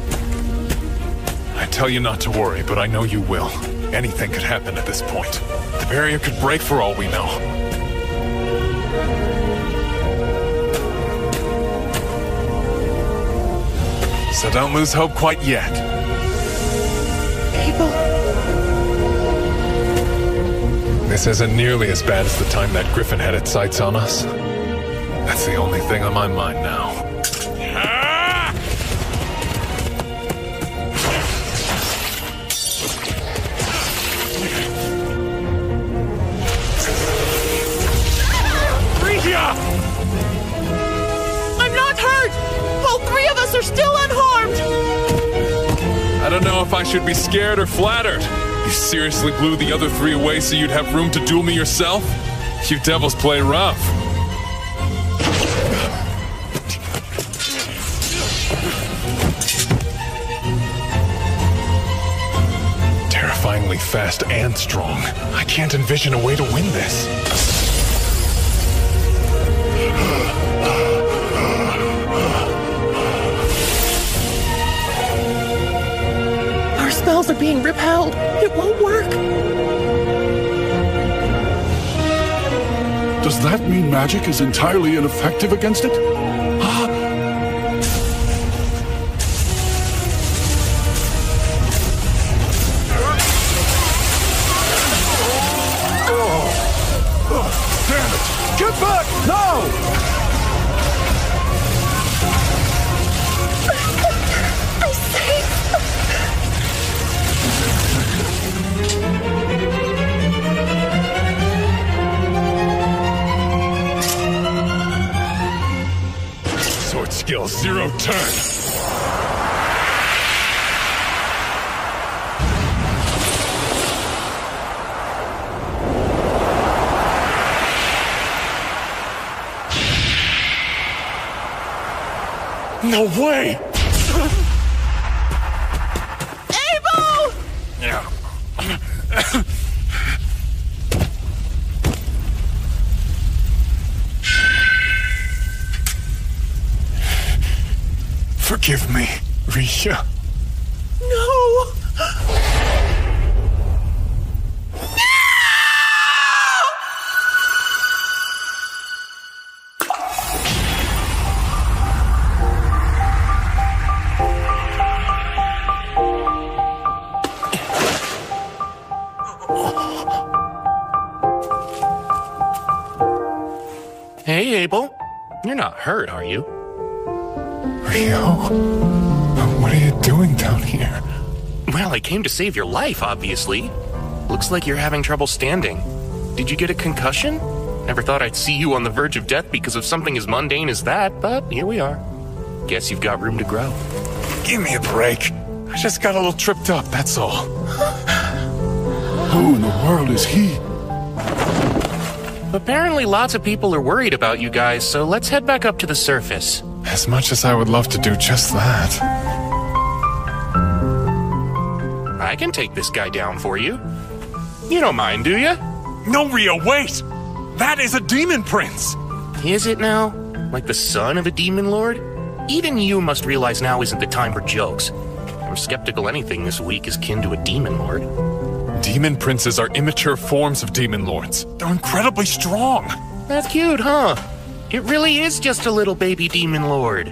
Speaker 4: I tell you not to worry, but I know you will. Anything could happen at this point. The barrier could break for all we know. So don't lose hope quite yet.
Speaker 9: People.
Speaker 4: This isn't nearly as bad as the time that Griffin had its sights on us. That's the only thing on my mind now.
Speaker 9: I'm not hurt! All 3 of us are still unharmed!
Speaker 4: I don't know if I should be scared or flattered. You seriously blew the other 3 away so you'd have room to duel me yourself? You devils play rough. Terrifyingly fast and strong. I can't envision a way to win this.
Speaker 9: Our spells are being repelled. It won't work.
Speaker 23: Does that mean magic is entirely ineffective against it? Damn it! Get back! Now!
Speaker 4: Sword skill 0 turn. No way!
Speaker 9: Abel!
Speaker 4: Yeah. Forgive me, Risha.
Speaker 9: No!
Speaker 1: Hey, Abel. You're not hurt, are you?
Speaker 4: Rio? What are you doing down here?
Speaker 1: Well, I came to save your life, obviously. Looks like you're having trouble standing. Did you get a concussion? Never thought I'd see you on the verge of death because of something as mundane as that, but here we are. Guess you've got room to grow.
Speaker 4: Give me a break. I just got a little tripped up, that's all. Who in the world is he?
Speaker 1: Apparently lots of people are worried about you guys, so let's head back up to the surface.
Speaker 4: As much as I would love to do just that.
Speaker 1: I can take this guy down for you. You don't mind, do you?
Speaker 4: No, Rio, wait! That is a demon prince!
Speaker 1: Is it now? Like the son of a demon lord? Even you must realize now isn't the time for jokes. I'm skeptical anything this week is kin to a demon lord.
Speaker 4: Demon princes are immature forms of demon lords. They're incredibly strong.
Speaker 1: That's cute, huh? It really is just a little baby demon lord.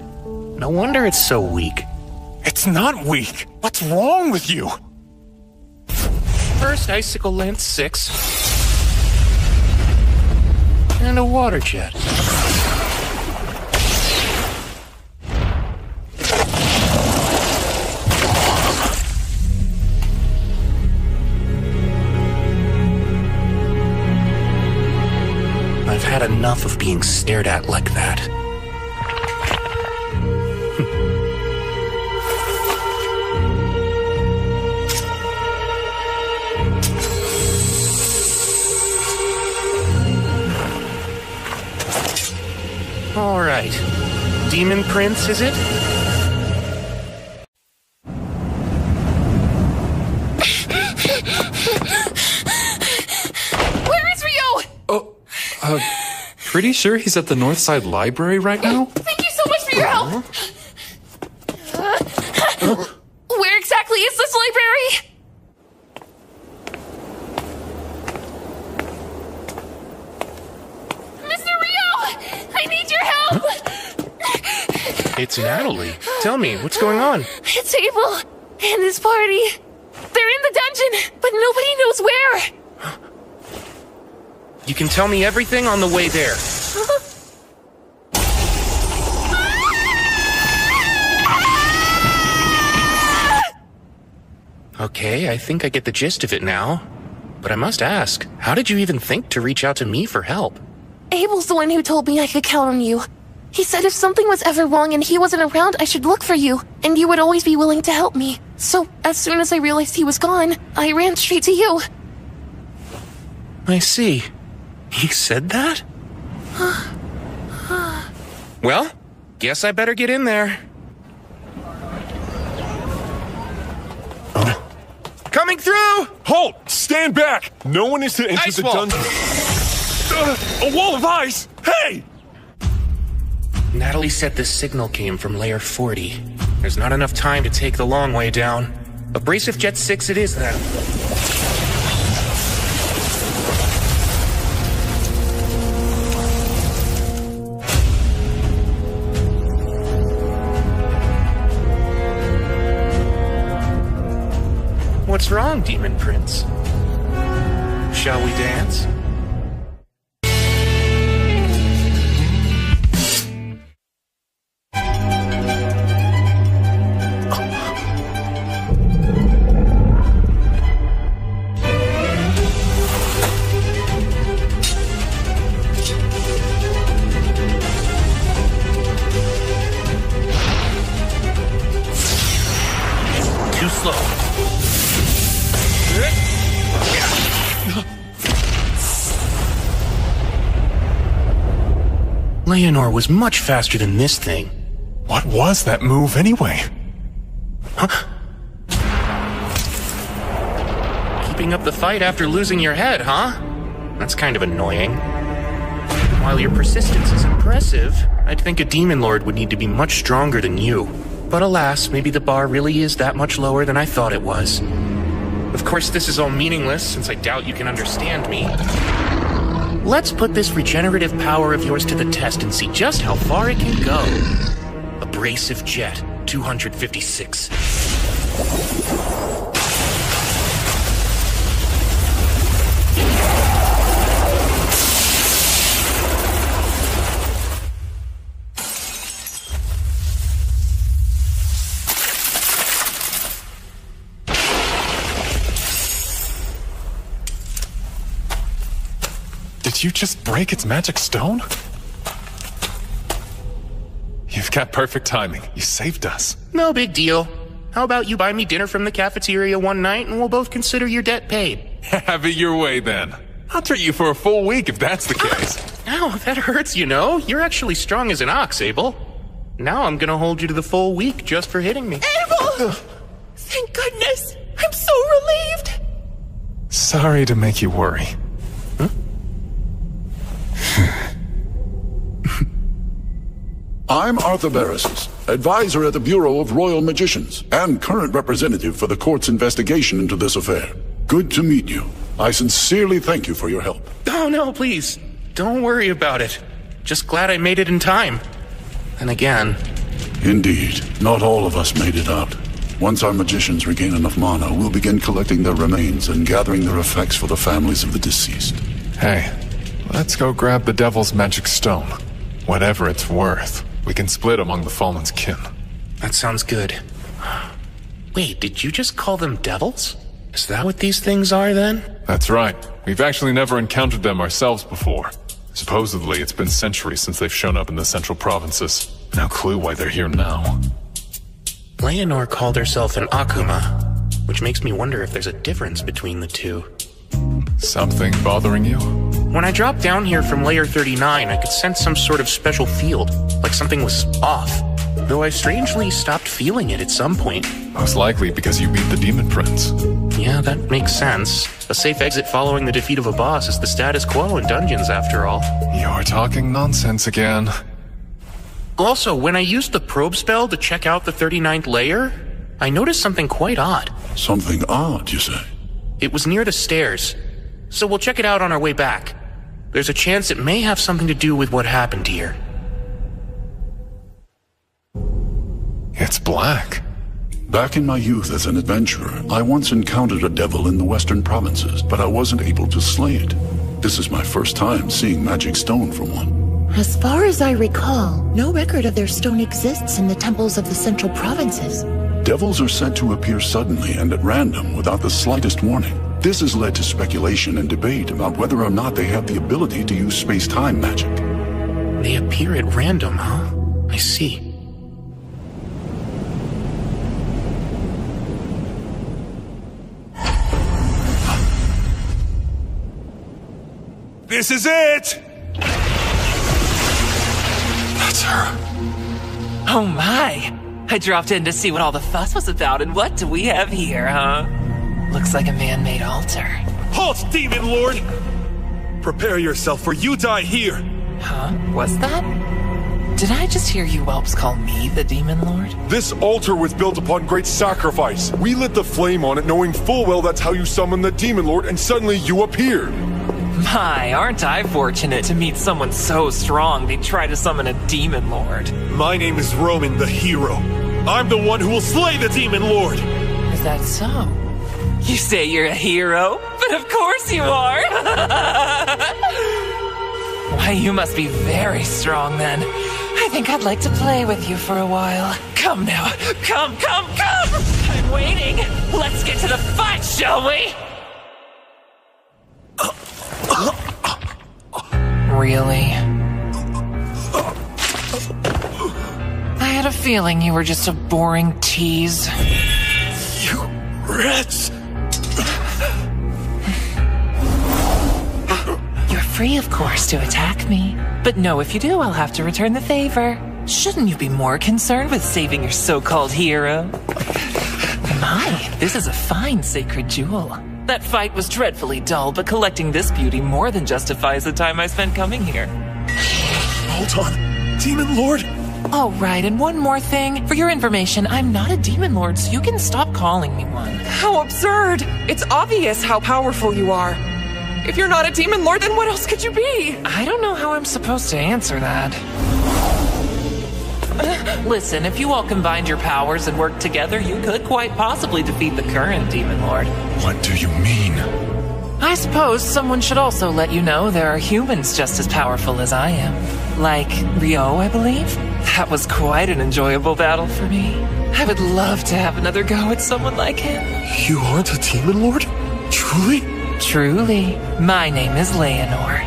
Speaker 1: No wonder it's so weak.
Speaker 4: It's not weak. What's wrong with you?
Speaker 1: First icicle length 6. And a water jet. I've had enough of being stared at like that. All right. Demon Prince, is it?
Speaker 21: Where is Rio?
Speaker 11: Pretty sure he's at the Northside Library right now?
Speaker 21: Thank you so much for your help! Where exactly is this library? Mr. Rio! I need your help!
Speaker 1: It's Natalie. Tell me, what's going on?
Speaker 21: It's Abel and his party. They're in the dungeon, but nobody knows where.
Speaker 1: You can tell me everything on the way there. Okay, I think I get the gist of it now. But I must ask, how did you even think to reach out to me for help?
Speaker 21: Abel's the one who told me I could count on you. He said if something was ever wrong and he wasn't around, I should look for you, and you would always be willing to help me. So, as soon as I realized he was gone, I ran straight to you.
Speaker 1: I see. He said that? Well, guess I better get in there. Coming through!
Speaker 14: Halt! Stand back! No one is to enter
Speaker 1: Ice
Speaker 14: the
Speaker 1: wall.
Speaker 14: dungeon. A wall of ice! Hey!
Speaker 1: Natalie said this signal came from layer 40. There's not enough time to take the long way down. Abrasive Jet 6 it is then. What's wrong, Demon Prince? Shall we dance? Too slow. Leonor was much faster than this thing.
Speaker 4: What was that move anyway?
Speaker 1: Huh? Keeping up the fight after losing your head, huh? That's kind of annoying. While your persistence is impressive, I'd think a demon lord would need to be much stronger than you. But alas, maybe the bar really is that much lower than I thought it was. Of course, this is all meaningless, since I doubt you can understand me. Let's put this regenerative power of yours to the test and see just how far it can go. Abrasive Jet 256.
Speaker 4: Did you just break its magic stone? You've got perfect timing. You saved us.
Speaker 1: No big deal. How about you buy me dinner from the cafeteria one night and we'll both consider your debt paid?
Speaker 4: Have it your way then. I'll treat you for a full week if that's the case.
Speaker 1: Ow, that hurts, you know. You're actually strong as an ox, Abel. Now I'm gonna hold you to the full week just for hitting me.
Speaker 9: Abel! Thank goodness! I'm so relieved!
Speaker 4: Sorry to make you worry.
Speaker 23: I'm Arthur Barrises, advisor at the Bureau of Royal Magicians, and current representative for the court's investigation into this affair. Good to meet you. I sincerely thank you for your help.
Speaker 1: Oh no, please. Don't worry about it. Just glad I made it in time. And again...
Speaker 23: Indeed, not all of us made it out. Once our magicians regain enough mana, we'll begin collecting their remains and gathering their effects for the families of the deceased.
Speaker 4: Hey, let's go grab the Devil's Magic Stone. Whatever it's worth, we can split among the Fallen's kin.
Speaker 1: That sounds good. Wait, did you just call them devils? Is that what these things are, then?
Speaker 4: That's right. We've actually never encountered them ourselves before. Supposedly, it's been centuries since they've shown up in the central provinces. No clue why they're here now.
Speaker 1: Leonor called herself an Akuma, which makes me wonder if there's a difference between the two.
Speaker 4: Something bothering you?
Speaker 1: When I dropped down here from Layer 39, I could sense some sort of special field, like something was off. Though I strangely stopped feeling it at some point.
Speaker 4: Most likely because you beat the Demon Prince.
Speaker 1: Yeah, that makes sense. A safe exit following the defeat of a boss is the status quo in dungeons, after all.
Speaker 4: You're talking nonsense again.
Speaker 1: Also, when I used the probe spell to check out the 39th layer, I noticed something quite odd.
Speaker 23: Something odd, you say?
Speaker 1: It was near the stairs, so we'll check it out on our way back. There's a chance it may have something to do with what happened here.
Speaker 4: It's black.
Speaker 23: Back in my youth as an adventurer, I once encountered a devil in the western provinces, but I wasn't able to slay it. This is my first time seeing magic stone from one.
Speaker 10: As far as I recall, no record of their stone exists in the temples of the central provinces.
Speaker 23: Devils are said to appear suddenly and at random without the slightest warning. This has led to speculation and debate about whether or not they have the ability to use space-time magic.
Speaker 1: They appear at random, huh? I see.
Speaker 16: This is it!
Speaker 4: That's her.
Speaker 15: Oh my! I dropped in to see what all the fuss was about, and what do we have here, huh? Looks like a man-made altar.
Speaker 16: Halt, Demon Lord! Prepare yourself, for you die here!
Speaker 15: Huh? What's that? Did I just hear you whelps call me the Demon Lord?
Speaker 13: This altar was built upon great sacrifice. We lit the flame on it, knowing full well that's how you summon the Demon Lord, and suddenly you appeared.
Speaker 15: My, aren't I fortunate to meet someone so strong they'd try to summon a Demon Lord.
Speaker 16: My name is Roman the Hero. I'm the one who will slay the Demon Lord!
Speaker 15: Is that so? You say you're a hero? But of course you are! Why, you must be very strong then. I think I'd like to play with you for a while. Come now, come! I'm waiting! Let's get to the fight, shall we? Really? I had a feeling you were just a boring tease.
Speaker 16: You rats!
Speaker 15: You're free, of course, to attack me. But no, if you do, I'll have to return the favor. Shouldn't you be more concerned with saving your so-called hero? My, this is a fine sacred jewel. That fight was dreadfully dull, but collecting this beauty more than justifies the time I spent coming here.
Speaker 16: Hold on. Demon Lord?
Speaker 15: Oh, right, and one more thing. For your information, I'm not a Demon Lord, so you can stop calling me one.
Speaker 6: How absurd! It's obvious how powerful you are. If you're not a Demon Lord, then what else could you be?
Speaker 15: I don't know how I'm supposed to answer that. Listen, if you all combined your powers and worked together, you could quite possibly defeat the current Demon Lord.
Speaker 4: What do you mean?
Speaker 15: I suppose someone should also let you know there are humans just as powerful as I am. Like Ryo, I believe? That was quite an enjoyable battle for me. I would love to have another go at someone like him.
Speaker 16: You aren't a Demon Lord? Truly?
Speaker 15: Truly. My name is Leonor.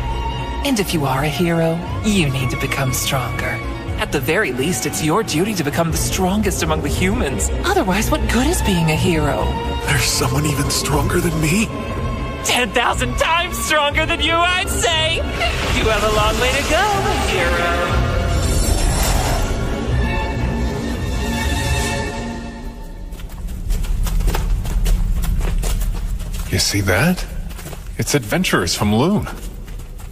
Speaker 15: And if you are a hero, you need to become stronger. At the very least, it's your duty to become the strongest among the humans. Otherwise, what good is being a hero?
Speaker 5: There's someone even stronger than me?
Speaker 15: 10,000 times stronger than you, I'd say! You have a long way to go, hero.
Speaker 4: You see that? It's adventurers from Loon.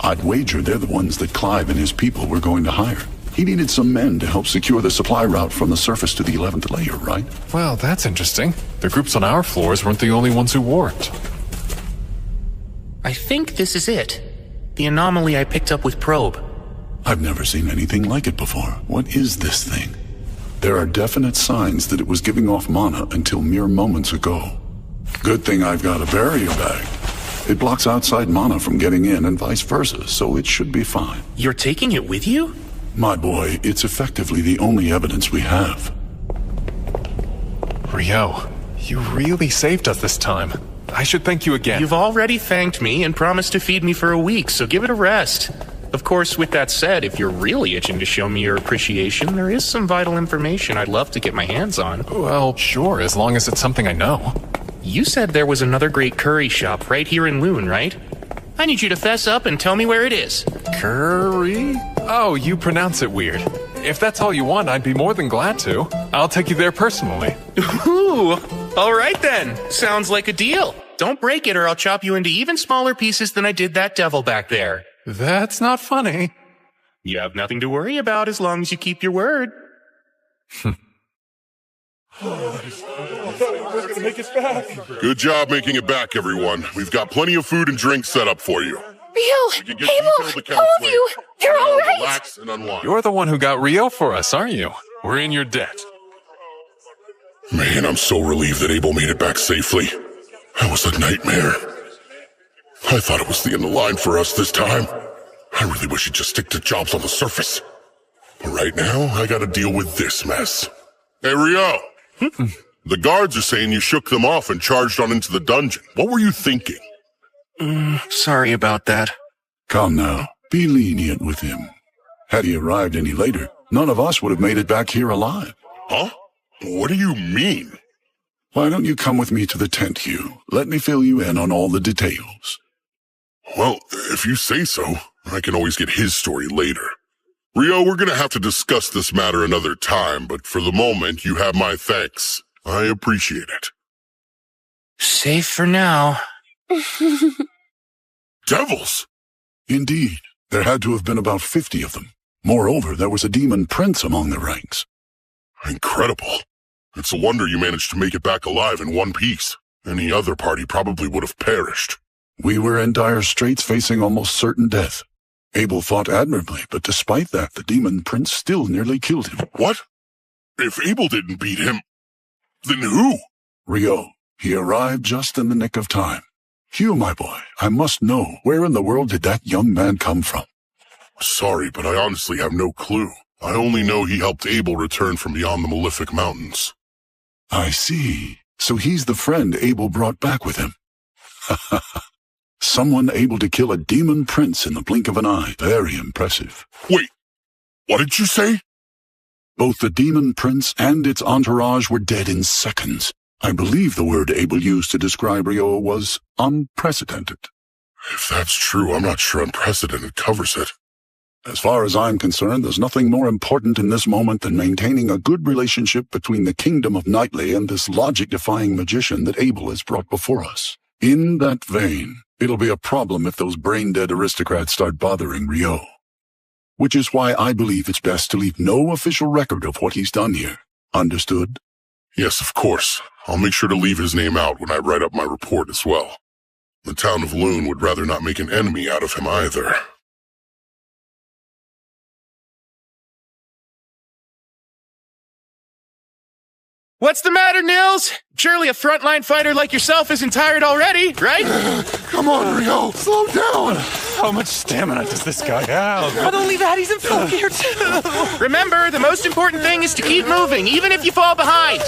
Speaker 23: I'd wager they're the ones that Clive and his people were going to hire. He needed some men to help secure the supply route from the surface to the 11th layer, right?
Speaker 4: Well, that's interesting. The groups on our floors weren't the only ones who warped.
Speaker 1: I think this is it. The anomaly I picked up with Probe.
Speaker 23: I've never seen anything like it before. What is this thing? There are definite signs that it was giving off mana until mere moments ago. Good thing I've got a barrier bag. It blocks outside mana from getting in and vice versa, so it should be fine.
Speaker 1: You're taking it with you?
Speaker 23: My boy, it's effectively the only evidence we have.
Speaker 4: Rio, you really saved us this time. I should thank you again.
Speaker 1: You've already thanked me and promised to feed me for a week, so give it a rest. Of course, with that said, if you're really itching to show me your appreciation, there is some vital information I'd love to get my hands on.
Speaker 4: Well, sure, as long as it's something I know.
Speaker 1: You said there was another great curry shop right here in Loon, right? I need you to fess up and tell me where it is.
Speaker 4: Curry? Oh, you pronounce it weird. If that's all you want, I'd be more than glad to. I'll take you there personally.
Speaker 1: Ooh, all right then. Sounds like a deal. Don't break it or I'll chop you into even smaller pieces than I did that devil back there.
Speaker 4: That's not funny.
Speaker 1: You have nothing to worry about as long as you keep your word.
Speaker 13: Good job making it back, everyone. We've got plenty of food and drink set up for you.
Speaker 21: Rio! Abel! All of you! You're all right!
Speaker 13: Relax and unwind.
Speaker 4: You're the one who got Rio for us, aren't you? We're in your debt.
Speaker 13: Man, I'm so relieved that Abel made it back safely. That was a nightmare. I thought it was the end of the line for us this time. I really wish he'd just stick to jobs on the surface. But right now, I gotta deal with this mess. Hey, Rio! The guards are saying you shook them off and charged on into the dungeon. What were you thinking?
Speaker 1: Sorry about that.
Speaker 23: Come now. Be lenient with him. Had he arrived any later, none of us would have made it back here alive.
Speaker 13: Huh? What do you mean?
Speaker 23: Why don't you come with me to the tent, Hugh? Let me fill you in on all the details.
Speaker 13: Well, if you say so, I can always get his story later. Rio, we're gonna have to discuss this matter another time, but for the moment, you have my thanks. I appreciate it.
Speaker 1: Safe for now.
Speaker 13: Devils!
Speaker 23: Indeed. There had to have been about 50 of them. Moreover, there was a demon prince among the ranks.
Speaker 13: Incredible. It's a wonder you managed to make it back alive in one piece. Any other party probably would have perished.
Speaker 23: We were in dire straits, facing almost certain death. Abel fought admirably, but despite that, the demon prince still nearly killed him.
Speaker 13: What? If Abel didn't beat him, then who?
Speaker 23: Rio. He arrived just in the nick of time. Hugh, my boy, I must know, where in the world did that young man come from?
Speaker 13: Sorry, but I honestly have no clue. I only know he helped Abel return from beyond the Malefic Mountains.
Speaker 23: I see. So he's the friend Abel brought back with him. Someone able to kill a demon prince in the blink of an eye. Very impressive.
Speaker 13: Wait, what did you say?
Speaker 23: Both the demon prince and its entourage were dead in seconds. I believe the word Abel used to describe Rio was unprecedented.
Speaker 13: If that's true, I'm not sure unprecedented covers it.
Speaker 23: As far as I'm concerned, there's nothing more important in this moment than maintaining a good relationship between the kingdom of Knightley and this logic-defying magician that Abel has brought before us. In that vein, it'll be a problem if those brain-dead aristocrats start bothering Rio. Which is why I believe it's best to leave no official record of what he's done here. Understood?
Speaker 13: Yes, of course. I'll make sure to leave his name out when I write up my report as well. The town of Loon would rather not make an enemy out of him either.
Speaker 1: What's the matter, Nils? Surely a frontline fighter like yourself isn't tired already, right?
Speaker 3: Come on, Rio, slow down.
Speaker 4: How much stamina does this guy have?
Speaker 6: Not only that, he's in full gear too.
Speaker 1: Remember, the most important thing is to keep moving, even if you fall behind.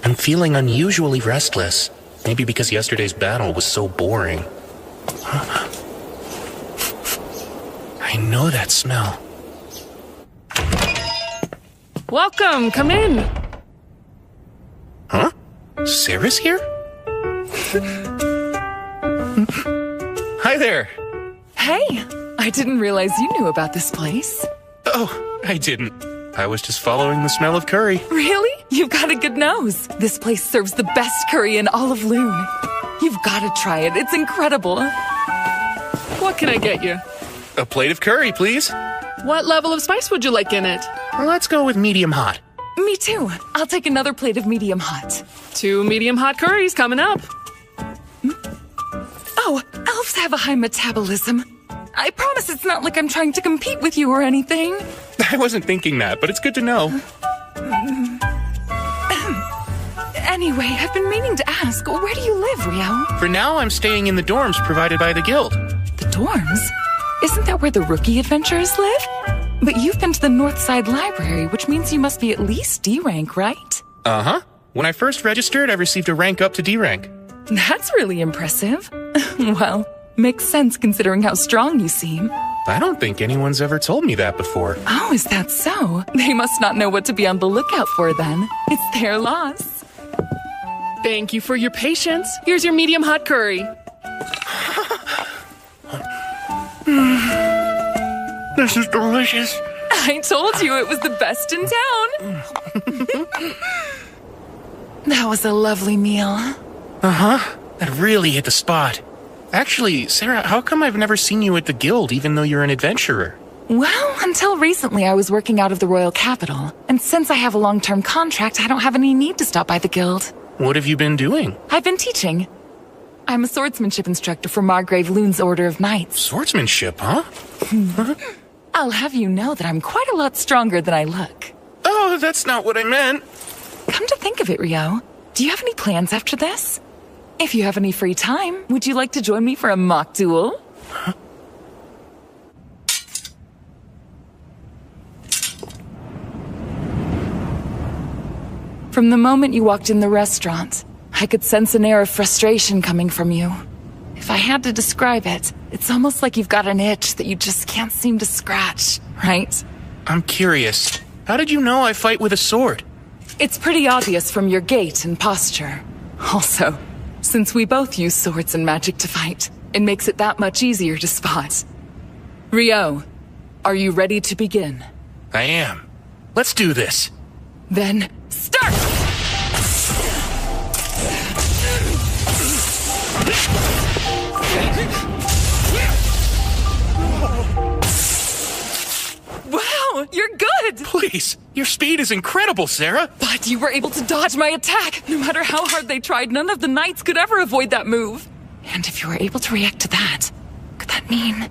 Speaker 1: I'm feeling unusually restless. Maybe because yesterday's battle was so boring. I know that smell.
Speaker 12: Welcome, come in.
Speaker 1: Huh? Sarah's here? Hi there.
Speaker 18: Hey, I didn't realize you knew about this place.
Speaker 1: Oh, I didn't. I was just following the smell of curry.
Speaker 18: Really? You've got a good nose. This place serves the best curry in all of Loon. You've got to try it. It's incredible.
Speaker 12: What can I get you?
Speaker 1: A plate of curry, please.
Speaker 12: What level of spice would you like in it?
Speaker 1: Let's go with medium hot.
Speaker 18: Me too. I'll take another plate of medium hot.
Speaker 12: 2 medium hot curries coming up.
Speaker 18: Oh, elves have a high metabolism. I promise it's not like I'm trying to compete with you or anything.
Speaker 1: I wasn't thinking that, but it's good to know.
Speaker 18: Anyway, I've been meaning to ask, where do you live, Rio?
Speaker 1: For now, I'm staying in the dorms provided by the guild.
Speaker 18: The dorms? Isn't that where the rookie adventurers live? But you've been to the Northside Library, which means you must be at least D rank, right?
Speaker 1: Uh-huh. When I first registered, I received a rank up to D rank.
Speaker 18: That's really impressive. Well, makes sense considering how strong you seem.
Speaker 1: I don't think anyone's ever told me that before.
Speaker 18: Oh, is that so? They must not know what to be on the lookout for then. It's their loss.
Speaker 12: Thank you for your patience. Here's your medium hot curry.
Speaker 1: This is delicious.
Speaker 18: I told you it was the best in town. That was a lovely meal.
Speaker 1: Uh-huh. That really hit the spot. Actually, Sarah, how come I've never seen you at the guild even though you're an adventurer?
Speaker 18: Well, until recently I was working out of the royal capital. And since I have a long-term contract, I don't have any need to stop by the guild.
Speaker 1: What have you been doing?
Speaker 18: I've been teaching. I'm a swordsmanship instructor for Margrave Loon's Order of Knights.
Speaker 1: Swordsmanship, huh?
Speaker 18: I'll have you know that I'm quite a lot stronger than I look.
Speaker 1: Oh, that's not what I meant.
Speaker 18: Come to think of it, Rio, do you have any plans after this? If you have any free time, would you like to join me for a mock duel?
Speaker 1: Huh?
Speaker 18: From the moment you walked in the restaurant, I could sense an air of frustration coming from you. If I had to describe it, it's almost like you've got an itch that you just can't seem to scratch, right?
Speaker 1: I'm curious. How did you know I fight with a sword?
Speaker 18: It's pretty obvious from your gait and posture. Also, since we both use swords and magic to fight, it makes it that much easier to spot. Rio, are you ready to begin?
Speaker 1: I am. Let's do this.
Speaker 18: Then, start! Wow, you're good!
Speaker 1: Please, your speed is incredible, Sarah!
Speaker 18: But you were able to dodge my attack! No matter how hard they tried, none of the knights could ever avoid that move. And if you were able to react to that, could that mean...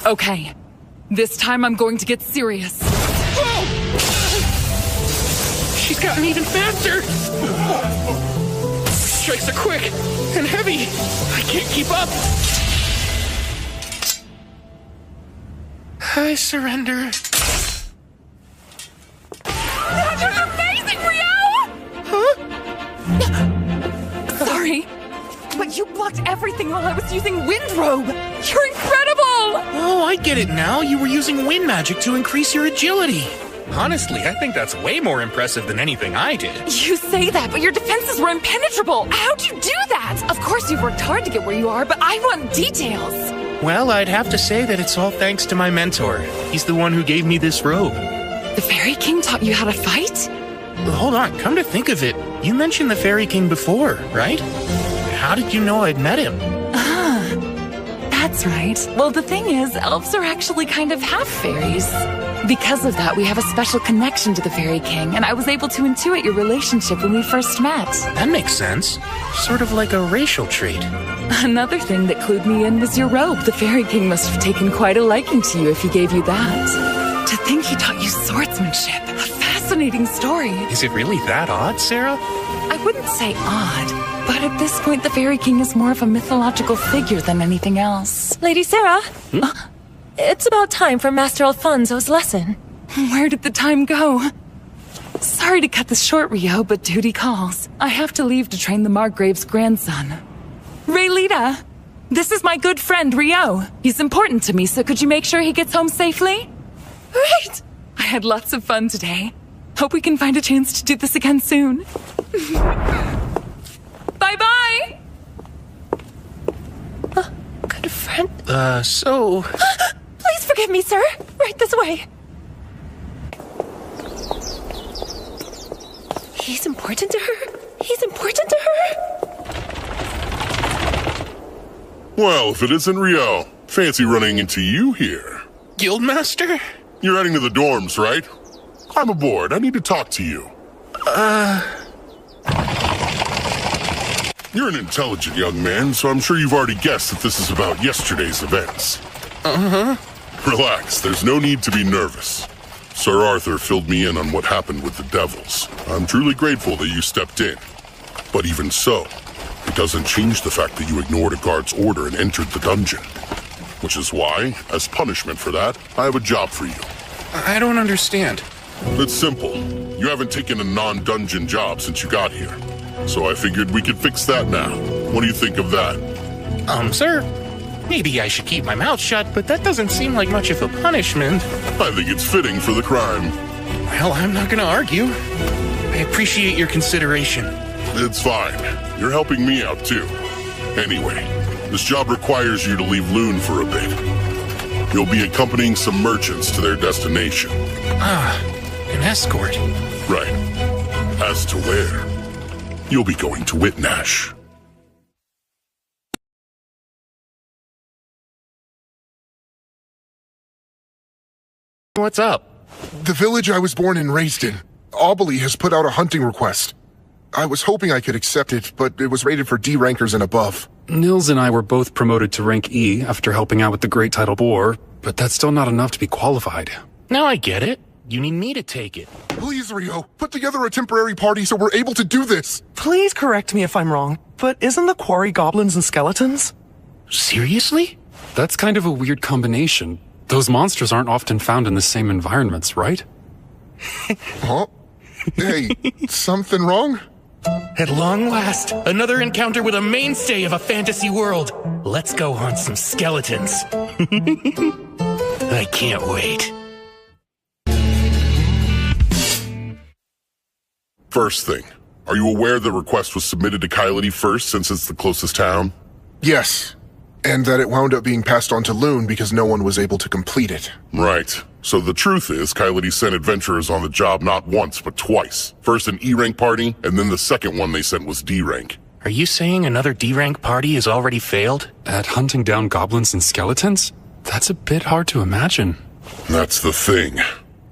Speaker 18: Okay, this time I'm going to get serious.
Speaker 1: Whoa! She's gotten even faster! Strikes are quick and heavy. I can't keep up. I surrender.
Speaker 18: That was amazing, Rio! Huh? Sorry, but you blocked everything while I was using Wind Robe. You're incredible!
Speaker 1: Oh, I get it now. You were using wind magic to increase your agility. Honestly, I think that's way more impressive than anything I did.
Speaker 18: You say that, but your defenses were impenetrable. How'd you do that? Of course you've worked hard to get where you are, but I want details.
Speaker 1: Well, I'd have to say that it's all thanks to my mentor. He's the one who gave me this robe.
Speaker 18: The Fairy King taught you how to fight?
Speaker 1: Hold on, come to think of it, you mentioned the Fairy King before, right? How did you know I'd met him?
Speaker 18: That's right. Well, the thing is, elves are actually kind of half fairies. Because of that, we have a special connection to the Fairy King, and I was able to intuit your relationship when we first met.
Speaker 1: That makes sense. Sort of like a racial trait.
Speaker 18: Another thing that clued me in was your robe. The Fairy King must have taken quite a liking to you if he gave you that. To think he taught you swordsmanship. A fascinating story.
Speaker 1: Is it really that odd, Sarah?
Speaker 18: I wouldn't say odd, but at this point the Fairy King is more of a mythological figure than anything else.
Speaker 17: Lady Sarah? It's about time for Master Alfonso's lesson.
Speaker 18: Where did the time go? Sorry to cut this short, Rio, but duty calls. I have to leave to train the Margrave's grandson. Raylita! This is my good friend, Rio. He's important to me, so could you make sure he gets home safely? Right! I had lots of fun today. Hope we can find a chance to do this again soon. Bye-bye!
Speaker 21: Good friend?
Speaker 1: So...
Speaker 21: Please forgive me, sir. Right this way. He's important to her? He's important to her?
Speaker 13: Well, if it isn't Rio, fancy running into you here.
Speaker 1: Guildmaster?
Speaker 13: You're heading to the dorms, right? I'm aboard. I need to talk to you. You're an intelligent young man, so I'm sure you've already guessed that this is about yesterday's events. Relax, there's no need to be nervous. Sir Arthur filled me in on what happened with the devils. I'm truly grateful that you stepped in. But even so, it doesn't change the fact that you ignored a guard's order and entered the dungeon. Which is why, as punishment for that, I have a job for you.
Speaker 1: I don't understand.
Speaker 13: It's simple. You haven't taken a non-dungeon job since you got here. So I figured we could fix that now. What do you think of that?
Speaker 1: Sir, maybe I should keep my mouth shut, but that doesn't seem like much of a punishment.
Speaker 13: I think it's fitting for the crime.
Speaker 1: Well, I'm not gonna argue. I appreciate your consideration.
Speaker 13: It's fine. You're helping me out, too. Anyway, this job requires you to leave Loon for a bit. You'll be accompanying some merchants to their destination.
Speaker 1: An escort.
Speaker 13: Right. As to where, you'll be going to Whitnash.
Speaker 1: What's up?
Speaker 5: The village I was born and raised in. Aubely has put out a hunting request. I was hoping I could accept it, but it was rated for D rankers and above.
Speaker 11: Nils and I were both promoted to rank E after helping out with the Great Tidal Boar, but that's still not enough to be qualified.
Speaker 1: Now I get it. You need me to take it.
Speaker 5: Please, Rio, put together a temporary party so we're able to do this.
Speaker 6: Please correct me if I'm wrong, but isn't the quarry goblins and skeletons?
Speaker 1: Seriously?
Speaker 11: That's kind of a weird combination. Those monsters aren't often found in the same environments, right?
Speaker 5: Huh? Hey, something wrong?
Speaker 1: At long last, another encounter with a mainstay of a fantasy world. Let's go hunt some skeletons. I can't wait.
Speaker 13: First thing, are you aware the request was submitted to Coyote first since it's the closest town?
Speaker 5: Yes. And that it wound up being passed on to Loon because no one was able to complete it.
Speaker 13: Right. So the truth is, Coyote sent adventurers on the job not once, but twice. First an E-rank party, and then the second one they sent was D-rank.
Speaker 1: Are you saying another D-rank party has already failed?
Speaker 11: At hunting down goblins and skeletons? That's a bit hard to imagine.
Speaker 13: That's the thing.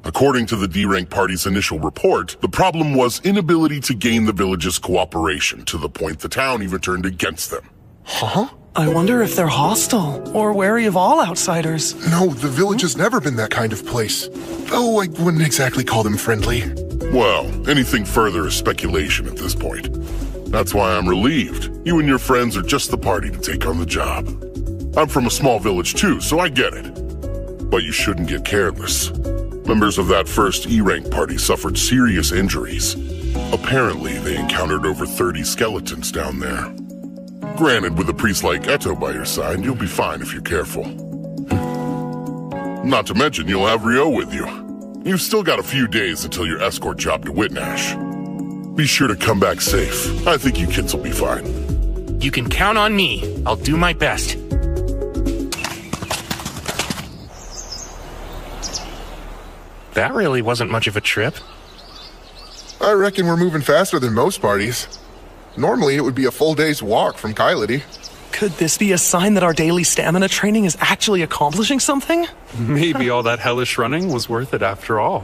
Speaker 13: According to the D-rank party's initial report, the problem was inability to gain the village's cooperation, to the point the town even turned against them.
Speaker 6: Huh? I wonder if they're hostile, or wary of all outsiders.
Speaker 5: No, the village has never been that kind of place. Though I wouldn't exactly call them friendly.
Speaker 13: Well, anything further is speculation at this point. That's why I'm relieved. You and your friends are just the party to take on the job. I'm from a small village too, so I get it. But you shouldn't get careless. Members of that first E-rank party suffered serious injuries. Apparently, they encountered over 30 skeletons down there. Granted, with a priest like Eto by your side, you'll be fine if you're careful. Not to mention, you'll have Rio with you. You've still got a few days until your escort job to Whitnash. Be sure to come back safe. I think you kids will be fine.
Speaker 1: You can count on me. I'll do my best. That really wasn't much of a trip.
Speaker 5: I reckon we're moving faster than most parties. Normally, it would be a full day's walk from Coyote.
Speaker 6: Could this be a sign that our daily stamina training is actually accomplishing something?
Speaker 11: Maybe all that hellish running was worth it after all.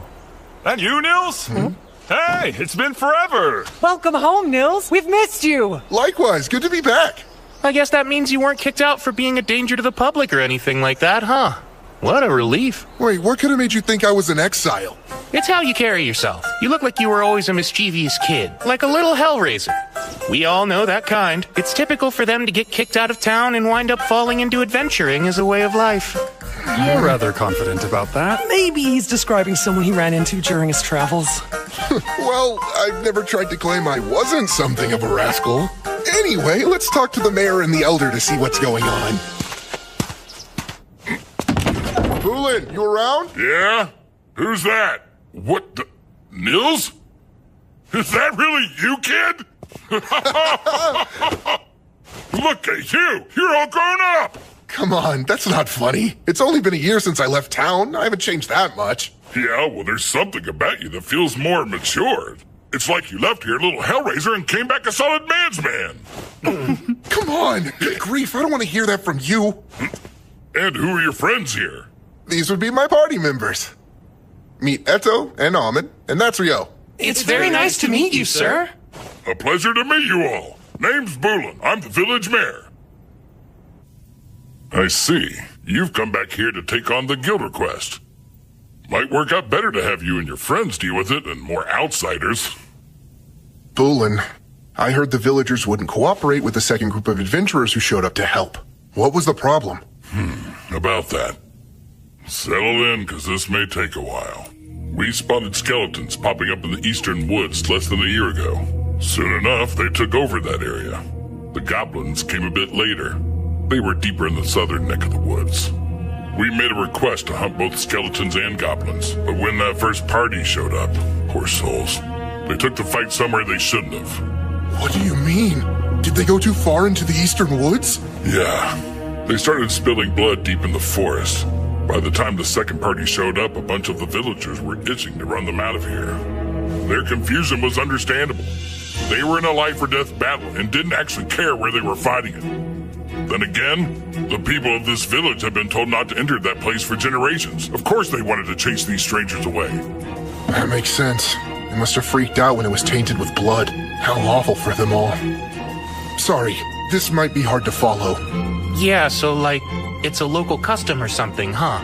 Speaker 16: And you, Nils? Hey, it's been forever!
Speaker 17: Welcome home, Nils. We've missed you.
Speaker 5: Likewise, good to be back.
Speaker 1: I guess that means you weren't kicked out for being a danger to the public or anything like that, huh? What a relief.
Speaker 5: Wait, what could have made you think I was in exile?
Speaker 1: It's how you carry yourself. You look like you were always a mischievous kid, like a little hellraiser. We all know that kind. It's typical for them to get kicked out of town and wind up falling into adventuring as a way of life.
Speaker 11: You're rather confident about that.
Speaker 6: Maybe he's describing someone he ran into during his travels.
Speaker 3: Well, I've never tried to claim I wasn't something of a rascal. Anyway, let's talk to the mayor and the elder to see what's going on. Poulin, you around?
Speaker 13: Yeah? Who's that? What the... Nils? Is that really you, kid? Look at you! You're all grown up!
Speaker 3: Come on, that's not funny. It's only been a year since I left town. I haven't changed that much.
Speaker 13: Yeah, well, there's something about you that feels more matured. It's like you left here a little Hellraiser and came back a solid man's man.
Speaker 3: Come on, good grief, I don't want to hear that from you.
Speaker 13: And who are your friends here?
Speaker 3: These would be my party members. Meet Eto and Ahmed, and that's Rio.
Speaker 1: It's very nice to meet you, sir.
Speaker 13: A pleasure to meet you all. Name's Bulin. I'm the village mayor. I see. You've come back here to take on the guild request. Might work out better to have you and your friends deal with it than more outsiders.
Speaker 3: Bulin, I heard the villagers wouldn't cooperate with the second group of adventurers who showed up to help. What was the problem?
Speaker 13: About that. Settle in, because this may take a while. We spotted skeletons popping up in the eastern woods less than a year ago. Soon enough, they took over that area. The goblins came a bit later. They were deeper in the southern neck of the woods. We made a request to hunt both skeletons and goblins, but when that first party showed up, poor souls, they took the fight somewhere they shouldn't have.
Speaker 3: What do you mean? Did they go too far into the eastern woods?
Speaker 13: Yeah. They started spilling blood deep in the forest. By the time the second party showed up, a bunch of the villagers were itching to run them out of here. Their confusion was understandable. They were in a life-or-death battle and didn't actually care where they were fighting it. Then again, the people of this village have been told not to enter that place for generations. Of course they wanted to chase these strangers away.
Speaker 3: That makes sense. They must have freaked out when it was tainted with blood. How awful for them all. Sorry, this might be hard to follow.
Speaker 1: Yeah, so like, it's a local custom or something, huh?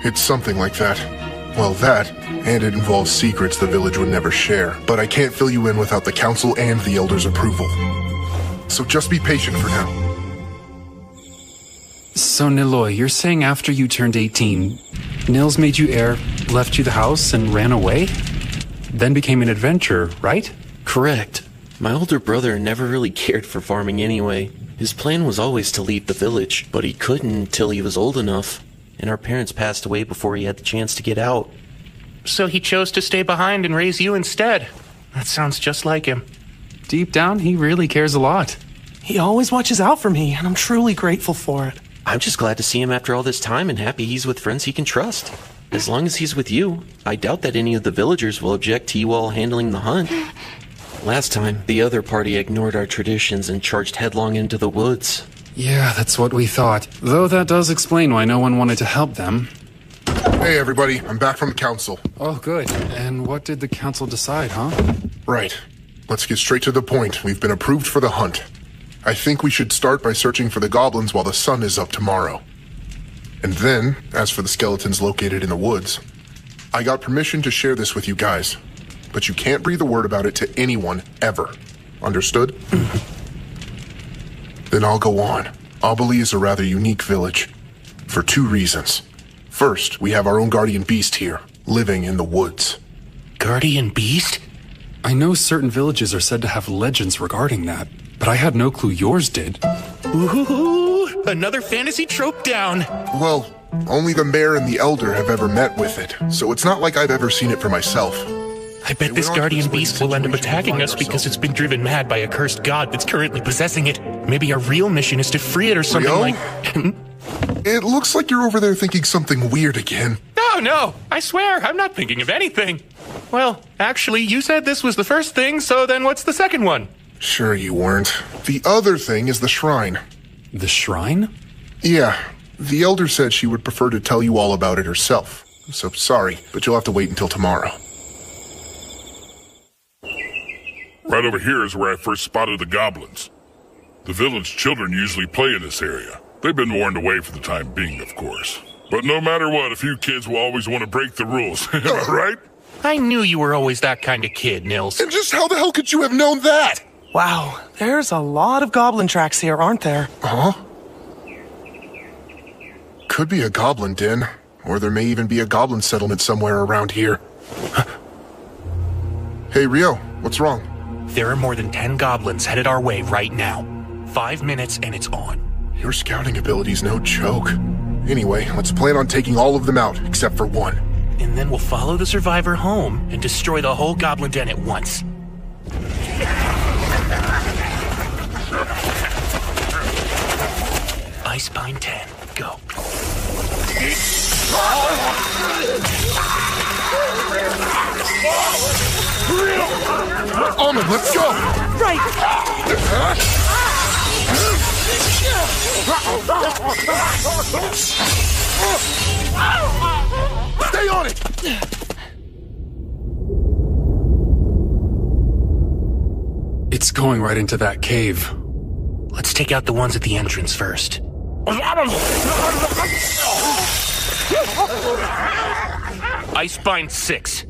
Speaker 3: It's something like that. Well, that, and it involves secrets the village would never share. But I can't fill you in without the council and the elders' approval. So just be patient for now.
Speaker 11: So, Niloy, you're saying after you turned 18, Nils made you heir, left you the house, and ran away? Then became an adventurer, right?
Speaker 19: Correct. My older brother never really cared for farming anyway. His plan was always to leave the village, but he couldn't until he was old enough, and our parents passed away before he had the chance to get out.
Speaker 1: So he chose to stay behind and raise you instead. That sounds just like him.
Speaker 11: Deep down, he really cares a lot.
Speaker 6: He always watches out for me, and I'm truly grateful for it.
Speaker 19: I'm just glad to see him after all this time and happy he's with friends he can trust. As long as he's with you, I doubt that any of the villagers will object to you all handling the hunt. Last time, the other party ignored our traditions and charged headlong into the woods.
Speaker 11: Yeah, that's what we thought. Though that does explain why no one wanted to help them.
Speaker 3: Hey everybody, I'm back from the council.
Speaker 11: Oh, good. And what did the council decide, huh?
Speaker 3: Right. Let's get straight to the point. We've been approved for the hunt. I think we should start by searching for the goblins while the sun is up tomorrow. And then, as for the skeletons located in the woods, I got permission to share this with you guys. But you can't breathe a word about it to anyone, ever. Understood? Then I'll go on. Obali is a rather unique village. For 2 reasons. First, we have our own guardian beast here, living in the woods.
Speaker 1: Guardian beast?
Speaker 11: I know certain villages are said to have legends regarding that, but I had no clue yours did.
Speaker 1: Ooh, another fantasy trope down.
Speaker 3: Well, only the mayor and the elder have ever met with it, so it's not like I've ever seen it for myself.
Speaker 1: I bet this guardian beast will end up attacking us because it's been driven mad by a cursed god that's currently possessing it. Maybe our real mission is to free it or something like...
Speaker 3: It looks like you're over there thinking something weird again.
Speaker 1: No, I swear, I'm not thinking of anything. Well, actually, you said this was the first thing, so then what's the second one?
Speaker 3: Sure you weren't. The other thing is the shrine.
Speaker 11: The shrine?
Speaker 3: Yeah. The elder said she would prefer to tell you all about it herself. So sorry, but you'll have to wait until tomorrow.
Speaker 13: Right over here is where I first spotted the goblins. The village children usually play in this area. They've been warned away for the time being, of course. But no matter what, a few kids will always want to break the rules. Am I right?
Speaker 1: I knew you were always that kind of kid, Nils.
Speaker 3: And just how the hell could you have known that?
Speaker 6: Wow, there's a lot of goblin tracks here, aren't there?
Speaker 3: Huh?
Speaker 8: could be a goblin den, or there may even be a goblin settlement somewhere around here. Hey, Rio, what's wrong?
Speaker 1: There are more than 10 goblins headed our way right now. 5 minutes and it's on.
Speaker 8: Your scouting ability's no joke. Anyway, let's plan on taking all of them out, except for one.
Speaker 1: And then we'll follow the survivor home and destroy the whole goblin den at once. Icebine 10, go.
Speaker 8: Almond, let's go!
Speaker 6: Right!
Speaker 8: Stay on it!
Speaker 11: It's going right into that cave.
Speaker 1: Let's take out the ones at the entrance first. Icebine 6.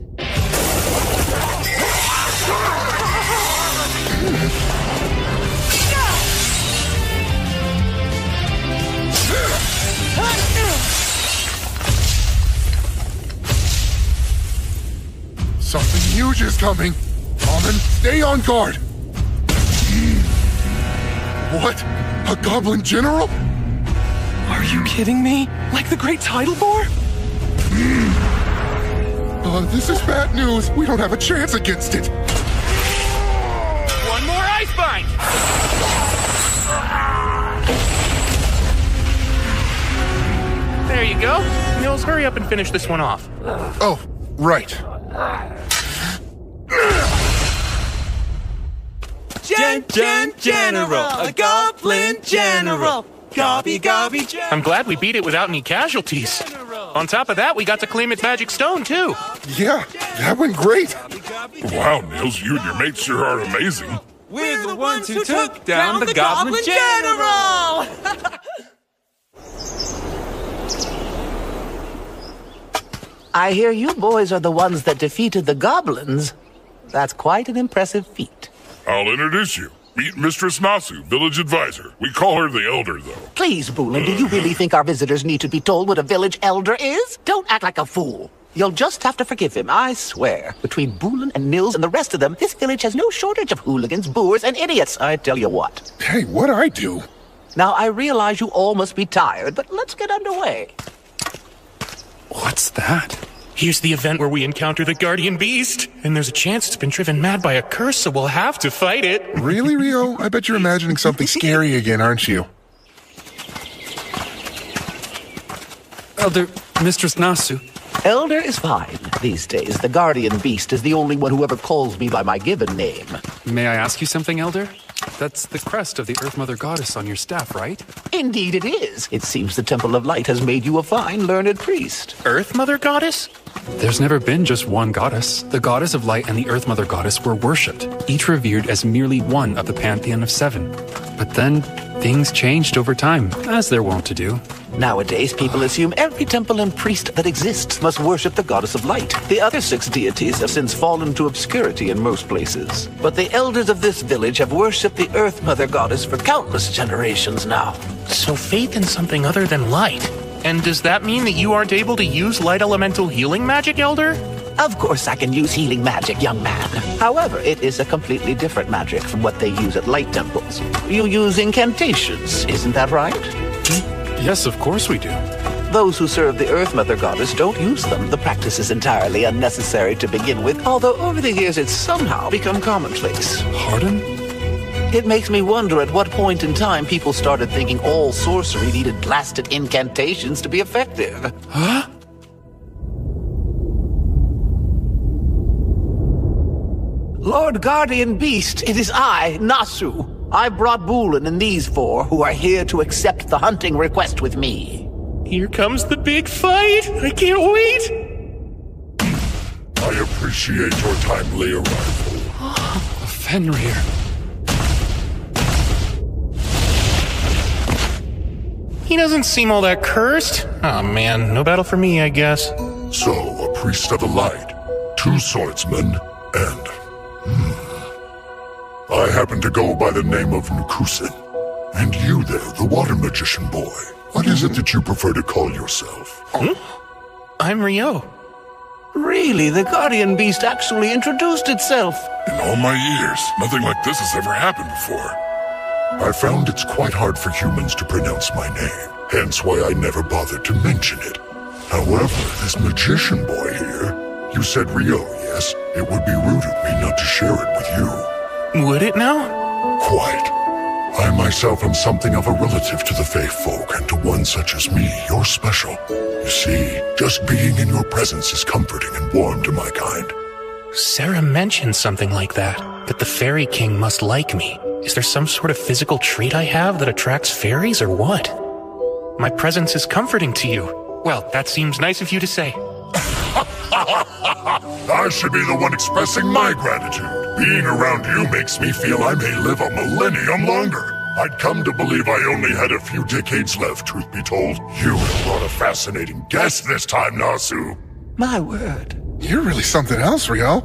Speaker 8: Something huge is coming. Almond, stay on guard. What? A goblin general?
Speaker 6: Are you kidding me? Like the Great Tidal Boar?
Speaker 8: This is bad news. We don't have a chance against it.
Speaker 1: One more Icebine! There you go. Nils, hurry up and finish this one off.
Speaker 8: Oh, right.
Speaker 17: General, a goblin general. Gobby, gobby, general.
Speaker 1: I'm glad we beat it without any casualties. On top of that, we got to claim its magic stone, too.
Speaker 8: Yeah, that went great.
Speaker 13: Wow, Nils, you and your mates sure are amazing.
Speaker 17: We're the ones who took down the goblin general!
Speaker 20: I hear you boys are the ones that defeated the goblins. That's quite an impressive feat.
Speaker 13: I'll introduce you. Meet Mistress Nasu, village advisor. We call her the Elder, though.
Speaker 20: Please, Boolin, do you really think our visitors need to be told what a village elder is? Don't act like a fool. You'll just have to forgive him, I swear. Between Boolin and Nils and the rest of them, this village has no shortage of hooligans, boors, and idiots, I tell you what.
Speaker 8: Hey, what'd I do?
Speaker 20: Now, I realize you all must be tired, but let's get underway.
Speaker 11: What's that?
Speaker 1: Here's the event where we encounter the Guardian Beast. And there's a chance it's been driven mad by a curse, so we'll have to fight it.
Speaker 8: Really, Rio? I bet you're imagining something scary again, aren't you?
Speaker 11: Elder, Mistress Nasu.
Speaker 20: Elder is fine. These days, the Guardian Beast is the only one who ever calls me by my given name.
Speaker 11: May I ask you something, Elder? That's the crest of the Earth Mother Goddess on your staff, right?
Speaker 20: Indeed it is. It seems the Temple of Light has made you a fine, learned priest.
Speaker 1: Earth Mother Goddess?
Speaker 11: There's never been just one goddess. The Goddess of Light and the Earth Mother Goddess were worshipped, each revered as merely one of the pantheon of 7. But then, things changed over time, as they're wont to do.
Speaker 20: Nowadays, people assume every temple and priest that exists must worship the Goddess of Light. The other 6 deities have since fallen to obscurity in most places. But the elders of this village have worshipped the Earth Mother Goddess for countless generations now.
Speaker 1: So faith in something other than light. And does that mean that you aren't able to use light elemental healing magic, Elder?
Speaker 20: Of course I can use healing magic, young man. However, it is a completely different magic from what they use at light temples. You use incantations, isn't that right?
Speaker 11: Yes, of course we do.
Speaker 20: Those who serve the Earth Mother Goddess don't use them. The practice is entirely unnecessary to begin with, although over the years it's somehow become commonplace.
Speaker 11: Pardon?
Speaker 20: It makes me wonder at what point in time people started thinking all sorcery needed blasted incantations to be effective.
Speaker 11: Huh?
Speaker 20: Lord Guardian Beast, it is I, Nasu. I brought Boolin and these 4 who are here to accept the hunting request with me.
Speaker 1: Here comes the big fight! I can't wait!
Speaker 13: I appreciate your timely arrival.
Speaker 11: Fenrir.
Speaker 1: He doesn't seem all that cursed. Oh man, no battle for me, I guess.
Speaker 13: So, a priest of the light, 2 swordsmen, and... I happen to go by the name of Nukusin. And you there, the water magician boy. What is it that you prefer to call yourself?
Speaker 1: I'm Rio.
Speaker 20: Really, the Guardian Beast actually introduced itself.
Speaker 13: In all my years, nothing like this has ever happened before. I found it's quite hard for humans to pronounce my name, hence why I never bothered to mention it. However, this magician boy here, you said Rio, yes? It would be rude of me not to share it with you.
Speaker 1: Would it now?
Speaker 13: Quite. I myself am something of a relative to the Fae folk, and to one such as me, you're special. You see, just being in your presence is comforting and warm to my kind.
Speaker 1: Sarah mentioned something like that the Fairy King must like me. Is there some sort of physical trait I have that attracts fairies, or what? My presence is comforting to you. Well, that seems nice of you to say.
Speaker 13: I should be the one expressing my gratitude. Being around you makes me feel I may live a millennium longer. I'd come to believe I only had a few decades left, truth be told. You have brought a fascinating guest this time, Nasu.
Speaker 20: My word.
Speaker 8: You're really something else, Rio.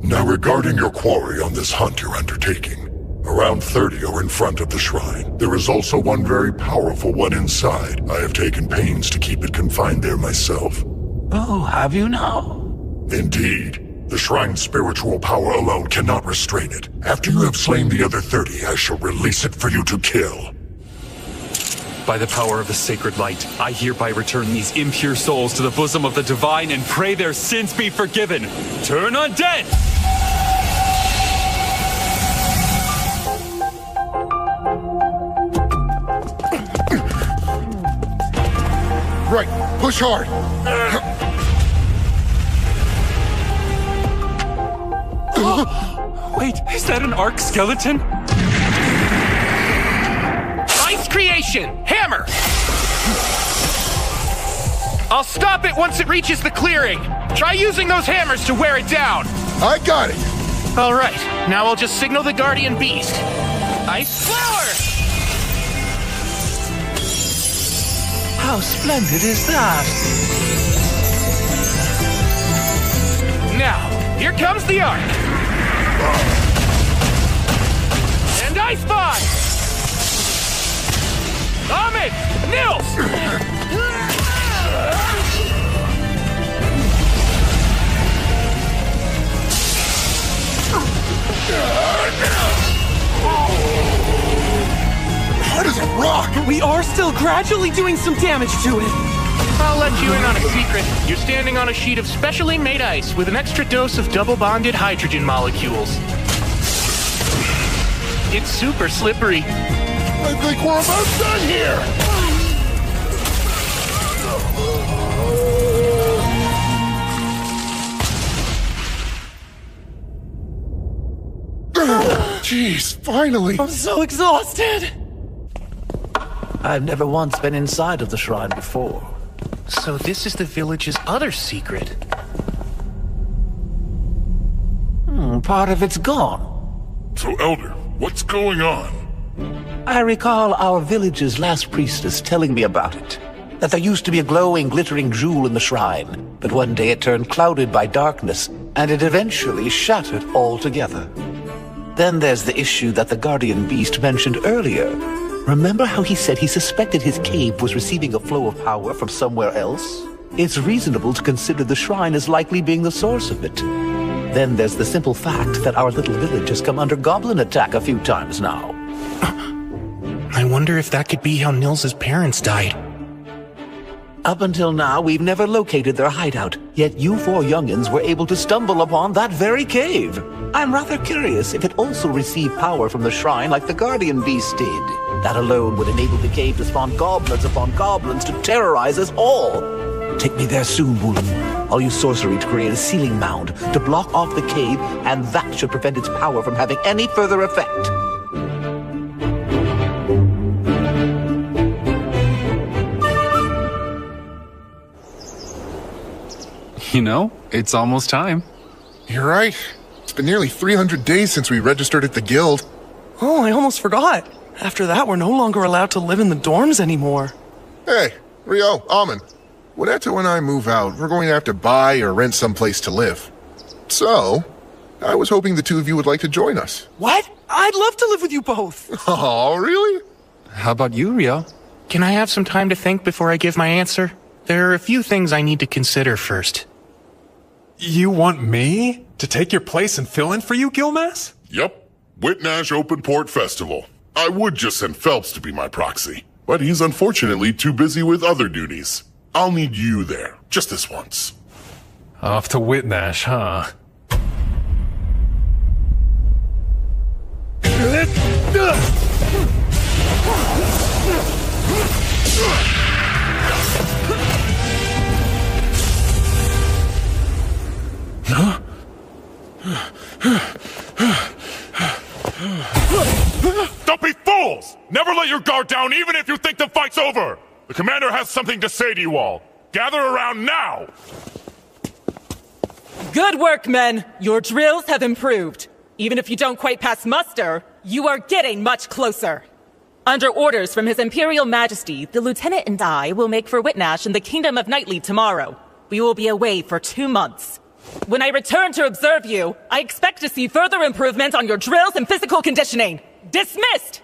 Speaker 13: Now regarding your quarry on this hunt you're undertaking, around 30 are in front of the shrine. There is also one very powerful one inside. I have taken pains to keep it confined there myself.
Speaker 20: Oh, have you now?
Speaker 13: Indeed. The shrine's spiritual power alone cannot restrain it. After you have slain the other 30, I shall release it for you to kill.
Speaker 11: By the power of the sacred light, I hereby return these impure souls to the bosom of the divine and pray their sins be forgiven. Turn undead!
Speaker 8: Right, push hard.
Speaker 11: Wait, is that an arc skeleton?
Speaker 1: Ice creation! Hammer! I'll stop it once it reaches the clearing. Try using those hammers to wear it down.
Speaker 8: I got it.
Speaker 1: All right, now I'll just signal the Guardian Beast. Ice flower!
Speaker 20: How splendid is that?
Speaker 1: Now, here comes the arc. And Ice Bond! Ahmed! Nils!
Speaker 8: Hard as a rock!
Speaker 6: We are still gradually doing some damage to it.
Speaker 1: I'll let you in on a secret. You're standing on a sheet of specially made ice with an extra dose of double-bonded hydrogen molecules. It's super slippery.
Speaker 8: I think we're almost done here! Jeez, finally!
Speaker 6: I'm so exhausted!
Speaker 20: I've never once been inside of the shrine before.
Speaker 1: So this is the village's other secret.
Speaker 20: Part of it's gone.
Speaker 13: So, Elder, what's going on?
Speaker 20: I recall our village's last priestess telling me about it. That there used to be a glowing, glittering jewel in the shrine, but one day it turned clouded by darkness, and it eventually shattered altogether. Then there's the issue that the Guardian Beast mentioned earlier. Remember how he said he suspected his cave was receiving a flow of power from somewhere else? It's reasonable to consider the shrine as likely being the source of it. Then there's the simple fact that our little village has come under goblin attack a few times now.
Speaker 1: I wonder if that could be how Nils's parents died.
Speaker 20: Up until now, we've never located their hideout, yet you four youngins were able to stumble upon that very cave. I'm rather curious if it also received power from the shrine like the Guardian Beast did. That alone would enable the cave to spawn goblins upon goblins to terrorize us all. Take me there soon, Woolen. I'll use sorcery to create a sealing mound to block off the cave, and that should prevent its power from having any further effect.
Speaker 11: You know, it's almost time.
Speaker 8: You're right. It's been nearly 300 days since we registered at the guild.
Speaker 6: Oh, I almost forgot. After that, we're no longer allowed to live in the dorms anymore.
Speaker 8: Hey, Rio, Almond. When Eto and I move out, we're going to have to buy or rent someplace to live. So, I was hoping the two of you would like to join us.
Speaker 6: What? I'd love to live with you both.
Speaker 8: Oh, really?
Speaker 11: How about you, Rio?
Speaker 1: Can I have some time to think before I give my answer? There are a few things I need to consider first.
Speaker 4: You want me to take your place and fill in for you, Gilmas?
Speaker 13: Yep. Whitnash Open Port Festival. I would just send Phelps to be my proxy, but he's unfortunately too busy with other duties. I'll need you there, just this once.
Speaker 4: Off to Whitnash, huh?
Speaker 16: Don't be fools! Never let your guard down even if you think the fight's over! The commander has something to say to you all. Gather around now!
Speaker 2: Good work, men! Your drills have improved. Even if you don't quite pass muster, you are getting much closer. Under orders from His Imperial Majesty, the Lieutenant and I will make for Whitnash in the Kingdom of Nightleaf tomorrow. We will be away for 2 months. When I return to observe you, I expect to see further improvement on your drills and physical conditioning. Dismissed!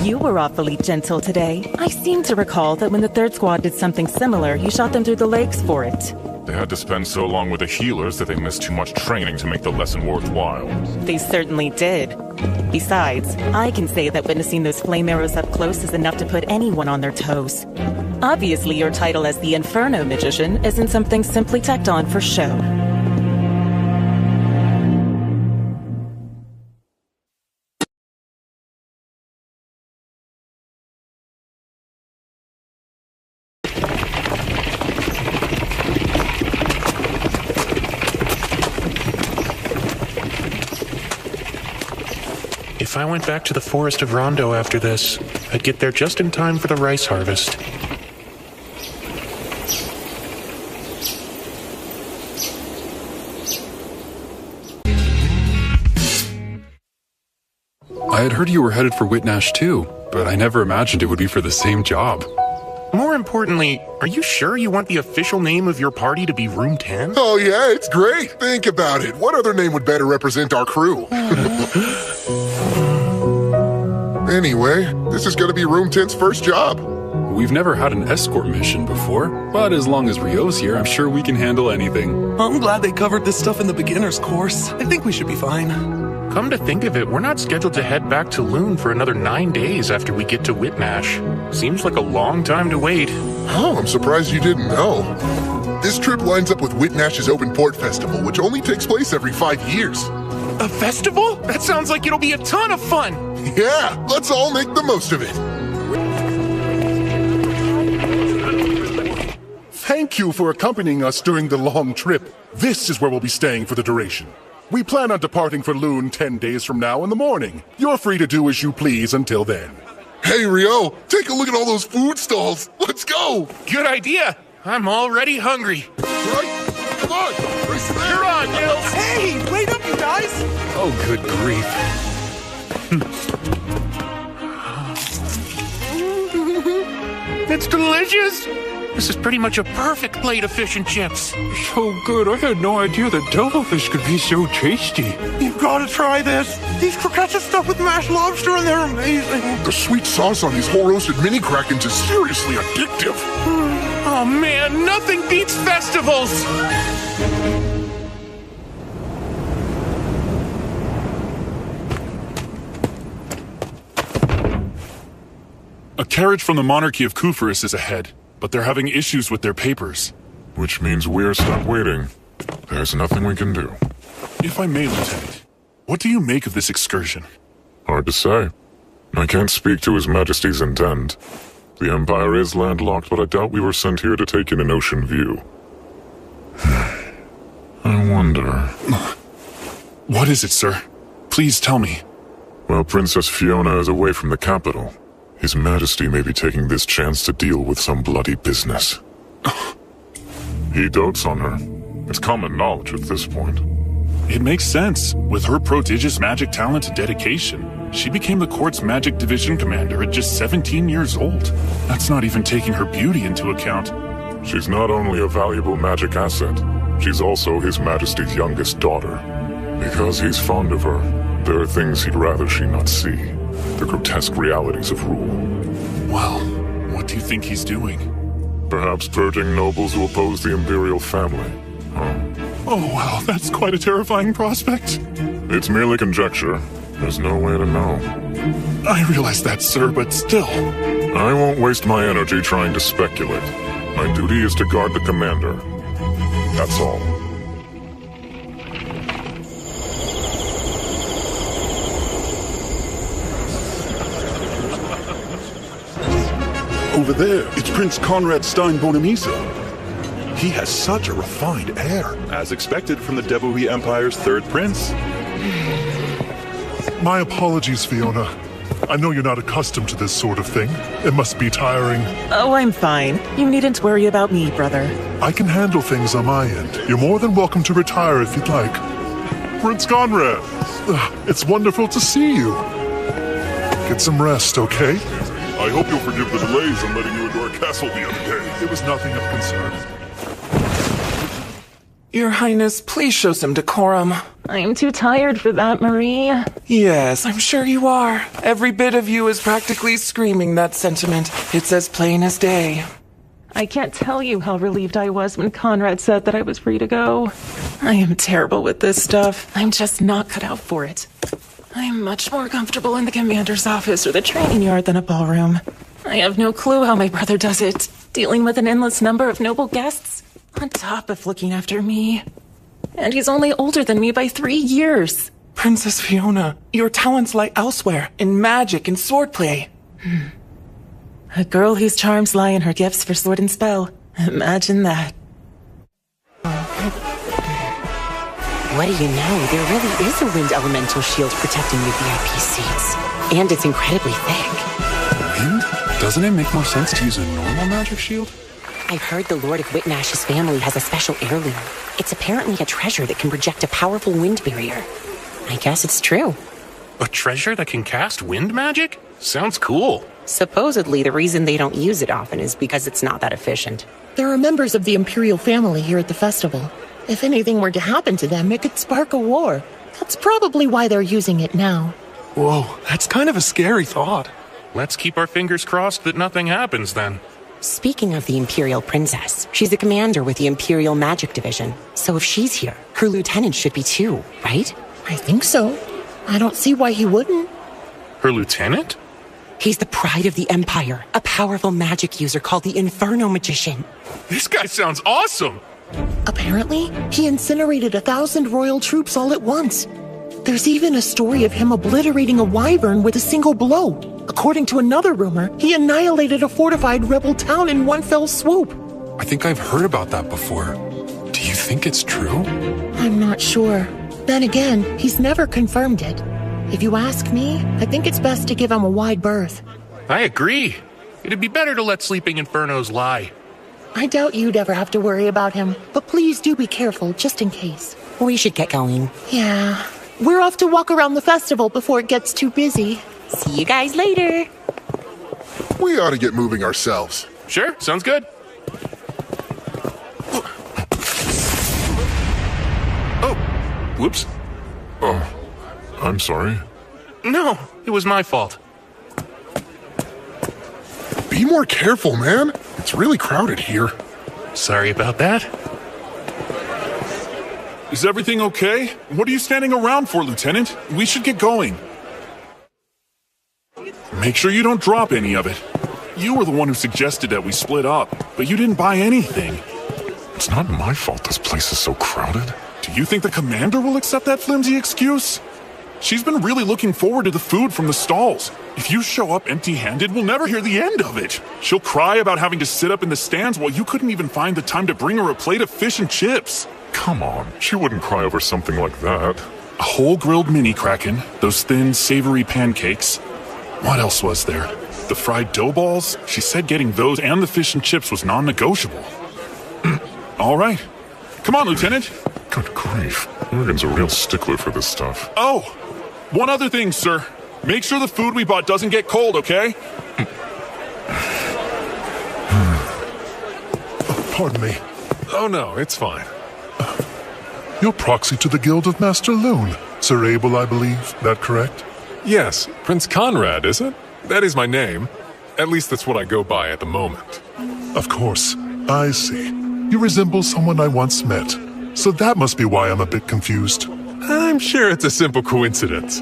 Speaker 2: You were awfully gentle today. I seem to recall that when the 3rd Squad did something similar, you shot them through the legs for it.
Speaker 16: They had to spend so long with the healers that they missed too much training to make the lesson worthwhile.
Speaker 2: They certainly did. Besides, I can say that witnessing those flame arrows up close is enough to put anyone on their toes. Obviously, your title as the Inferno Magician isn't something simply tacked on for show.
Speaker 1: If I went back to the Forest of Rondo after this, I'd get there just in time for the rice harvest.
Speaker 11: I had heard you were headed for Whitnash too, but I never imagined it would be for the same job.
Speaker 1: More importantly, are you sure you want the official name of your party to be Room 10?
Speaker 8: Oh yeah, it's great. Think about it. What other name would better represent our crew? Anyway, this is gonna be Room 10's first job.
Speaker 11: We've never had an escort mission before, but as long as Rio's here, I'm sure we can handle anything.
Speaker 6: I'm glad they covered this stuff in the beginner's course. I think we should be fine.
Speaker 1: Come to think of it, we're not scheduled to head back to Loon for another 9 days after we get to Whitnash. Seems like a long time to wait.
Speaker 8: Oh, I'm surprised you didn't know. This trip lines up with Whitnash's Open Port Festival, which only takes place every 5 years.
Speaker 1: A festival? That sounds like it'll be a ton of fun!
Speaker 8: Yeah, let's all make the most of it.
Speaker 7: Thank you for accompanying us during the long trip. This is where we'll be staying for the duration. We plan on departing for Loon 10 days from now in the morning. You're free to do as you please until then.
Speaker 8: Hey, Rio, take a look at all those food stalls. Let's go.
Speaker 1: Good idea. I'm already hungry.
Speaker 8: Right? Come on. Race there.
Speaker 1: You're on, Gills.
Speaker 6: Hey, wait up, you guys.
Speaker 11: Oh, good grief.
Speaker 1: It's delicious. This is pretty much a perfect plate of fish and chips.
Speaker 17: So good, I had no idea that devilfish could be so tasty.
Speaker 6: You've got to try this. These croquettes are stuffed with mashed lobster and they're amazing.
Speaker 8: The sweet sauce on these whole roasted mini krakens is seriously addictive.
Speaker 1: Oh man, nothing beats festivals!
Speaker 14: A carriage from the monarchy of Kufaris is ahead, but they're having issues with their papers.
Speaker 16: Which means we're stuck waiting. There's nothing we can do.
Speaker 14: If I may, Lieutenant, what do you make of this excursion?
Speaker 16: Hard to say. I can't speak to His Majesty's intent. The Empire is landlocked, but I doubt we were sent here to take in an ocean view. I wonder...
Speaker 14: What is it, sir? Please tell me.
Speaker 16: While Princess Fiona is away from the capital, His Majesty may be taking this chance to deal with some bloody business. He dotes on her. It's common knowledge at this point.
Speaker 14: It makes sense. With her prodigious magic talent and dedication, she became the court's magic division commander at just 17 years old. That's not even taking her beauty into account.
Speaker 16: She's not only a valuable magic asset, she's also His Majesty's youngest daughter.
Speaker 13: Because he's fond of her. There are things he'd rather she not see. The grotesque realities of rule.
Speaker 14: Well, what do you think he's doing?
Speaker 13: Perhaps purging nobles who oppose the imperial family.
Speaker 14: Oh, wow, that's quite a terrifying prospect.
Speaker 13: It's merely conjecture. There's no way to know.
Speaker 14: I realize that, sir, but still.
Speaker 13: I won't waste my energy trying to speculate. My duty is to guard the commander. That's all.
Speaker 23: Over there, it's Prince Conrad Stein-Bonamisa. He has such a refined air.
Speaker 14: As expected from the Debuhi Empire's third prince.
Speaker 7: My apologies, Fiona. I know you're not accustomed to this sort of thing. It must be tiring.
Speaker 2: Oh, I'm fine. You needn't worry about me, brother.
Speaker 7: I can handle things on my end. You're more than welcome to retire if you'd like. Prince Conrad, it's wonderful to see you. Get some rest, okay?
Speaker 13: I hope you'll forgive the delays in letting you into our castle the other day.
Speaker 7: It was nothing of concern.
Speaker 6: Your Highness, please show some decorum.
Speaker 2: I'm too tired for that, Marie.
Speaker 6: Yes, I'm sure you are. Every bit of you is practically screaming that sentiment. It's as plain as day.
Speaker 2: I can't tell you how relieved I was when Conrad said that I was free to go. I am terrible with this stuff. I'm just not cut out for it. I'm much more comfortable in the commander's office or the training yard than a ballroom. I have no clue how my brother does it, dealing with an endless number of noble guests, on top of looking after me. And he's only older than me by 3 years.
Speaker 6: Princess Fiona, your talents lie elsewhere, in magic and swordplay.
Speaker 2: A girl whose charms lie in her gifts for sword and spell. Imagine that.
Speaker 9: What do you know? There really is a wind elemental shield protecting your VIP seats. And it's incredibly thick.
Speaker 11: Wind? Doesn't it make more sense to use a normal magic shield?
Speaker 9: I've heard the Lord of Whitnash's family has a special heirloom. It's apparently a treasure that can project a powerful wind barrier. I guess it's true.
Speaker 1: A treasure that can cast wind magic? Sounds cool.
Speaker 9: Supposedly, the reason they don't use it often is because it's not that efficient.
Speaker 10: There are members of the Imperial family here at the festival. If anything were to happen to them, it could spark a war. That's probably why they're using it now.
Speaker 4: Whoa, that's kind of a scary thought.
Speaker 1: Let's keep our fingers crossed that nothing happens then.
Speaker 9: Speaking of the Imperial Princess, she's a commander with the Imperial Magic Division. So if she's here, her lieutenant should be too, right?
Speaker 10: I think so. I don't see why he wouldn't.
Speaker 1: Her lieutenant?
Speaker 9: He's the pride of the Empire, a powerful magic user called the Inferno Magician.
Speaker 1: This guy sounds awesome!
Speaker 10: Apparently, he incinerated 1,000 royal troops all at once. There's even a story of him obliterating a wyvern with a single blow. According to another rumor, he annihilated a fortified rebel town in one fell swoop.
Speaker 4: I think I've heard about that before. Do you think it's true?
Speaker 10: I'm not sure. Then again, he's never confirmed it. If you ask me, I think it's best to give him a wide berth.
Speaker 1: I agree. It'd be better to let sleeping infernos lie.
Speaker 10: I doubt you'd ever have to worry about him, but please do be careful, just in case.
Speaker 9: We should get going.
Speaker 10: Yeah. We're off to walk around the festival before it gets too busy.
Speaker 9: See you guys later.
Speaker 8: We ought to get moving ourselves.
Speaker 1: Sure, sounds good. Oh, whoops.
Speaker 13: Oh, I'm sorry.
Speaker 1: No, it was my fault.
Speaker 8: Be more careful, man. It's really crowded here.
Speaker 1: Sorry about that.
Speaker 14: Is everything okay? What are you standing around for, Lieutenant? We should get going. Make sure you don't drop any of it. You were the one who suggested that we split up, but you didn't buy anything.
Speaker 13: It's not my fault this place is so crowded.
Speaker 14: Do you think the commander will accept that flimsy excuse? She's been really looking forward to the food from the stalls. If you show up empty-handed, we'll never hear the end of it. She'll cry about having to sit up in the stands while you couldn't even find the time to bring her a plate of fish and chips.
Speaker 13: Come on, she wouldn't cry over something like that.
Speaker 14: A whole grilled mini kraken, those thin, savory pancakes. What else was there? The fried dough balls? She said getting those and the fish and chips was non-negotiable. All right. Come on, Lieutenant.
Speaker 13: Good grief. Morgan's a real stickler for this stuff.
Speaker 14: Oh, one other thing, sir. Make sure the food we bought doesn't get cold, okay?
Speaker 7: Pardon me.
Speaker 4: Oh no, it's fine.
Speaker 7: You're proxy to the Guild of Master Loon. Sir Abel, I believe. That correct?
Speaker 4: Yes, Prince Conrad, is it? That is my name. At least that's what I go by at the moment.
Speaker 7: Of course. I see. You resemble someone I once met. So that must be why I'm a bit confused.
Speaker 4: I'm sure it's a simple coincidence.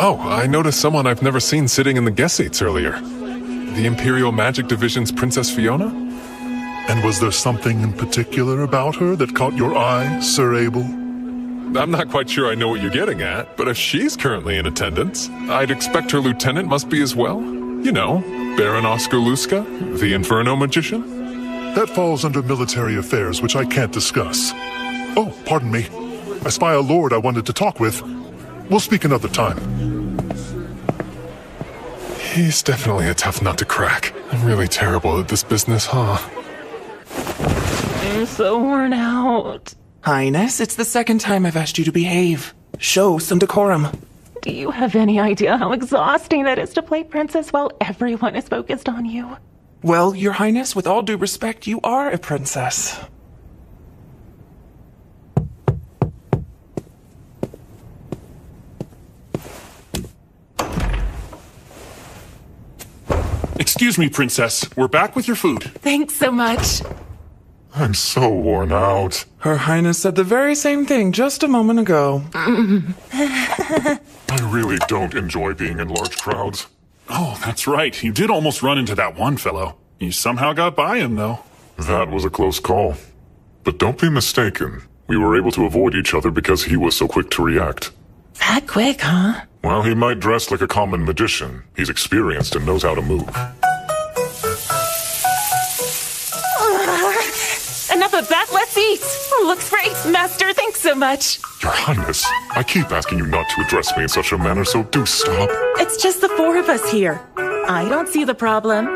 Speaker 4: Oh, I noticed someone I've never seen sitting in the guest seats earlier. The Imperial Magic Division's Princess Fiona?
Speaker 7: And was there something in particular about her that caught your eye, Sir Abel?
Speaker 4: I'm not quite sure I know what you're getting at, but if she's currently in attendance, I'd expect her lieutenant must be as well. You know, Baron Oscar Luska, the Inferno Magician.
Speaker 7: That falls under military affairs, which I can't discuss. Oh, pardon me. I spy a lord I wanted to talk with. We'll speak another time.
Speaker 4: He's definitely a tough nut to crack. I'm really terrible at this business, huh?
Speaker 2: I'm so worn out.
Speaker 6: Highness, it's the second time I've asked you to behave. Show some decorum.
Speaker 2: Do you have any idea how exhausting that is to play princess while everyone is focused on you?
Speaker 6: Well, Your Highness, with all due respect, you are a princess.
Speaker 14: Excuse me, Princess. We're back with your food.
Speaker 2: Thanks so much.
Speaker 14: I'm so worn out.
Speaker 6: Her Highness said the very same thing just a moment ago.
Speaker 14: I really don't enjoy being in large crowds. Oh, that's right. You did almost run into that one fellow. You somehow got by him, though.
Speaker 12: That was a close call. But don't be mistaken. We were able to avoid each other because he was so quick to react.
Speaker 2: That quick, huh?
Speaker 12: While he might dress like a common magician, he's experienced and knows how to move.
Speaker 2: Enough of that, let's eat! Looks great, Master, thanks so much.
Speaker 12: Your Highness, I keep asking you not to address me in such a manner, so do stop.
Speaker 2: It's just the four of us here. I don't see the problem.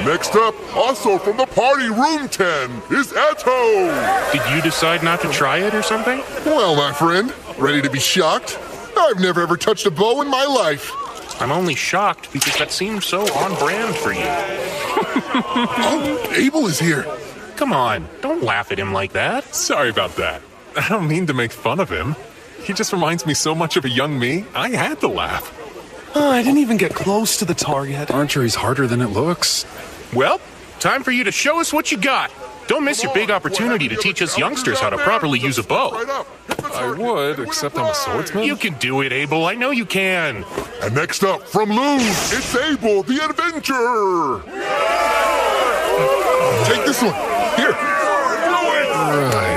Speaker 12: Next up, also from the party room 10, is Eto!
Speaker 1: Did you decide not to try it or something?
Speaker 8: Well, my friend, ready to be shocked? I've never ever touched a bow in my life.
Speaker 1: I'm only shocked because that seems so on brand for you.
Speaker 8: Oh, Abel is here.
Speaker 1: Come on, don't laugh at him like that.
Speaker 4: Sorry about that. I don't mean to make fun of him. He just reminds me so much of a young me, I had to laugh.
Speaker 6: Oh, I didn't even get close to the target.
Speaker 11: Archery's harder than it looks.
Speaker 1: Well, time for you to show us what you got. Don't miss your big opportunity to teach us youngsters how to properly use a bow.
Speaker 4: I would, except I'm a swordsman.
Speaker 1: You can do it, Abel. I know you can.
Speaker 12: And next up, from Loon, it's Abel the Adventurer!
Speaker 8: Take this one. Here.
Speaker 4: Right.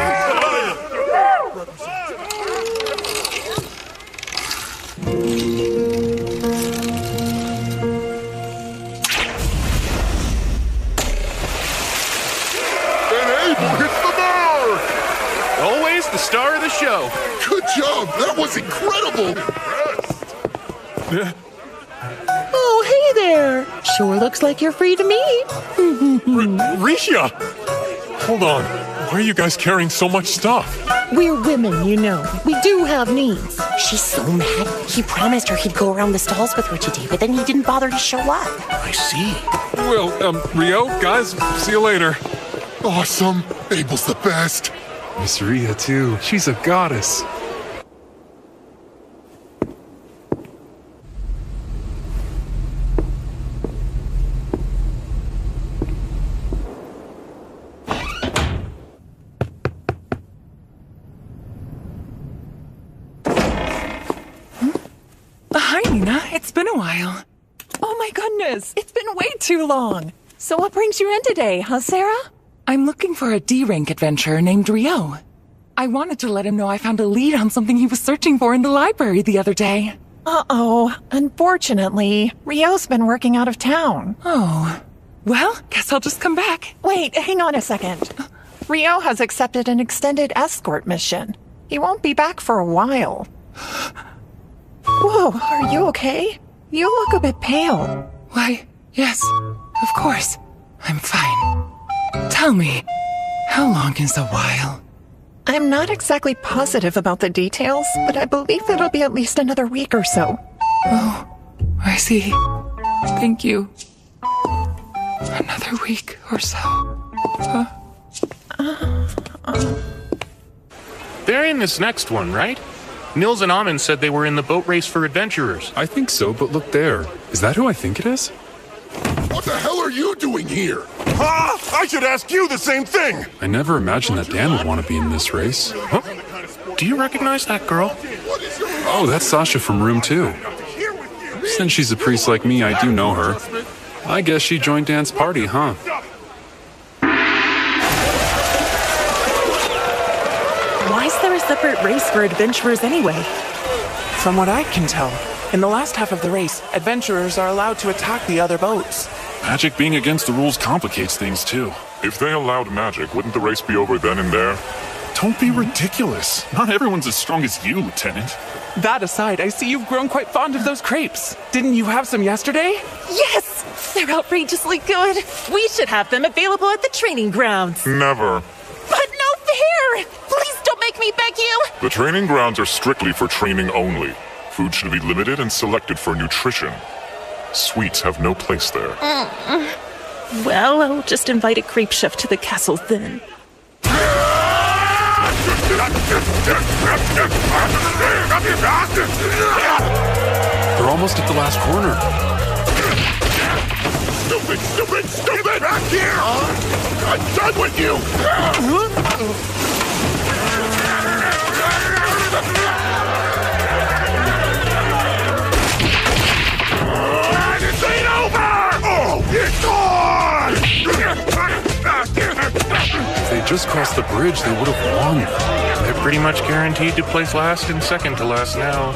Speaker 1: Always the star of the show.
Speaker 8: Good job. That was incredible.
Speaker 10: Oh, hey there. Sure looks like you're free to meet.
Speaker 4: Risha! Hold on. Why are you guys carrying so much stuff?
Speaker 10: We're women, you know. We do have needs.
Speaker 9: She's so mad. He promised her he'd go around the stalls with her today, but then he didn't bother to show up.
Speaker 1: I see.
Speaker 4: Well, Rio, guys, see you later.
Speaker 8: Awesome. Abel's the best.
Speaker 4: Miss Rhea, too. She's a goddess.
Speaker 18: Hi, Nina. It's been a while.
Speaker 15: Oh my goodness, it's been way too long. So what brings you in today, huh, Sarah?
Speaker 18: I'm looking for a D-rank adventurer named Rio. I wanted to let him know I found a lead on something he was searching for in the library the other day.
Speaker 15: Uh-oh. Unfortunately, Rio's been working out of town.
Speaker 18: Oh. Well, guess I'll just come back.
Speaker 15: Wait, hang on a second. Rio has accepted an extended escort mission. He won't be back for a while. Whoa, are you okay? You look a bit pale.
Speaker 18: Why, yes, of course. I'm fine. Tell me, how long is a while?
Speaker 15: I'm not exactly positive about the details, but I believe it'll be at least another week or so.
Speaker 18: Oh, I see. Thank you. Another week or so.
Speaker 1: They're in this next one, right? Nils and Amon said they were in the boat race for adventurers.
Speaker 11: I think so, but look there. Is that who I think it is?
Speaker 13: What the hell are you doing here?
Speaker 14: I should ask you the same thing!
Speaker 11: I never imagined that Dan would want to be in this race.
Speaker 1: Huh? Do you recognize that girl?
Speaker 11: Oh, that's Sasha from room 2. Since she's a priest like me, I do know her. I guess she joined Dan's party, huh?
Speaker 6: Why is there a separate race for adventurers anyway? From what I can tell, in the last half of the race, adventurers are allowed to attack the other boats.
Speaker 14: Magic being against the rules complicates things too.
Speaker 12: If they allowed magic, wouldn't the race be over then and there?
Speaker 14: Don't be ridiculous. Not everyone's as strong as you, Lieutenant.
Speaker 6: That aside, I see you've grown quite fond of those crepes. Didn't you have some yesterday?
Speaker 2: Yes! They're outrageously good. We should have them available at the training grounds.
Speaker 12: Never.
Speaker 2: But no fair! Please don't make me beg you!
Speaker 12: The training grounds are strictly for training only. Food should be limited and selected for nutrition. Sweets have no place there.
Speaker 2: Well, I'll just invite a crepe chef to the castle then.
Speaker 11: They're almost at the last corner.
Speaker 13: Stupid! Back here! I'm done with you! This ain't over! Oh, it's on!
Speaker 11: If they just crossed the bridge, they would have won.
Speaker 1: They're pretty much guaranteed to place last and second to last now.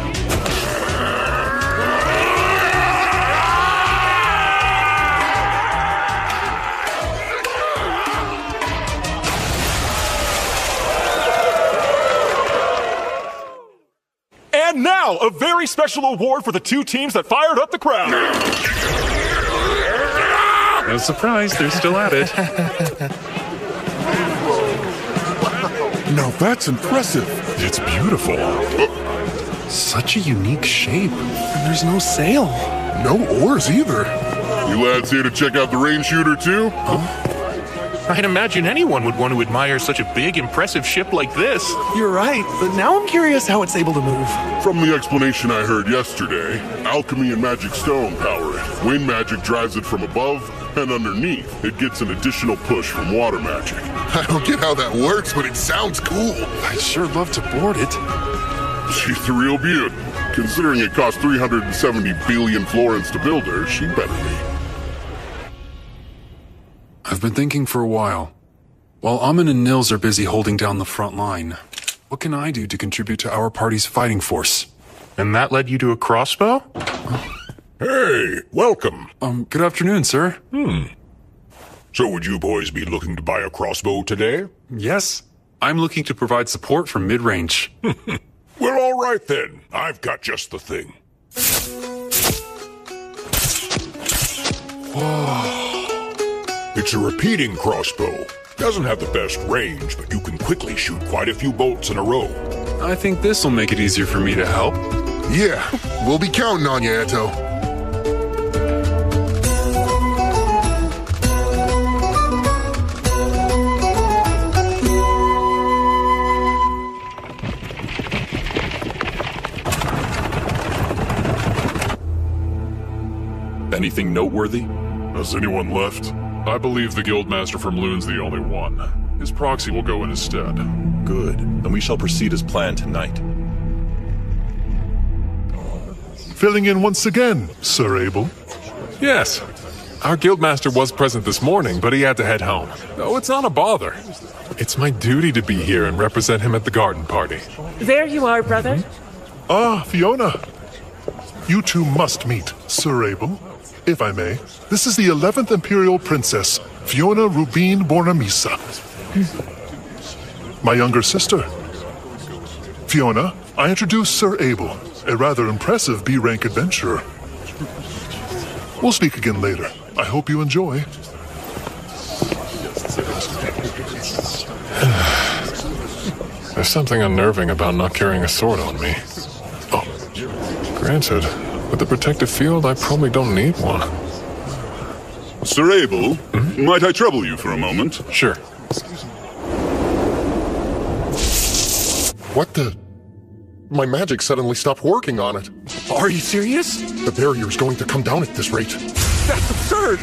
Speaker 14: And now, a very special award for the 2 teams that fired up the crowd.
Speaker 11: No surprise, they're still at it.
Speaker 7: Now that's impressive.
Speaker 14: It's beautiful.
Speaker 11: Such a unique shape.
Speaker 6: And there's no sail.
Speaker 7: No oars either.
Speaker 13: You lads here to check out the rain shooter too?
Speaker 1: I'd imagine anyone would want to admire such a big, impressive ship like this.
Speaker 6: You're right, but now I'm curious how it's able to move.
Speaker 13: From the explanation I heard yesterday, alchemy and magic stone power it. Wind magic drives it from above, and underneath, it gets an additional push from water magic.
Speaker 8: I don't get how that works, but it sounds cool.
Speaker 14: I'd sure love to board it.
Speaker 13: She's the real beaut. Considering it cost 370 billion florins to build her, she better be.
Speaker 11: I've been thinking for a while. While Amon and Nils are busy holding down the front line, what can I do to contribute to our party's fighting force?
Speaker 1: And that led you to a crossbow?
Speaker 5: Hey, welcome.
Speaker 11: Good afternoon, sir.
Speaker 5: So would you boys be looking to buy a crossbow today?
Speaker 11: Yes. I'm looking to provide support from mid-range.
Speaker 5: Well, all right then. I've got just the thing.
Speaker 11: Whoa.
Speaker 5: It's a repeating crossbow. Doesn't have the best range, but you can quickly shoot quite a few bolts in a row.
Speaker 11: I think this will make it easier for me to help.
Speaker 8: Yeah, we'll be counting on you, Eto.
Speaker 14: Anything noteworthy?
Speaker 12: Has anyone left?
Speaker 14: I believe the Guildmaster from Loon's the only one. His proxy will go in his stead.
Speaker 21: Good. Then we shall proceed as planned tonight.
Speaker 7: Filling in once again, Sir Abel.
Speaker 14: Yes. Our Guildmaster was present this morning, but he had to head home. Oh, it's not a bother. It's my duty to be here and represent him at the garden party.
Speaker 2: There you are, brother.
Speaker 7: Ah, Fiona. You two must meet, Sir Abel. If I may, this is the 11th Imperial Princess, Fiona Rubin Bornamisa. My younger sister. Fiona, I introduce Sir Abel, a rather impressive B-rank adventurer. We'll speak again later. I hope you enjoy.
Speaker 14: There's something unnerving about not carrying a sword on me. Oh, granted,
Speaker 4: With the protective field, I probably don't need one.
Speaker 3: Sir Abel, might I trouble you for a moment?
Speaker 4: Sure.
Speaker 7: What the? My magic suddenly stopped working on it.
Speaker 14: Are you serious?
Speaker 7: The barrier's going to come down at this rate.
Speaker 14: That's absurd!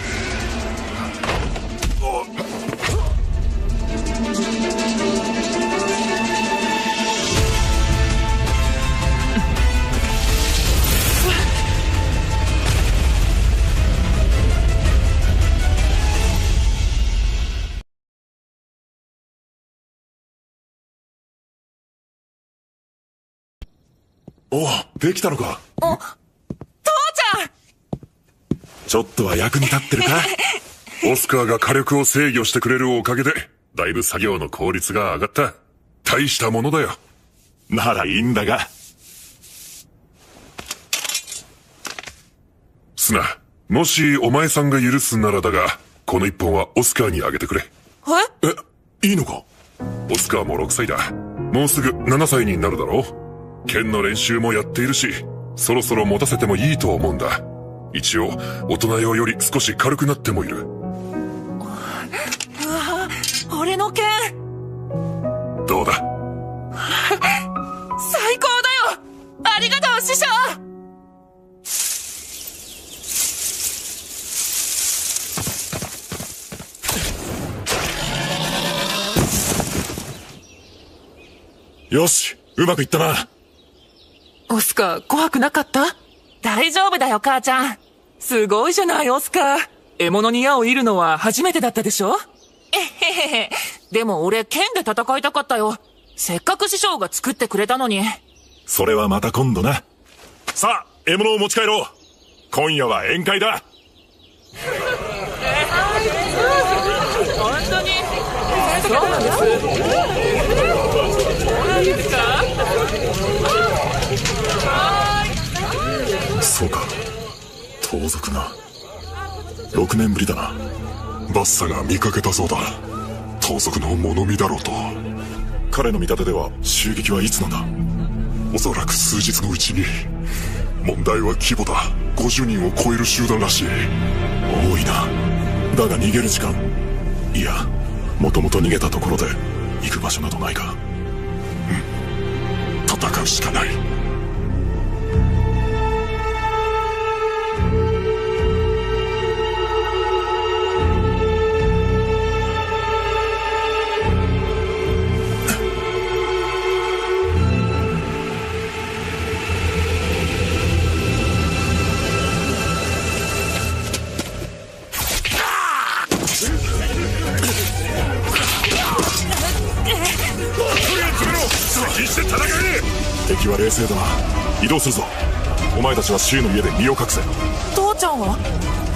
Speaker 3: お、できたのか。
Speaker 2: 父ちゃん。
Speaker 3: ちょっとは役に立ってるか。オスカーが火力を制御してくれるおかげで、だいぶ作業の効率が上がった。大したものだよ。ならいいんだが。スナ、もしお前さんが許すならだが、この一本はオスカーにあげてくれ。いいのか。オスカーも6歳だ。もうすぐ7歳になるだろう。剣の練習もやっているし、そろそろ持たせてもいいと思うんだ。一応、大人用より少し軽くなってもいる。
Speaker 2: 俺の剣。
Speaker 3: どうだ。
Speaker 2: 最高だよ。ありがとう、師匠。
Speaker 3: よし、うまくいったな。
Speaker 2: オスカー、怖くなかった？大丈夫だよ、母ちゃん。すごいじゃない、オスカー。獲物に矢を射るのは初めてだったでしょ？えへへへ。でも俺、剣で戦いたかったよ。せっかく師匠が作ってくれたのに。
Speaker 3: それはまた今度な。さあ、獲物を持ち帰ろう。今夜は宴会だ。
Speaker 2: 本当に？そうなんです。そうなんですか？
Speaker 3: そうか、盗賊な。6年ぶりだな。バッサが見かけたそうだ。盗賊の物見だろうと。彼の見立てでは襲撃はいつなんだ。おそらく数日のうちに。問題は規模だ。50人を超える集団らしい。多いな。だが逃げる時間、いや、もともと逃げたところで行く場所などないか。戦うしかない。敵は冷静だな。移動するぞ。お前たちはシュウの家で身を隠せ。
Speaker 2: 父ちゃんは？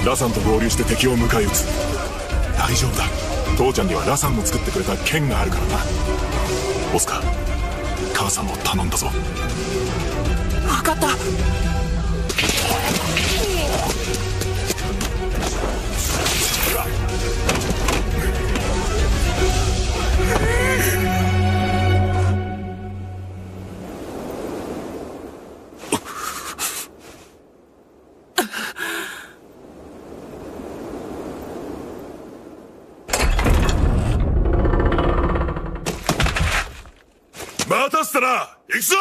Speaker 3: ラサンと合流して敵を迎え撃つ。大丈夫だ。父ちゃんにはラサンの作ってくれた剣があるからな。オスカー、母さんも頼んだぞ。
Speaker 2: 分かった。
Speaker 3: 待たせたな。行くぞ。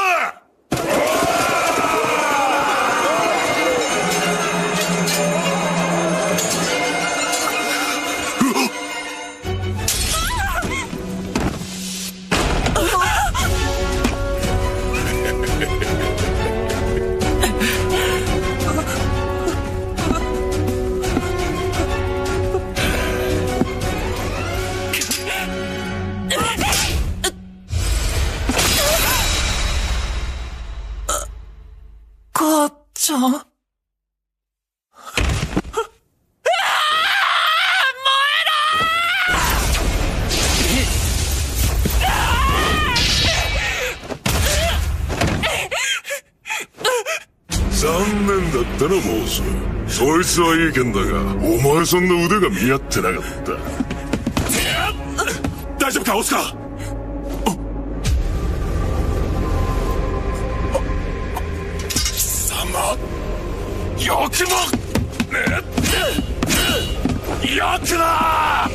Speaker 2: 母ちゃん。
Speaker 3: 残念だったな、ボス。そいつはいい剣だが、お前さんの腕が見合ってなかった。大丈夫か、オスカー。貴様。
Speaker 16: よくもよくだ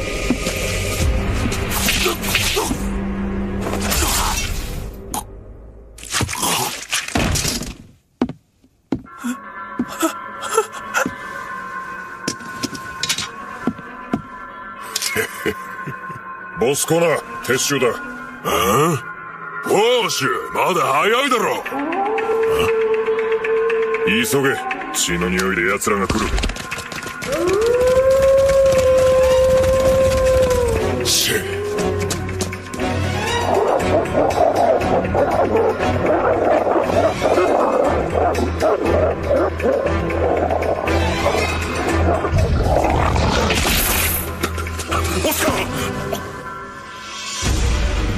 Speaker 13: ボスコナー、撤収だ。
Speaker 16: ポーシュ、まだ早いだろ。
Speaker 13: 急げ、血の匂いで奴らが来る。
Speaker 16: シェ
Speaker 13: オスカー！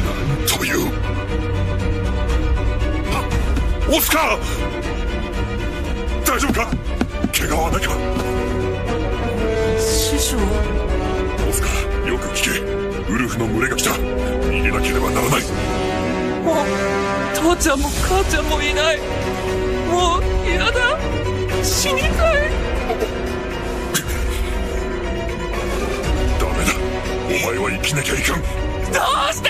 Speaker 13: なんという。オスカー！大丈夫か？怪我はないか？
Speaker 6: 師匠。
Speaker 13: オスカー、よく聞け。ウルフの群れが来た。逃げなければならない。
Speaker 6: もう父ちゃんも母ちゃんもいない。もう嫌だ。死にたい。
Speaker 13: ダメだ。お前は生きなきゃいかん。
Speaker 6: どうして？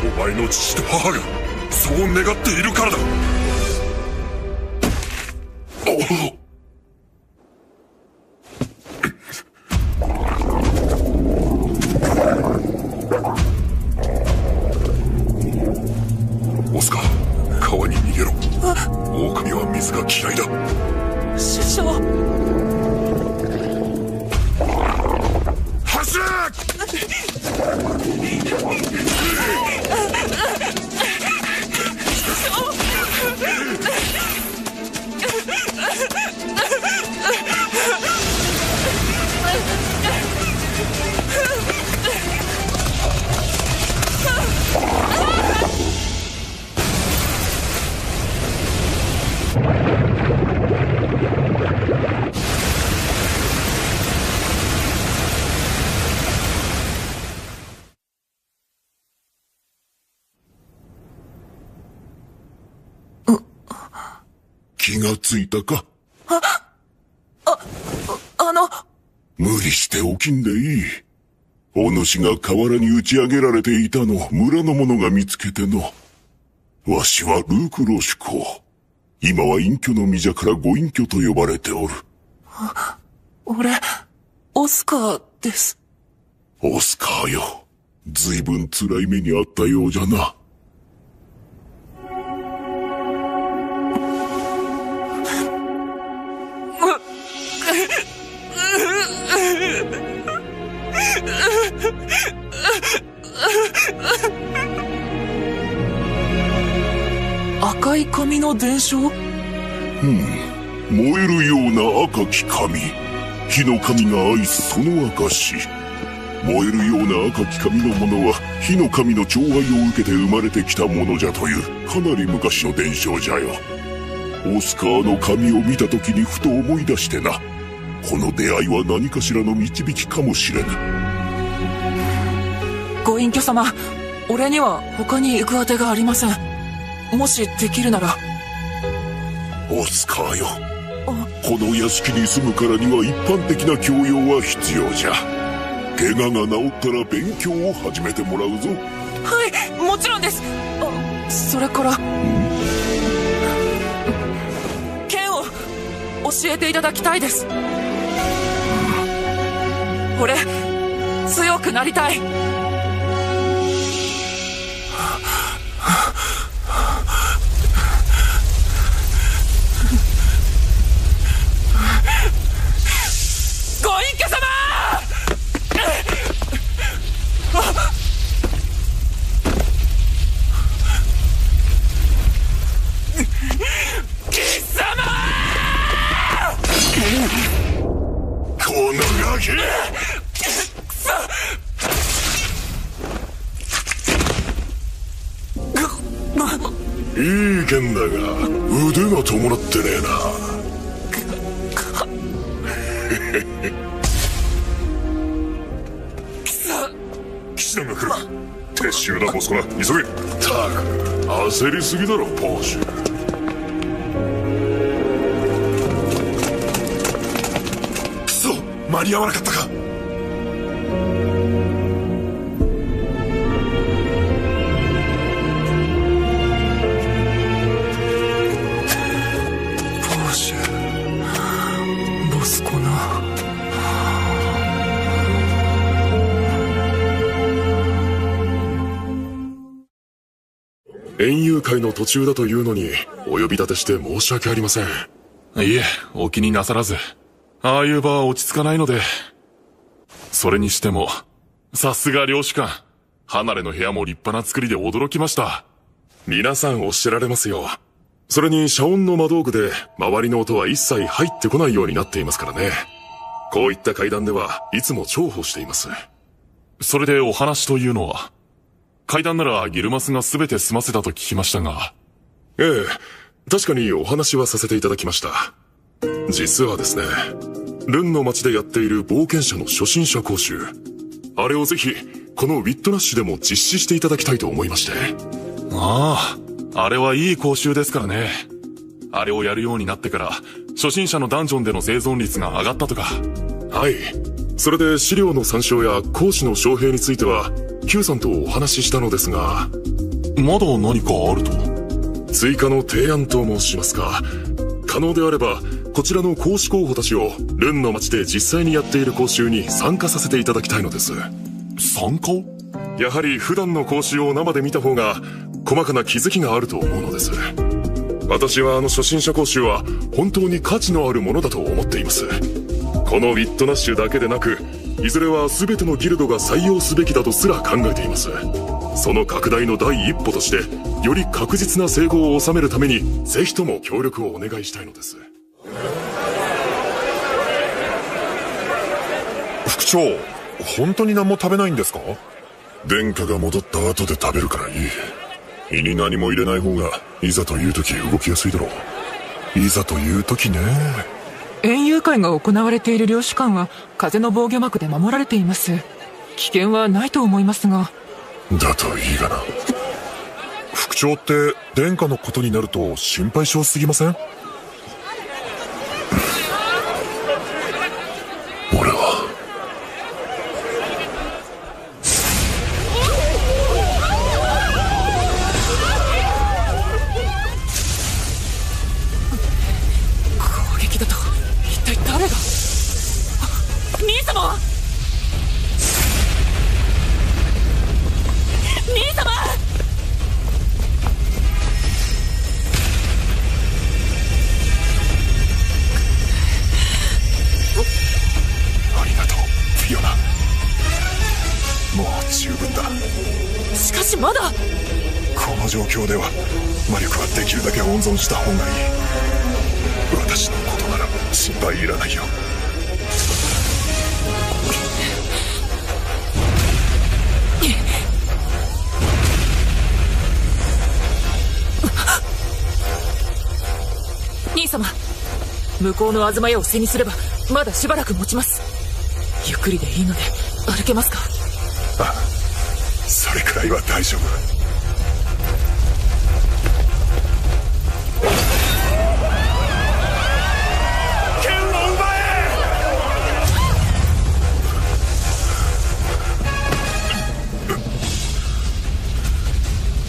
Speaker 13: お前の父と母がそう願っているからだ。オスカー、川に逃げろ。狼は水が嫌いだ。
Speaker 6: 師匠。
Speaker 13: 走れ！気がついたか？無理して起きんでいい。お主が河原に打ち上げられていたの村の者が見つけての。わしはルークローシュ公。今は隠居の身じゃからご隠居と呼ばれておる。
Speaker 6: 俺、オスカーです。
Speaker 13: オスカーよ。ずいぶん辛い目にあったようじゃな。
Speaker 6: 赤い髪の伝承？
Speaker 13: 燃えるような赤き髪。火の神が愛すその証。燃えるような赤き髪のものは火の神の寵愛を受けて生まれてきたものじゃというかなり昔の伝承じゃよ。オスカーの髪を見た時にふと思い出してな。この出会いは何かしらの導きかもしれぬ。
Speaker 6: ご隠居様、俺には他に行くあてがありません。もしできるなら。
Speaker 13: オスカーよ、この屋敷に住むからには一般的な教養は必要じゃ。怪我が治ったら勉強を始めてもらうぞ。
Speaker 6: はい、もちろんです。それから剣を教えていただきたいです。俺、強くなりたい。ご隠居様！貴様！
Speaker 13: このガキ！いい剣だが腕が伴ってねえな。騎士団が来る。撤収だボスコナ、急げ。たく焦りすぎだろポーシュ。
Speaker 3: 間に合わなかったか。
Speaker 6: ボシュボスコナ。
Speaker 3: 園遊会の途中だというのにお呼び立てして申し訳ありません。
Speaker 14: いえ、お気になさらず。ああいう場は落ち着かないので。それにしても、さすが領主官。離れの部屋も立派な作りで驚きました。
Speaker 3: 皆さんおっしゃられますよ。それに遮音の魔道具で周りの音は一切入ってこないようになっていますからね。こういった階段ではいつも重宝しています。
Speaker 14: それでお話というのは、階段ならギルマスが全て済ませたと聞きましたが。
Speaker 3: ええ、確かにお話はさせていただきました。実はですね、ルンの町でやっている冒険者の初心者講習、あれをぜひこのウィットナッシュでも実施していただきたいと思いまして。
Speaker 14: ああ、あれはいい講習ですからね。あれをやるようになってから初心者のダンジョンでの生存率が上がったとか。
Speaker 3: はい。それで資料の参照や講師の招聘については Q さんとお話ししたのですが。
Speaker 14: まだ何かあると？
Speaker 3: 追加の提案と申しますか、可能であればこちらの講師候補たちをルンの町で実際にやっている講習に参加させていただきたいのです。
Speaker 14: 参加？
Speaker 3: やはり普段の講習を生で見た方が細かな気づきがあると思うのです。私は初心者講習は本当に価値のあるものだと思っています。このウィットナッシュだけでなく、いずれは全てのギルドが採用すべきだとすら考えています。その拡大の第一歩として、より確実な成功を収めるためにぜひとも協力をお願いしたいのです。
Speaker 7: 副長、本当に何も食べないんですか？
Speaker 3: 殿下が戻った後で食べるからいい。胃に何も入れない方がいざという時動きやすいだろう。いざという時ね。
Speaker 19: 園遊会が行われている領主館は風の防御膜で守られています。危険はないと思いますが。
Speaker 3: だといいがな。
Speaker 7: 副長って殿下のことになると心配性すぎません？
Speaker 3: 俺は
Speaker 19: 攻撃だと一体誰が？兄様！兄様！
Speaker 3: ありがとう、フィオナ。もう十分だ。
Speaker 19: しかしまだ。
Speaker 3: この状況では魔力はできるだけ温存した方がいい。私のことなら心配いらないよ。
Speaker 19: 兄様、向こうの東屋を背にすればまだしばらく持ちます。ゆっくりでいいので歩けますか？
Speaker 3: ああ、それくらいは大丈夫。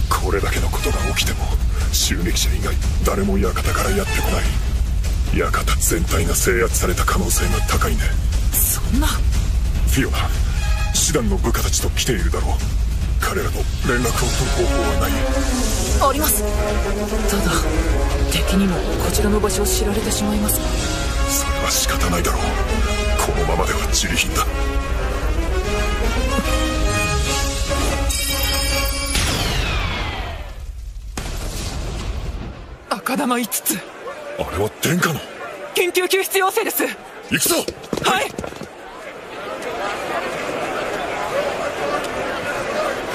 Speaker 3: これだけのことが起きても襲撃者以外誰も館からやってこない。館全体が制圧された可能性が高いね。
Speaker 19: そんな。
Speaker 3: フィオナ、師団の部下たちと来ているだろう。彼らと連絡を取る方法はない？
Speaker 19: あります。ただ敵にもこちらの場所を知られてしまいます。
Speaker 3: それは仕方ないだろう。このままでは自利品だ。
Speaker 19: 赤玉5つ。
Speaker 3: あれは殿下の
Speaker 19: 緊急救出要請です。
Speaker 3: 行くぞ。
Speaker 19: はい。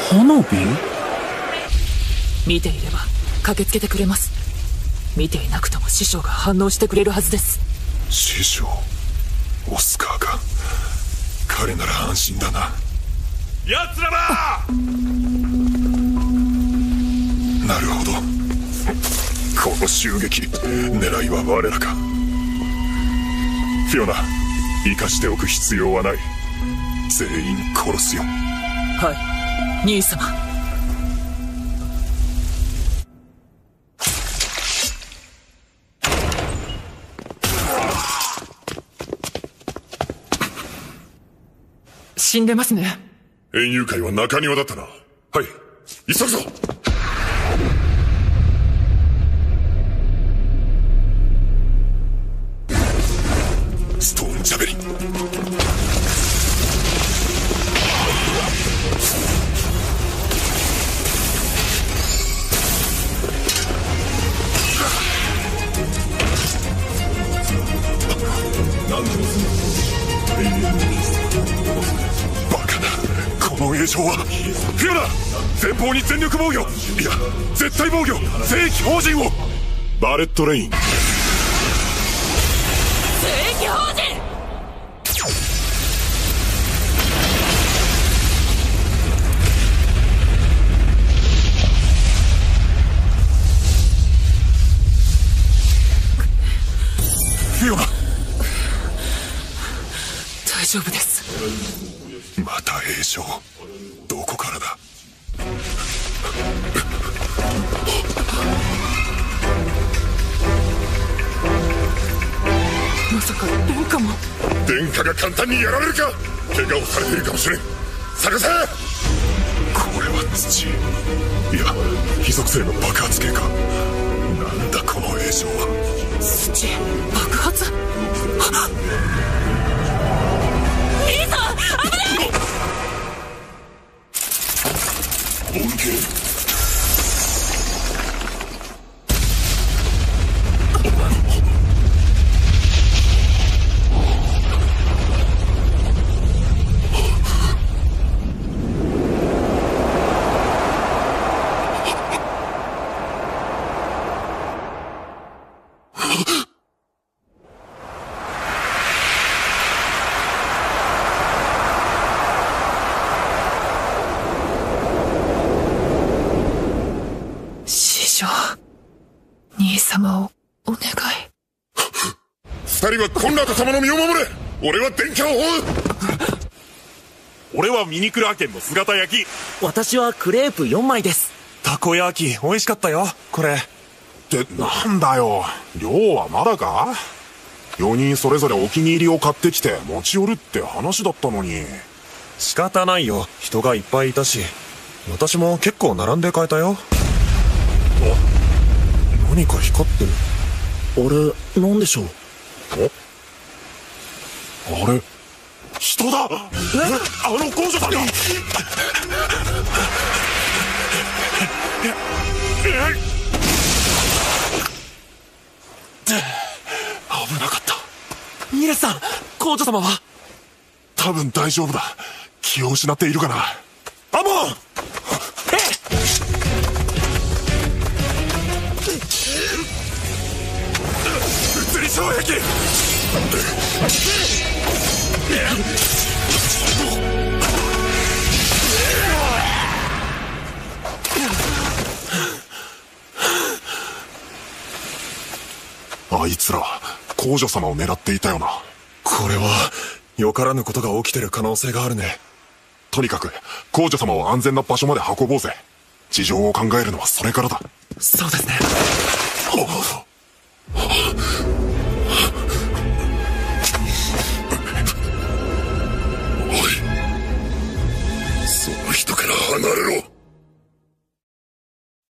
Speaker 11: 花火？
Speaker 19: 見ていれば駆けつけてくれます。見ていなくとも師匠が反応してくれるはずです。
Speaker 3: 師匠、オスカーか。彼なら安心だな。
Speaker 16: 奴らだ！
Speaker 3: なるほど。この襲撃、狙いは我らか。フィオナ、生かしておく必要はない。全員殺すよ。
Speaker 19: はい、兄様。死んでますね。
Speaker 3: 園遊会は中庭だったな。はい、急ぐぞ。ストーンジャベリン。バカな、この映像は。フィオナ、前方に全力防御、いや絶対防御、正規法人を。バレットレイン。
Speaker 19: 正規法人。
Speaker 3: フィオナ、
Speaker 19: 大丈夫です。
Speaker 3: また映像。どこからだ。
Speaker 19: まさか殿下も。
Speaker 3: 殿下が簡単にやられるか。怪我をされているかもしれん。探せ。これは土、いや非属性の爆発系か。なんだこの映像は。
Speaker 19: 土爆発。いいぞ、危ない。
Speaker 3: 恩恵。
Speaker 19: 兄様をお願い。
Speaker 3: 二人はコンラード様の身を守れ。俺は殿下を追う。
Speaker 14: 俺はミニクラーケンの姿焼き。
Speaker 17: 私はクレープ4枚です。
Speaker 14: たこ焼き美味しかったよこれ。
Speaker 3: ってなんだよ、量はまだか。4人それぞれお気に入りを買ってきて持ち寄るって話だったのに。
Speaker 14: 仕方ないよ、人がいっぱいいたし。私も結構並んで買えたよ。何か光ってる。
Speaker 17: あれ、なんでしょう。
Speaker 3: あれ、人だ。あの公女さんが。危なかった。
Speaker 17: ミレスさん、公女様は。
Speaker 3: 多分大丈夫だ。気を失っているかな。アモン。物理衝撃。あいつら公女様を狙っていたよな。
Speaker 14: これはよからぬことが起きてる可能性があるね。
Speaker 3: とにかく公女様を安全な場所まで運ぼうぜ。事情を考えるのはそれからだ。
Speaker 17: そうですね。